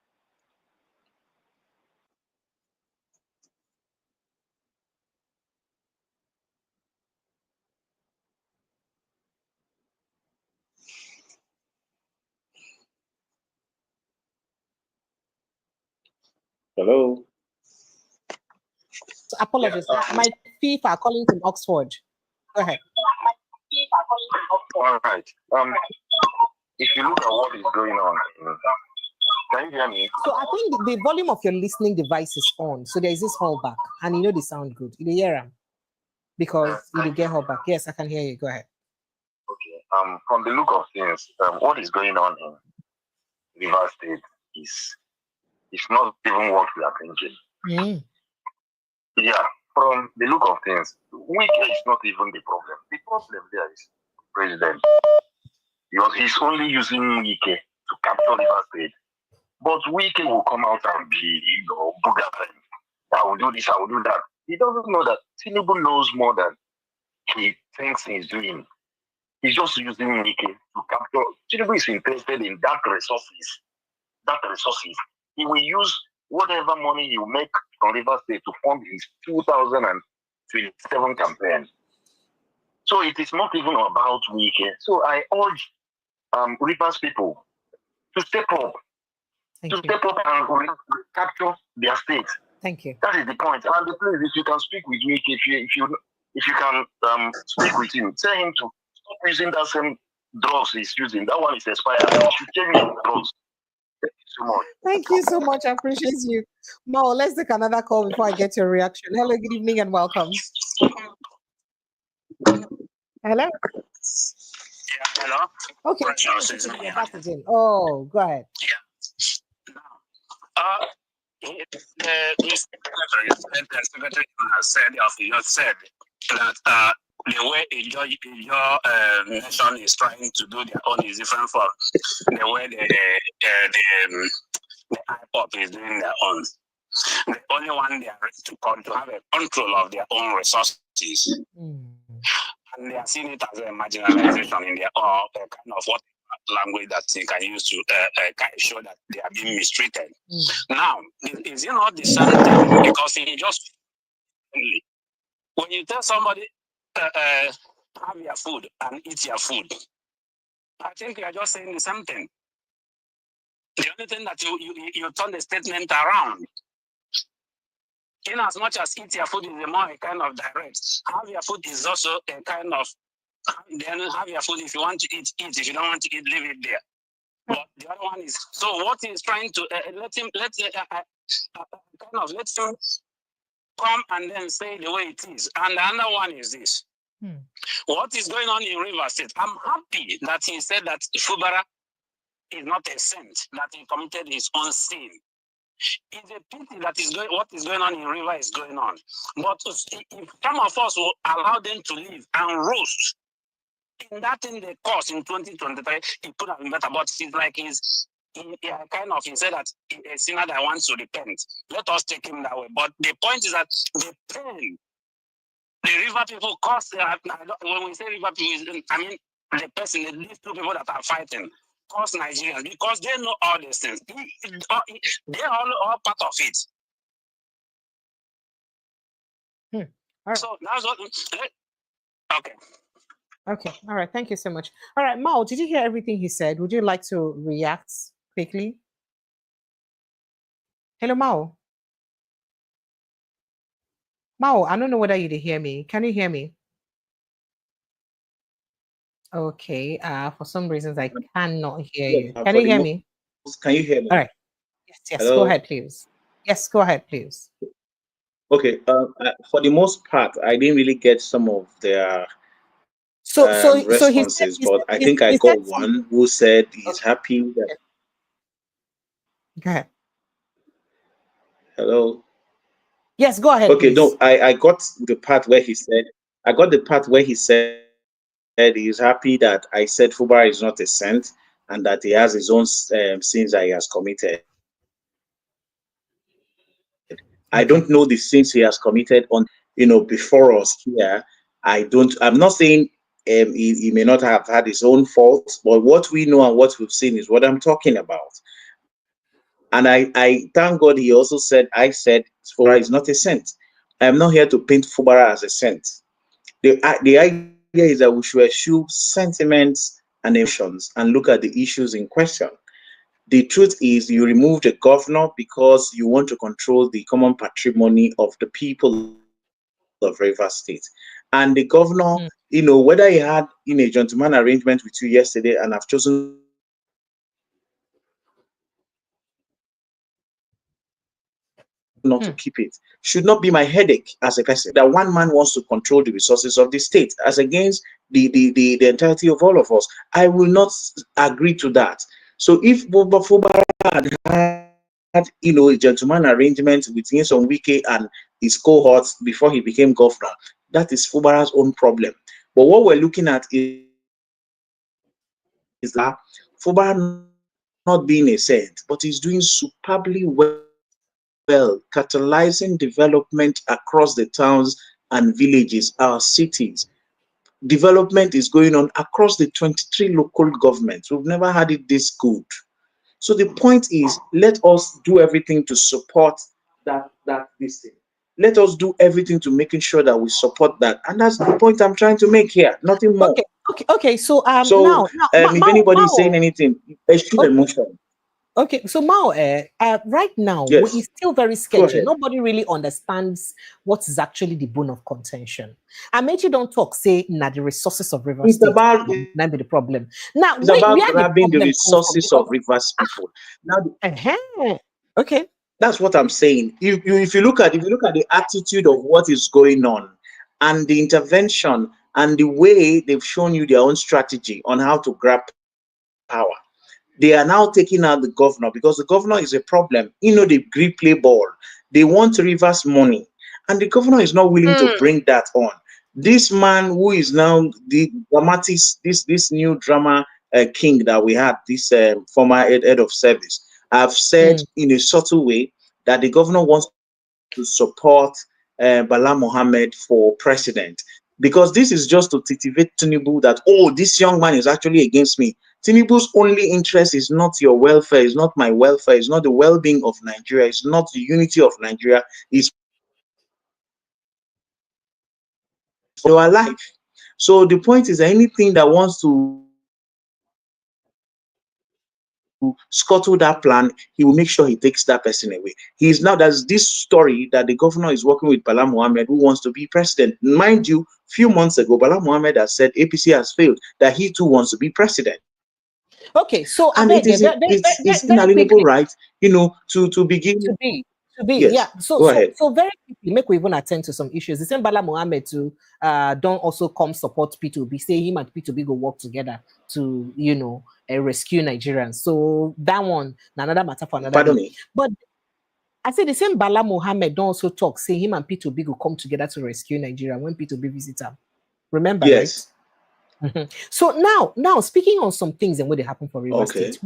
Hello. Apologies. My FIFA calling from Oxford. Go ahead. All right. If you look at what is going on, can you hear me? So I think the volume of your listening device is on. So there is this hallback, and they sound good. You hear them because you get hallback. Yes, I can hear you. Go ahead. Okay. From the look of things, what is going on in Rivers State is not even what we are thinking. Yeah. From the look of things, Wike is not even the problem. The problem there is president. He's only using Wike to capture Rivers State. But Wike will come out and be, I will do this, I will do that. He doesn't know that Tinubu knows more than he thinks he's doing. He's just using Wike to capture. Tinubu is interested in that resources. He will use whatever money he will make from Rivers State to fund his 2027 campaign. So it is not even about Wike. So I urge Rivers people to step up. Step up and capture their state. Thank you. That is the point. And please, if you can speak with Wike, if you can speak with him, tell him to stop using that same drugs he's using. That one is expired. He should change the drugs. Thank you so much. Thank you so much. I appreciate you. Mo, let's take another call before I get your reaction. Hello, good evening and welcome. Hello? Yeah, hello? Okay. You're back again. Oh, go ahead. The secretary said that the way your nation is trying to do their own is different from the way the IPOP is doing their own. The only one they are to have a control of their own resources. And they are seeing it as a marginalization in their own kind of what language that they can use to kind of show that they are being mistreated. Now, is it not the same thing? Because he just when you tell somebody have your food and eat your food, I think you are just saying the same thing. The only thing that you turn the statement around. In as much as eat your food is a more a kind of direct, have your food is also a kind of, then have your food if you want to eat, eat. If you don't want to eat, leave it there. But the other one is, so what he's trying to, let him come and then say the way it is. And the other one is this. What is going on in Rivers State? I'm happy that he said that Fubara is not a saint, that he committed his own sin. It's a pity that what is going on in River is going on. But if some of us will allow them to live and roast in that thing they caused in 2023, it could have been better. But it's like he said that a sinner that wants to repent, let us take him that way. But the point is that the pain the river people cause, when we say river people, I mean the person, these two people that are fighting, cause Nigerians because they know all these things. They are all part of it. Right. So that's what. Okay. Okay. All right. Thank you so much. All right, Mao, did you hear everything he said? Would you like to react quickly? Hello, Mao. Mao, I don't know whether you did hear me. Can you hear me? Okay. For some reasons, I cannot hear you. Can you hear me? Can you hear me? All right. Yes. Hello? Go ahead, please. Yes, go ahead, please. Okay. For the most part, I didn't really get some of their responses, but I think I got one who said he's happy that. Go ahead. Hello. Yes, go ahead. Okay, please. no, I got the part where he said. I got the part where he said he's happy that I said Fubara is not a saint and that he has his own sins that he has committed. I don't know the sins he has committed on, before us here. I'm not saying he may not have had his own faults, but what we know and what we've seen is what I'm talking about. And I thank God he also said, I said Fubara is not a saint. I'm not here to paint Fubara as a saint. The idea is that we should eschew sentiments and emotions and look at the issues in question. The truth is, you remove the governor because you want to control the common patrimony of the people of Rivers State. And the governor, whether he had a gentleman arrangement with you yesterday and I've chosen not to keep it, should not be my headache as a person. That one man wants to control the resources of the state as against the entirety of all of us. I will not agree to that. So if Fubara had a gentleman arrangement with Nyesom Wike and his cohorts before he became governor, that is Fubara's own problem. But what we're looking at is that Fubara not being a saint, but he's doing superbly well, catalyzing development across the towns and villages, our cities. Development is going on across the 23 local governments. We've never had it this good. So the point is, let us do everything to support that this thing. Let us do everything to making sure that we support that. And that's the point I'm trying to make here. Nothing more. Okay. So now if anybody is saying anything, eschew emotion. Okay, so Mao, right now, it's still very sketchy. Nobody really understands what is actually the bone of contention. Amaechi don't talk, say, the resources of Rivers State might be the problem. Now, it's about grabbing the resources of Rivers people. Now, okay, that's what I'm saying. If you look at the attitude of what is going on, and the intervention and the way they've shown you their own strategy on how to grab power. They are now taking out the governor because the governor is a problem. They grip play ball. They want to reverse money. And the governor is not willing to bring that on. This man who is now the dramatics, this new drama king that we had, this former head of service, have said in a subtle way that the governor wants to support Bala Mohammed for president. Because this is just to titivate Tinubu that, this young man is actually against me. Tinubu's only interest is not your welfare, is not my welfare, is not the well-being of Nigeria, it's not the unity of Nigeria, it's for our life. So the point is, anything that wants to scuttle that plan, he will make sure he takes that person away. There's this story that the governor is working with Bala Mohammed, who wants to be president. Mind you, few months ago, Bala Mohammed has said APC has failed, that he too wants to be president. Okay, so and it's inalienable right, to begin to be. Yes. Yeah. So Go ahead. So very quickly, make we even attend to some issues. The same Bala Mohammed to don't also come support P2B. Say him and P2B go work together to rescue Nigerians. So that one, another matter for another. Pardon me. But I say the same Bala Mohammed don't also talk. Say him and P2B go come together to rescue Nigeria when P2B visit him. Remember, yes. Right? So now speaking on some things and what they happen for Rivers State.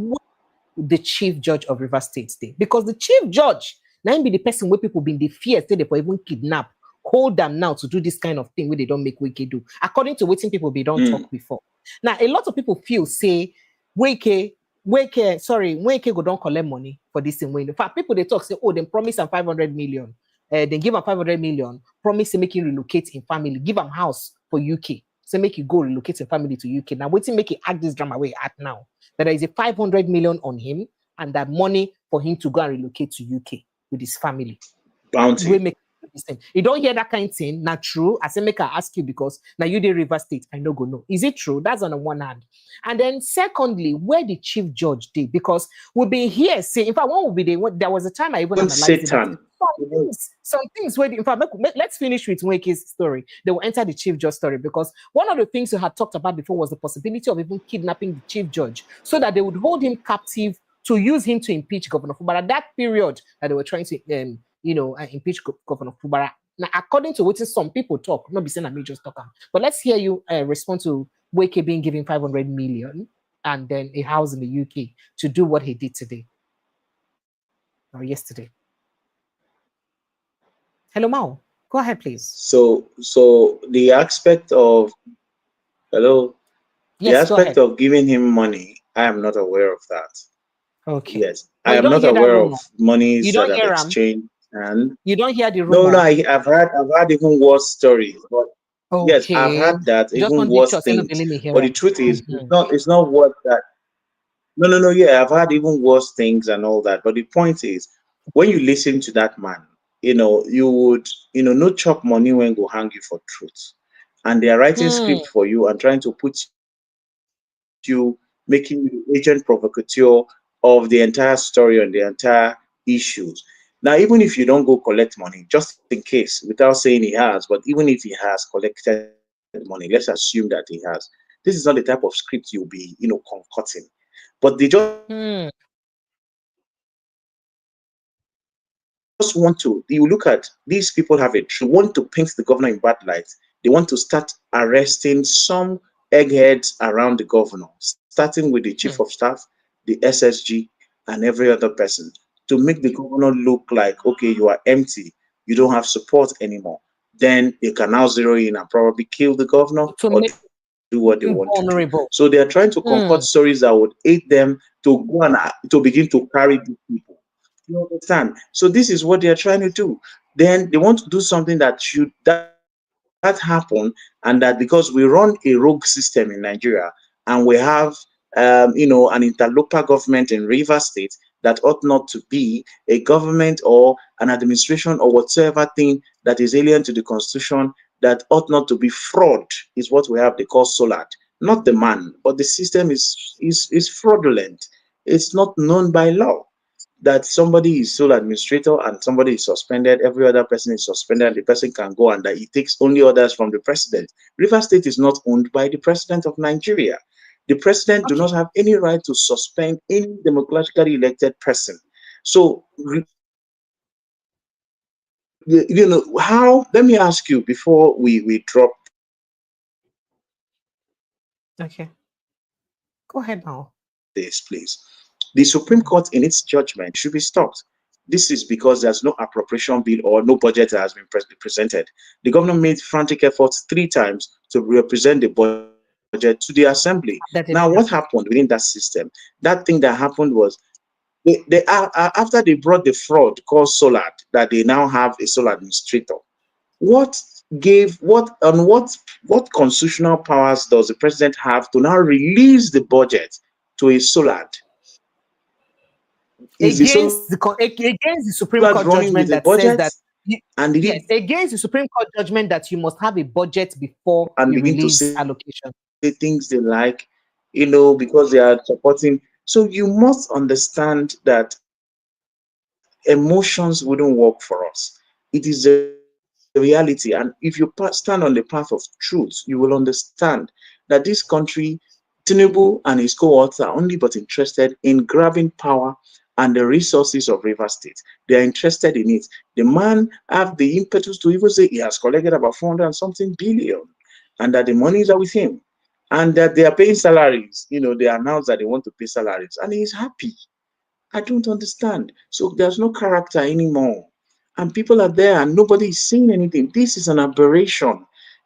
the chief judge of River State Day? Because the chief judge now be the person where people been the fear say they for even kidnap, hold them now to do this kind of thing where they don't make Wike do. According to what people be don't talk before. Now a lot of people feel say Wike go don't collect money for this thing. In fact, people they talk say, oh, they promise them 500 million. They give him 500 million, promise to make him relocate in family, give him house for UK. So make you go relocate in family to UK. Now waiting make it act this drama way at now. That there is a 500 million on him and that money for him to go and relocate to UK with his family. Bounty. We make this thing. You don't hear that kind of thing. Not true. I say make I ask you because now you did River State. I no go know. Is it true? That's on the one hand. And then secondly, where the chief judge did, because we've been here saying, in fact, what would be there was a time I even analyzed it. Some things where, in fact, let's finish with Wike's story. They will enter the chief judge story because one of the things you had talked about before was the possibility of even kidnapping the chief judge so that they would hold him captive to use him to impeach Governor Fubara. That period that they were trying to, impeach Governor Fubara. Now, according to what some people talk, not be saying I'm just talking, but let's hear you respond to Wike being given 500 million and then a house in the UK to do what he did today or yesterday. Hello, Mao. Go ahead, please. So the aspect of the aspect of giving him money, I am not aware of that. Okay. Yes, I am not aware of monies that have exchanged, and you don't hear the rumor. No, I've heard even worse stories. But yes, I've heard that even worse things. But the truth is, it's not what that. No. Yeah, I've heard even worse things and all that. But the point is, when you listen to that man, you would, no chop money when go hang you for truth, and they are writing script for you and trying to put you, making you agent provocateur of the entire story and the entire issues. Now, even if you don't go collect money, just in case, without saying he has, but even if he has collected money, let's assume that he has. This is not the type of script you'll be, concocting. But they just want to, you look at these people have it, they want to paint the governor in bad light. They want to start arresting some eggheads around the governor, starting with the chief of staff, the SSG, and every other person, to make the governor look like, okay, you are empty, you don't have support anymore. Then you can now zero in and probably kill the governor or do what they want to do. So they are trying to concoct stories that would aid them to go and to begin to carry these people. You understand? So this is what they are trying to do. Then they want to do something that should that happen, and that because we run a rogue system in Nigeria and we have an interlocal government in River State that ought not to be a government or an administration or whatsoever thing that is alien to the constitution, that ought not to be fraud, is what we have. They call Solad, not the man, but the system is fraudulent. It's not known by law that somebody is sole administrator and somebody is suspended, every other person is suspended, the person can go, and that it takes only orders from the president. River State is not owned by the president of Nigeria. The president do not have any right to suspend any democratically elected person. So, how, let me ask you before we drop. Okay. Go ahead now. This, please. The Supreme Court, in its judgment, should be stopped. This is because there's no appropriation bill or no budget that has been presented. The government made frantic efforts 3 times to represent the budget to the assembly. Now, what happened within that system? That thing that happened was, after they brought the fraud called Solad, that they now have a sole administrator. What constitutional powers does the president have to now release the budget to a Solad? Against the Supreme Court judgment that says that against the Supreme Court judgment that you must have a budget before you release allocation. The things they like, because they are supporting. So you must understand that emotions wouldn't work for us. It is the reality. And if you stand on the path of truth, you will understand that this country, Tinubu and his cohorts, are only but interested in grabbing power and the resources of River State. They are interested in it. The man have the impetus to even say he has collected about 400 and something billion, and that the monies are with him, and that they are paying salaries. They announced that they want to pay salaries, and he's happy. I don't understand. So there's no character anymore. And people are there and nobody is saying anything. This is an aberration.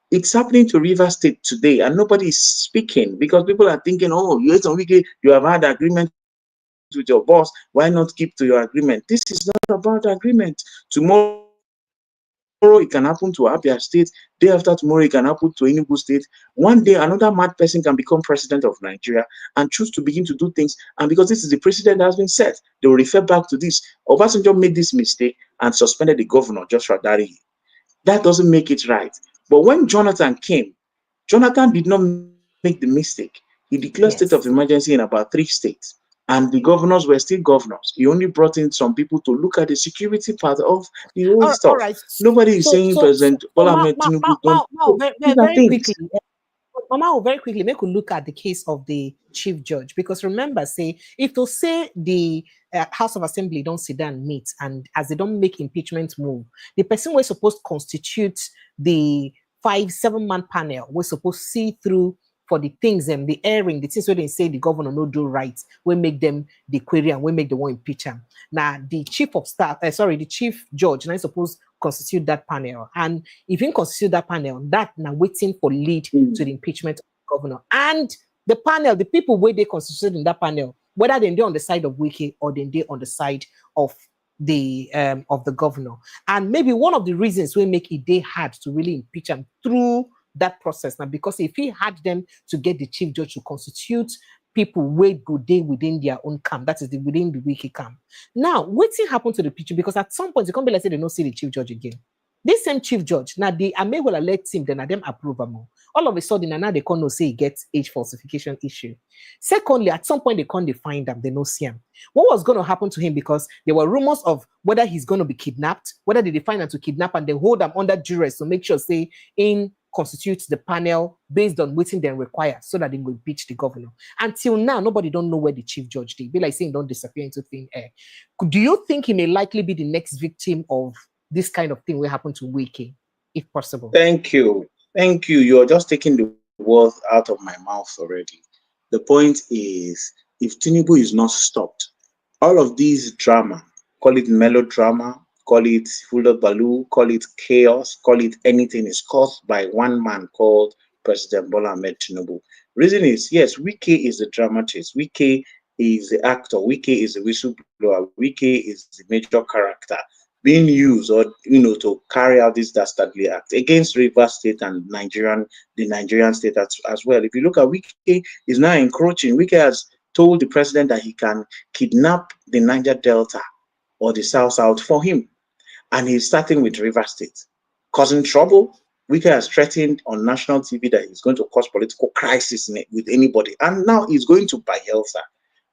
It's happening to River State today and nobody is speaking because people are thinking, oh, you have had agreement with your boss. Why not keep to your agreement? This is not about agreement. Tomorrow it can happen to Abia State. Day after tomorrow it can happen to Enugu State. One day another mad person can become president of Nigeria and choose to begin to do things. And because this is the precedent that has been set, they will refer back to this. Obasanjo made this mistake and suspended the governor, Joshua Dari. That doesn't make it right. But when Jonathan came, Jonathan did not make the mistake. He declared state of emergency in about 3 states. And the governors were still governors. He only brought in some people to look at the security part of the whole stuff. All right. Nobody is saying President Bola Ahmed Tinubu don't. Very quickly. Mama, very quickly, make a look at the case of the chief judge, because remember, say if to say the House of Assembly don't sit down and meet, and as they don't make impeachment move, the person was supposed to constitute the 5-7-man panel was supposed to see through for the things and the airing, the things where they say the governor no do right, we make them the query and we make the one impeach him. Now the chief of staff, the chief judge, now supposed constitute that panel, and if you constitute that panel, that now waiting for lead to the impeachment of the governor. And the panel, the people where they constitute in that panel, whether they're on the side of Wike or they're on the side of the governor. And maybe one of the reasons we make it they hard to really impeach him through that process now, because if he had them to get the chief judge to constitute people where go they within their own camp, that is within the Wike camp. Now, what thing happened to the picture? Because at some point, they can't be like say they don't see the chief judge again. This same chief judge, now the Amaechi let him, then them approve them. All of a sudden, now they can't say he gets age falsification issue. Secondly, at some point, they can't find them, they don't see him. What was going to happen to him? Because there were rumors of whether he's going to be kidnapped, whether they find him to kidnap and they hold him under duress to make sure, say, in constitutes the panel based on waiting they require so that they will impeach the governor. Until now, nobody don't know where the chief judge did. Be like saying don't disappear into thin air. Do you think he may likely be the next victim of this kind of thing will happen to Wike, if possible? Thank you. Thank you. You're just taking the words out of my mouth already. The point is, if Tinubu is not stopped, all of these drama, call it melodrama, call it Full Baloo, call it chaos, call it anything, is caused by one man called President Bola Ahmed Tinubu. Reason is, yes, Wike is the dramatist, Wike is the actor, Wike is the whistleblower, Wike is the major character being used, or to carry out this dastardly act against Rivers State and the Nigerian state as well. If you look at Wike, is now encroaching. Wike has told the president that he can kidnap the Niger Delta or the South for him. And he's starting with River State, causing trouble. Wike has threatened on national TV that he's going to cause political crisis with anybody. And now he's going to Bayelsa.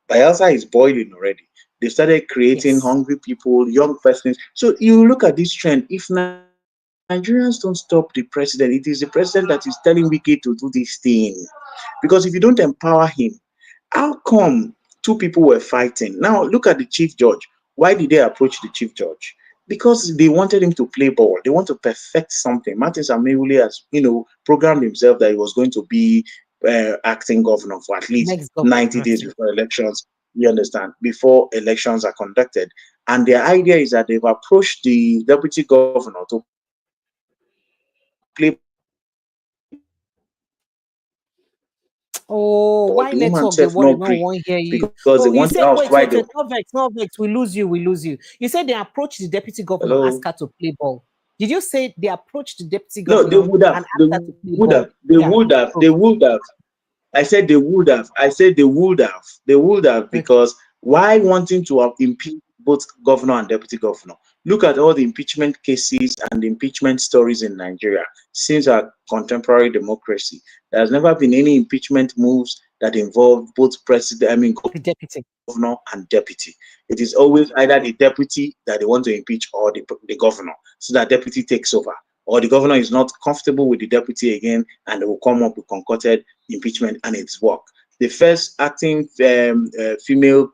Bayelsa is boiling already. They started creating hungry people, young persons. So you look at this trend. If Nigerians don't stop the president, it is the president that is telling Wike to do this thing. Because if you don't empower him, how come 2 people were fighting? Now look at the chief judge. Why did they approach the chief judge? Because they wanted him to play ball. They want to perfect something. Martins Amaechi has, programmed himself that he was going to be acting governor for at least 90 days before elections. You understand? Before elections are conducted. And their idea is that they've approached the deputy governor to play. Oh, why network they want to hear you? Because you said, wait, no vex, we lose you. You said they approached the deputy governor and asked her to play ball. Did you say they approached the deputy governor? No, they would have. They would have. I said they would have. They would have because why wanting to impeach both governor and deputy governor? Look at all the impeachment cases and the impeachment stories in Nigeria since our contemporary democracy. There has never been any impeachment moves that involve both deputy, governor and deputy. It is always either the deputy that they want to impeach or the governor, so that deputy takes over. Or the governor is not comfortable with the deputy again, and they will come up with concocted impeachment, and it's work. The first acting female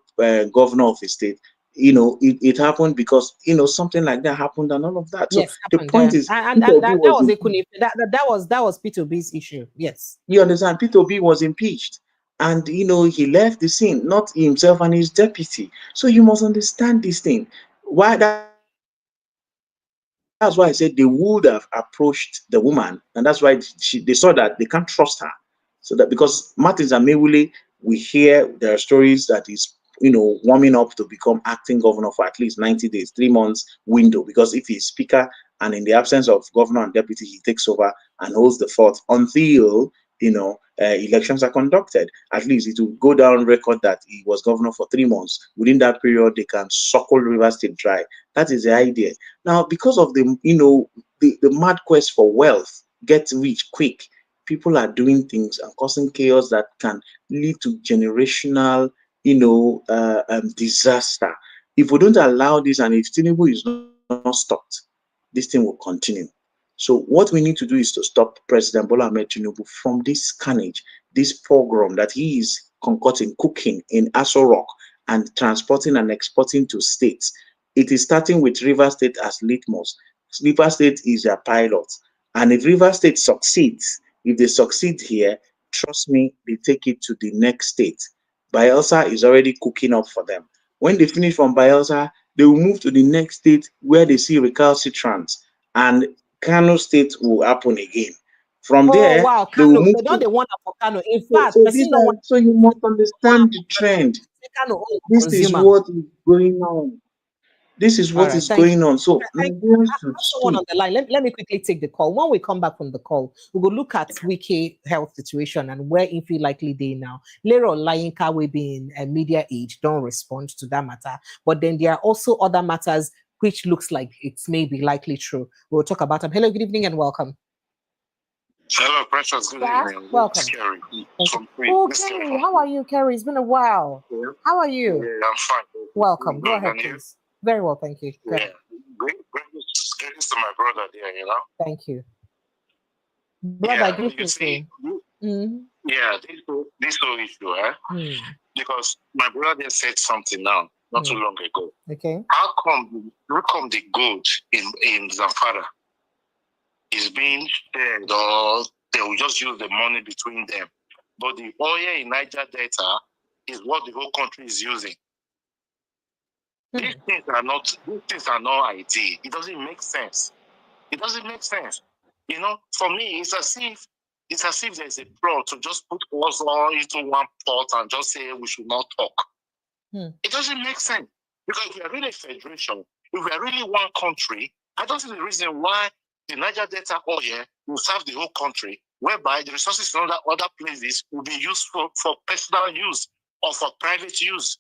governor of the state, it happened because something like that happened and all of that. So the point is, and that was Peter B's issue. Yes, you understand. Peter B was impeached, and he left the scene, not himself and his deputy. So you must understand this thing. Why that's why I said they would have approached the woman, and that's why they saw that they can't trust her. So that because Martins Amaechi, we hear there are stories that he's warming up to become acting governor for at least 90 days, 3 months window. Because if he's speaker and in the absence of governor and deputy, he takes over and holds the fort until elections are conducted. At least it will go down record that he was governor for 3 months. Within that period, they can suckle River State dry. That is the idea. Now, because of the mad quest for wealth, get rich quick, people are doing things and causing chaos that can lead to generational, disaster. If we don't allow this, and if Tinubu is not stopped, this thing will continue. So what we need to do is to stop President Bola Ahmed Tinubu from this carnage, this pogrom that he is concocting, cooking in Aso Rock and transporting and exporting to states. It is starting with River State as litmus. River State is a pilot. And if River State succeeds, if they succeed here, trust me, they take it to the next state. Bayelsa is already cooking up for them. When they finish from Bayelsa, they will move to the next state where they see recalcitrants, and Kano State will happen again. From there, wow, they will Kano. move They don't to. they want for Kano. In fact, So you must understand the trend. This is what is going on. This is what is going on. So Nigerians should someone on the line. Let me quickly take the call. When we come back from the call, we will look at Wike health situation and where it feel likely they now. Later on, Layinka will be in a media age, don't respond to that matter. But then there are also other matters which looks like it may be likely true. We'll talk about them. Hello, good evening and welcome. Hello, Precious. Good evening. Welcome. Kerry. Kerry, how are you, Kerry? It's been a while. Yeah. How are you? Yeah, I'm fine. Welcome. Go ahead, please. Very well, thank you. Yeah. Greetings to my brother there, Thank you. Brother, greetings to you. Yeah, this whole issue, because my brother said something now, not too long ago. Okay. How come the gold in Zamfara is being shared, or they will just use the money between them, but the oil in Niger Delta is what the whole country is using? These things are not ideal. It doesn't make sense. It doesn't make sense. For me, it's as if there's a plot to just put us all into one pot and just say we should not talk. It doesn't make sense. Because if we are really a federation, if we are really one country, I don't see the reason why the Niger Delta oil will serve the whole country, whereby the resources in other places will be used for personal use or for private use.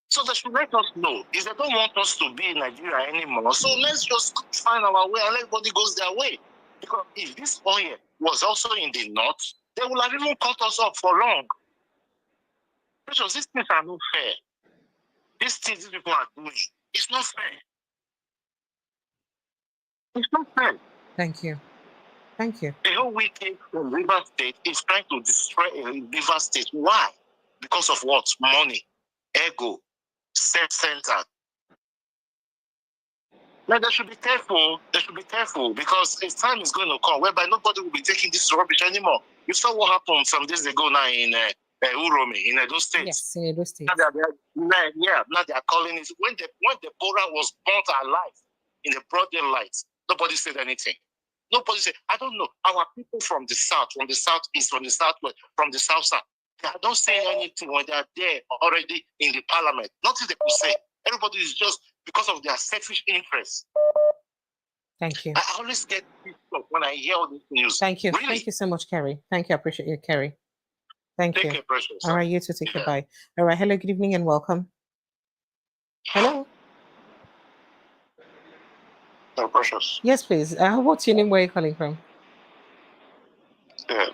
So they should let us know. If they don't want us to be in Nigeria anymore, so let's just find our way and everybody goes their way. Because if this oil was also in the north, they would have even cut us off for long. Because these things are not fair. These things these people are doing, it's not fair. It's not fair. Thank you. Thank you. The whole weekend from River State is trying to destroy River State. Why? Because of what? Money, ego, self-centered. Now they should be careful. They should be careful because a time is going to come whereby nobody will be taking this rubbish anymore. You saw what happened some days ago now in Uromi, in Edo State. Yes, in Edo State. Now they are calling it. When Deborah was burnt alive in the broad daylight, nobody said anything. Nobody said, I don't know. Our people from the south, from the southeast, from the southwest, from the south side, they don't say anything when they are there already in the parliament. Nothing they could say. Everybody is just because of their selfish interests. Thank you. I always get pissed off when I hear all this news. Thank you. Really? Thank you so much, Kerry. Thank you. I appreciate you, Kerry. Thank you. Take care, Precious. All right, you too. Take care. Bye. All right. Hello, good evening and welcome. Hello. Hello, Precious. Yes, please. What's your name? Where are you calling from? Yeah.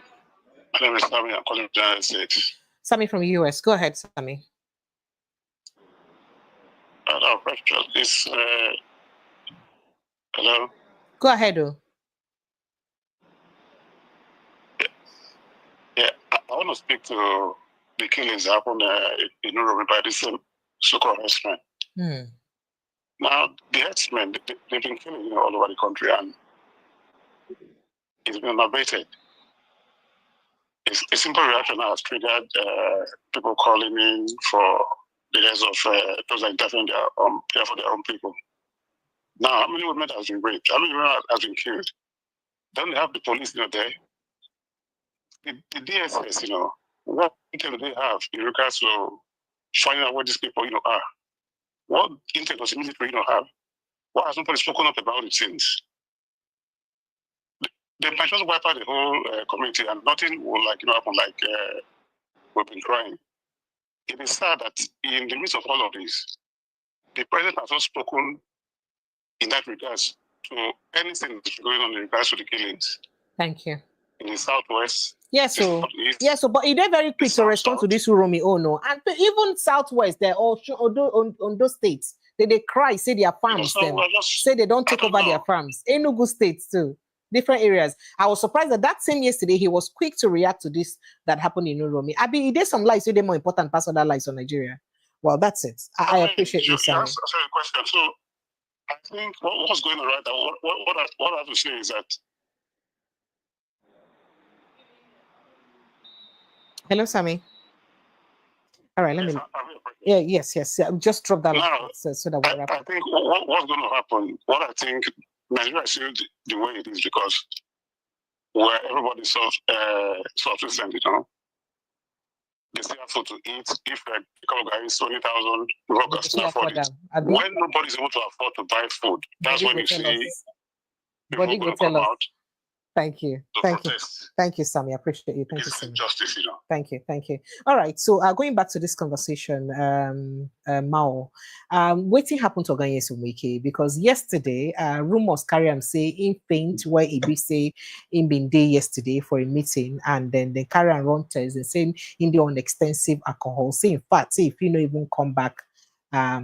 My name is Sammy. I'm calling from the United States. Sammy from the US. Go ahead, Sammy. Hello, Precious. Hello. Go ahead, though. Yeah, I want to speak to the killings that happened in Uromi by the same so-called herdsmen. Now, the herdsmen, they've been killing all over the country, and it's been unabated. a simple reaction has triggered people calling in for the heads of those that defend their care for their own people. Now, how many women have been raped? How many women have been killed? Don't they have the police there? The DSS, what intel do they have in regards to finding out what these people, are? What intel does the military, have? Why has nobody spoken up about it since? They might just wipe out the whole community and nothing will happen like we've been trying. It is sad that in the midst of all of this, the president has not spoken in that regards to anything that's going on in regards to the killings. Thank you. In the southwest. Yes, so but it is very quick to respond to this, Uromi. Oh no, and even southwest, they're all on those states. They cry, say their farms, say they don't take over their farms. Enugu states too, different areas. I was surprised that same yesterday he was quick to react to this that happened in Uromi. Abi, it is some lies, so they're more important parts of that lies on Nigeria. Well, that's it. I appreciate you, Sam. That's a question. So I think what's going on right now, what I have to say is that. Hello, Sammy. All right, let me. Yeah, yes. Just drop that now, so that we're I think what's going to happen, what I think Nigeria is the way it is because where everybody's self-sufficient, They still have food to eat. If a couple of guys, 20,000 workers can afford it. When nobody's able to afford to buy food, that's when you see people going to come out. Thank you. Thank you, Sammy. I appreciate you. Thank you, Sammy. Justice, Thank you. All right. So going back to this conversation, Mao, waiting happened to Oganyesu Wike because yesterday, rumors carry on say in faint where he say in been day yesterday for a meeting, and then they carry on run tests and saying in the on extensive alcohol. Say in fact, say if you don't even come back.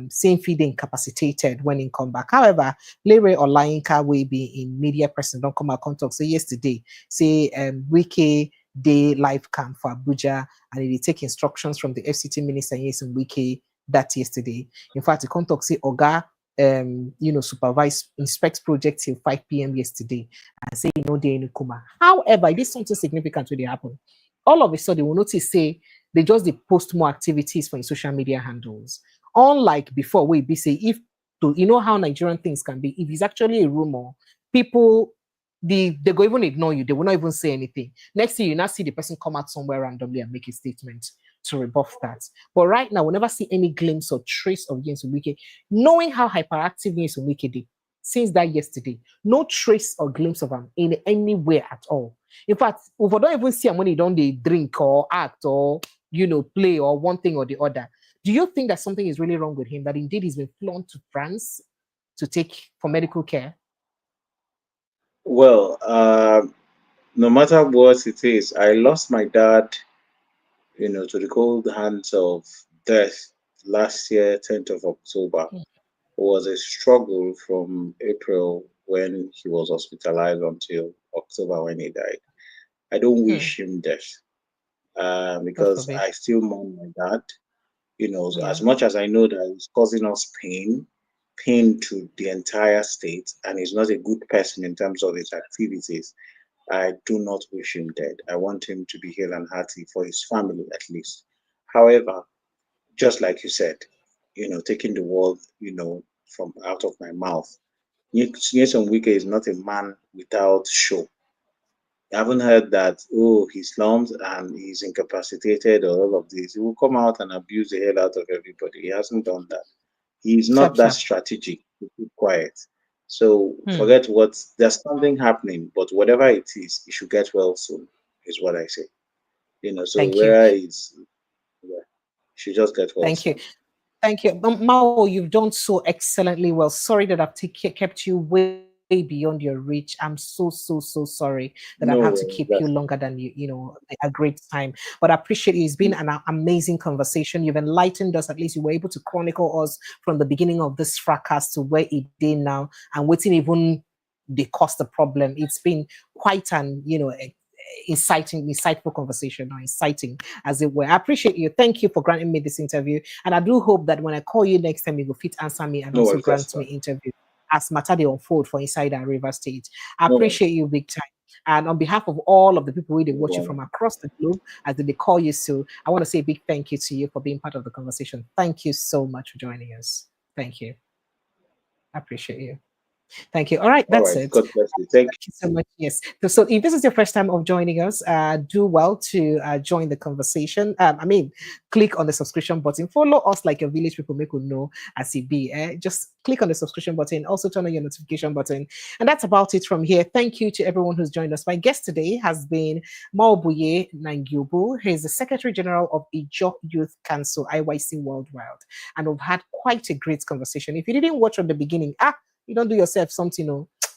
Saying feeding incapacitated when in come back. However, Lere Olayinka will be in media person don't come out contact. So yesterday, say Wike day live camp for Abuja, and he take instructions from the FCT minister Nyesom Wike that yesterday. In fact, the contact say Oga supervise inspect project till 5 p.m. yesterday and say no day in Kuma. However, this is something significant really happen. All of a sudden, we'll notice say they just post more activities for social media handles. Unlike before, where we say if to how Nigerian things can be, if it's actually a rumor, people they go even ignore you, they will not even say anything. Next thing you now see the person come out somewhere randomly and make a statement to rebuff that. But right now, we never see any glimpse or trace of Nyesom Wike, knowing how hyperactive Nyesom Wike did since that yesterday. No trace or glimpse of him in anywhere at all. In fact, if I don't even see him when he don't drink or act or play or one thing or the other. Do you think that something is really wrong with him, that indeed he's been flown to France to take for medical care? Well, no matter what it is, I lost my dad, to the cold hands of death last year, 10th of October. It was a struggle from April when he was hospitalized until October when he died. I don't wish him death because I still mourn my dad. As much as I know that it's causing us pain to the entire state, and he's not a good person in terms of his activities, I do not wish him dead. I want him to be healed and hearty for his family at least. However, just like you said, taking the word, from out of my mouth, Nyesom Wike is not a man without show. I haven't heard that, he slums and he's incapacitated or all of this. He will come out and abuse the hell out of everybody. He hasn't done that. He's not that strategic to keep quiet. So forget there's something happening, but whatever it is, he should get well soon, is what I say. He should just get well soon. Thank you. Mao, you've done so excellently well. Sorry that I've kept you way beyond your reach. I'm so sorry that I've had to keep you longer than a great time. But I appreciate it. It's been an amazing conversation. You've enlightened us. At least you were able to chronicle us from the beginning of this fracas to where it is now, and waiting even they caused the problem. It's been quite an insightful conversation, or inciting as it were. I appreciate you. Thank you for granting me this interview, and I do hope that when I call you next time, you will fit answer me and also grant me interview as matter they unfold for inside our River State. I appreciate you big time. And on behalf of all of the people who they watch you from across the globe, as they call you so, I want to say a big thank you to you for being part of the conversation. Thank you so much for joining us. Thank you. I appreciate you. Thank you. All right, that's it. God bless you. Thank you so much. Yes. So if this is your first time of joining us, do well to join the conversation. Click on the subscription button. Follow us like your village people make you know as it be. Just click on the subscription button. Also turn on your notification button. And that's about it from here. Thank you to everyone who's joined us. My guest today has been MAOBUYE Nangiubu. He's the Secretary General of Ijaw Youth Council, IYC Worldwide. And we've had quite a great conversation. If you didn't watch from the beginning, you don't do yourself something,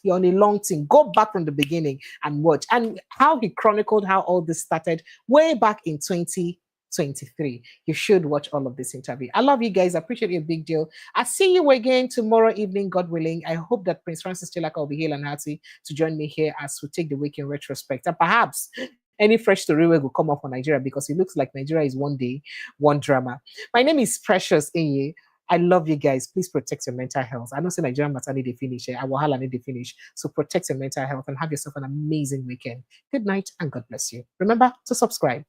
you're on a long thing. Go back from the beginning and watch. And how he chronicled how all this started way back in 2023. You should watch all of this interview. I love you guys. I appreciate it a big deal. I'll see you again tomorrow evening, God willing. I hope that Prince Francis Chilaka will be here and hearty to join me here as we take the week in retrospect. And perhaps any fresh story will come up for Nigeria, because it looks like Nigeria is one day, one drama. My name is Precious Eye. I love you guys. Please protect your mental health. I know say Nigerian maternity finish. I will need to finish. So protect your mental health and have yourself an amazing weekend. Good night and God bless you. Remember to subscribe.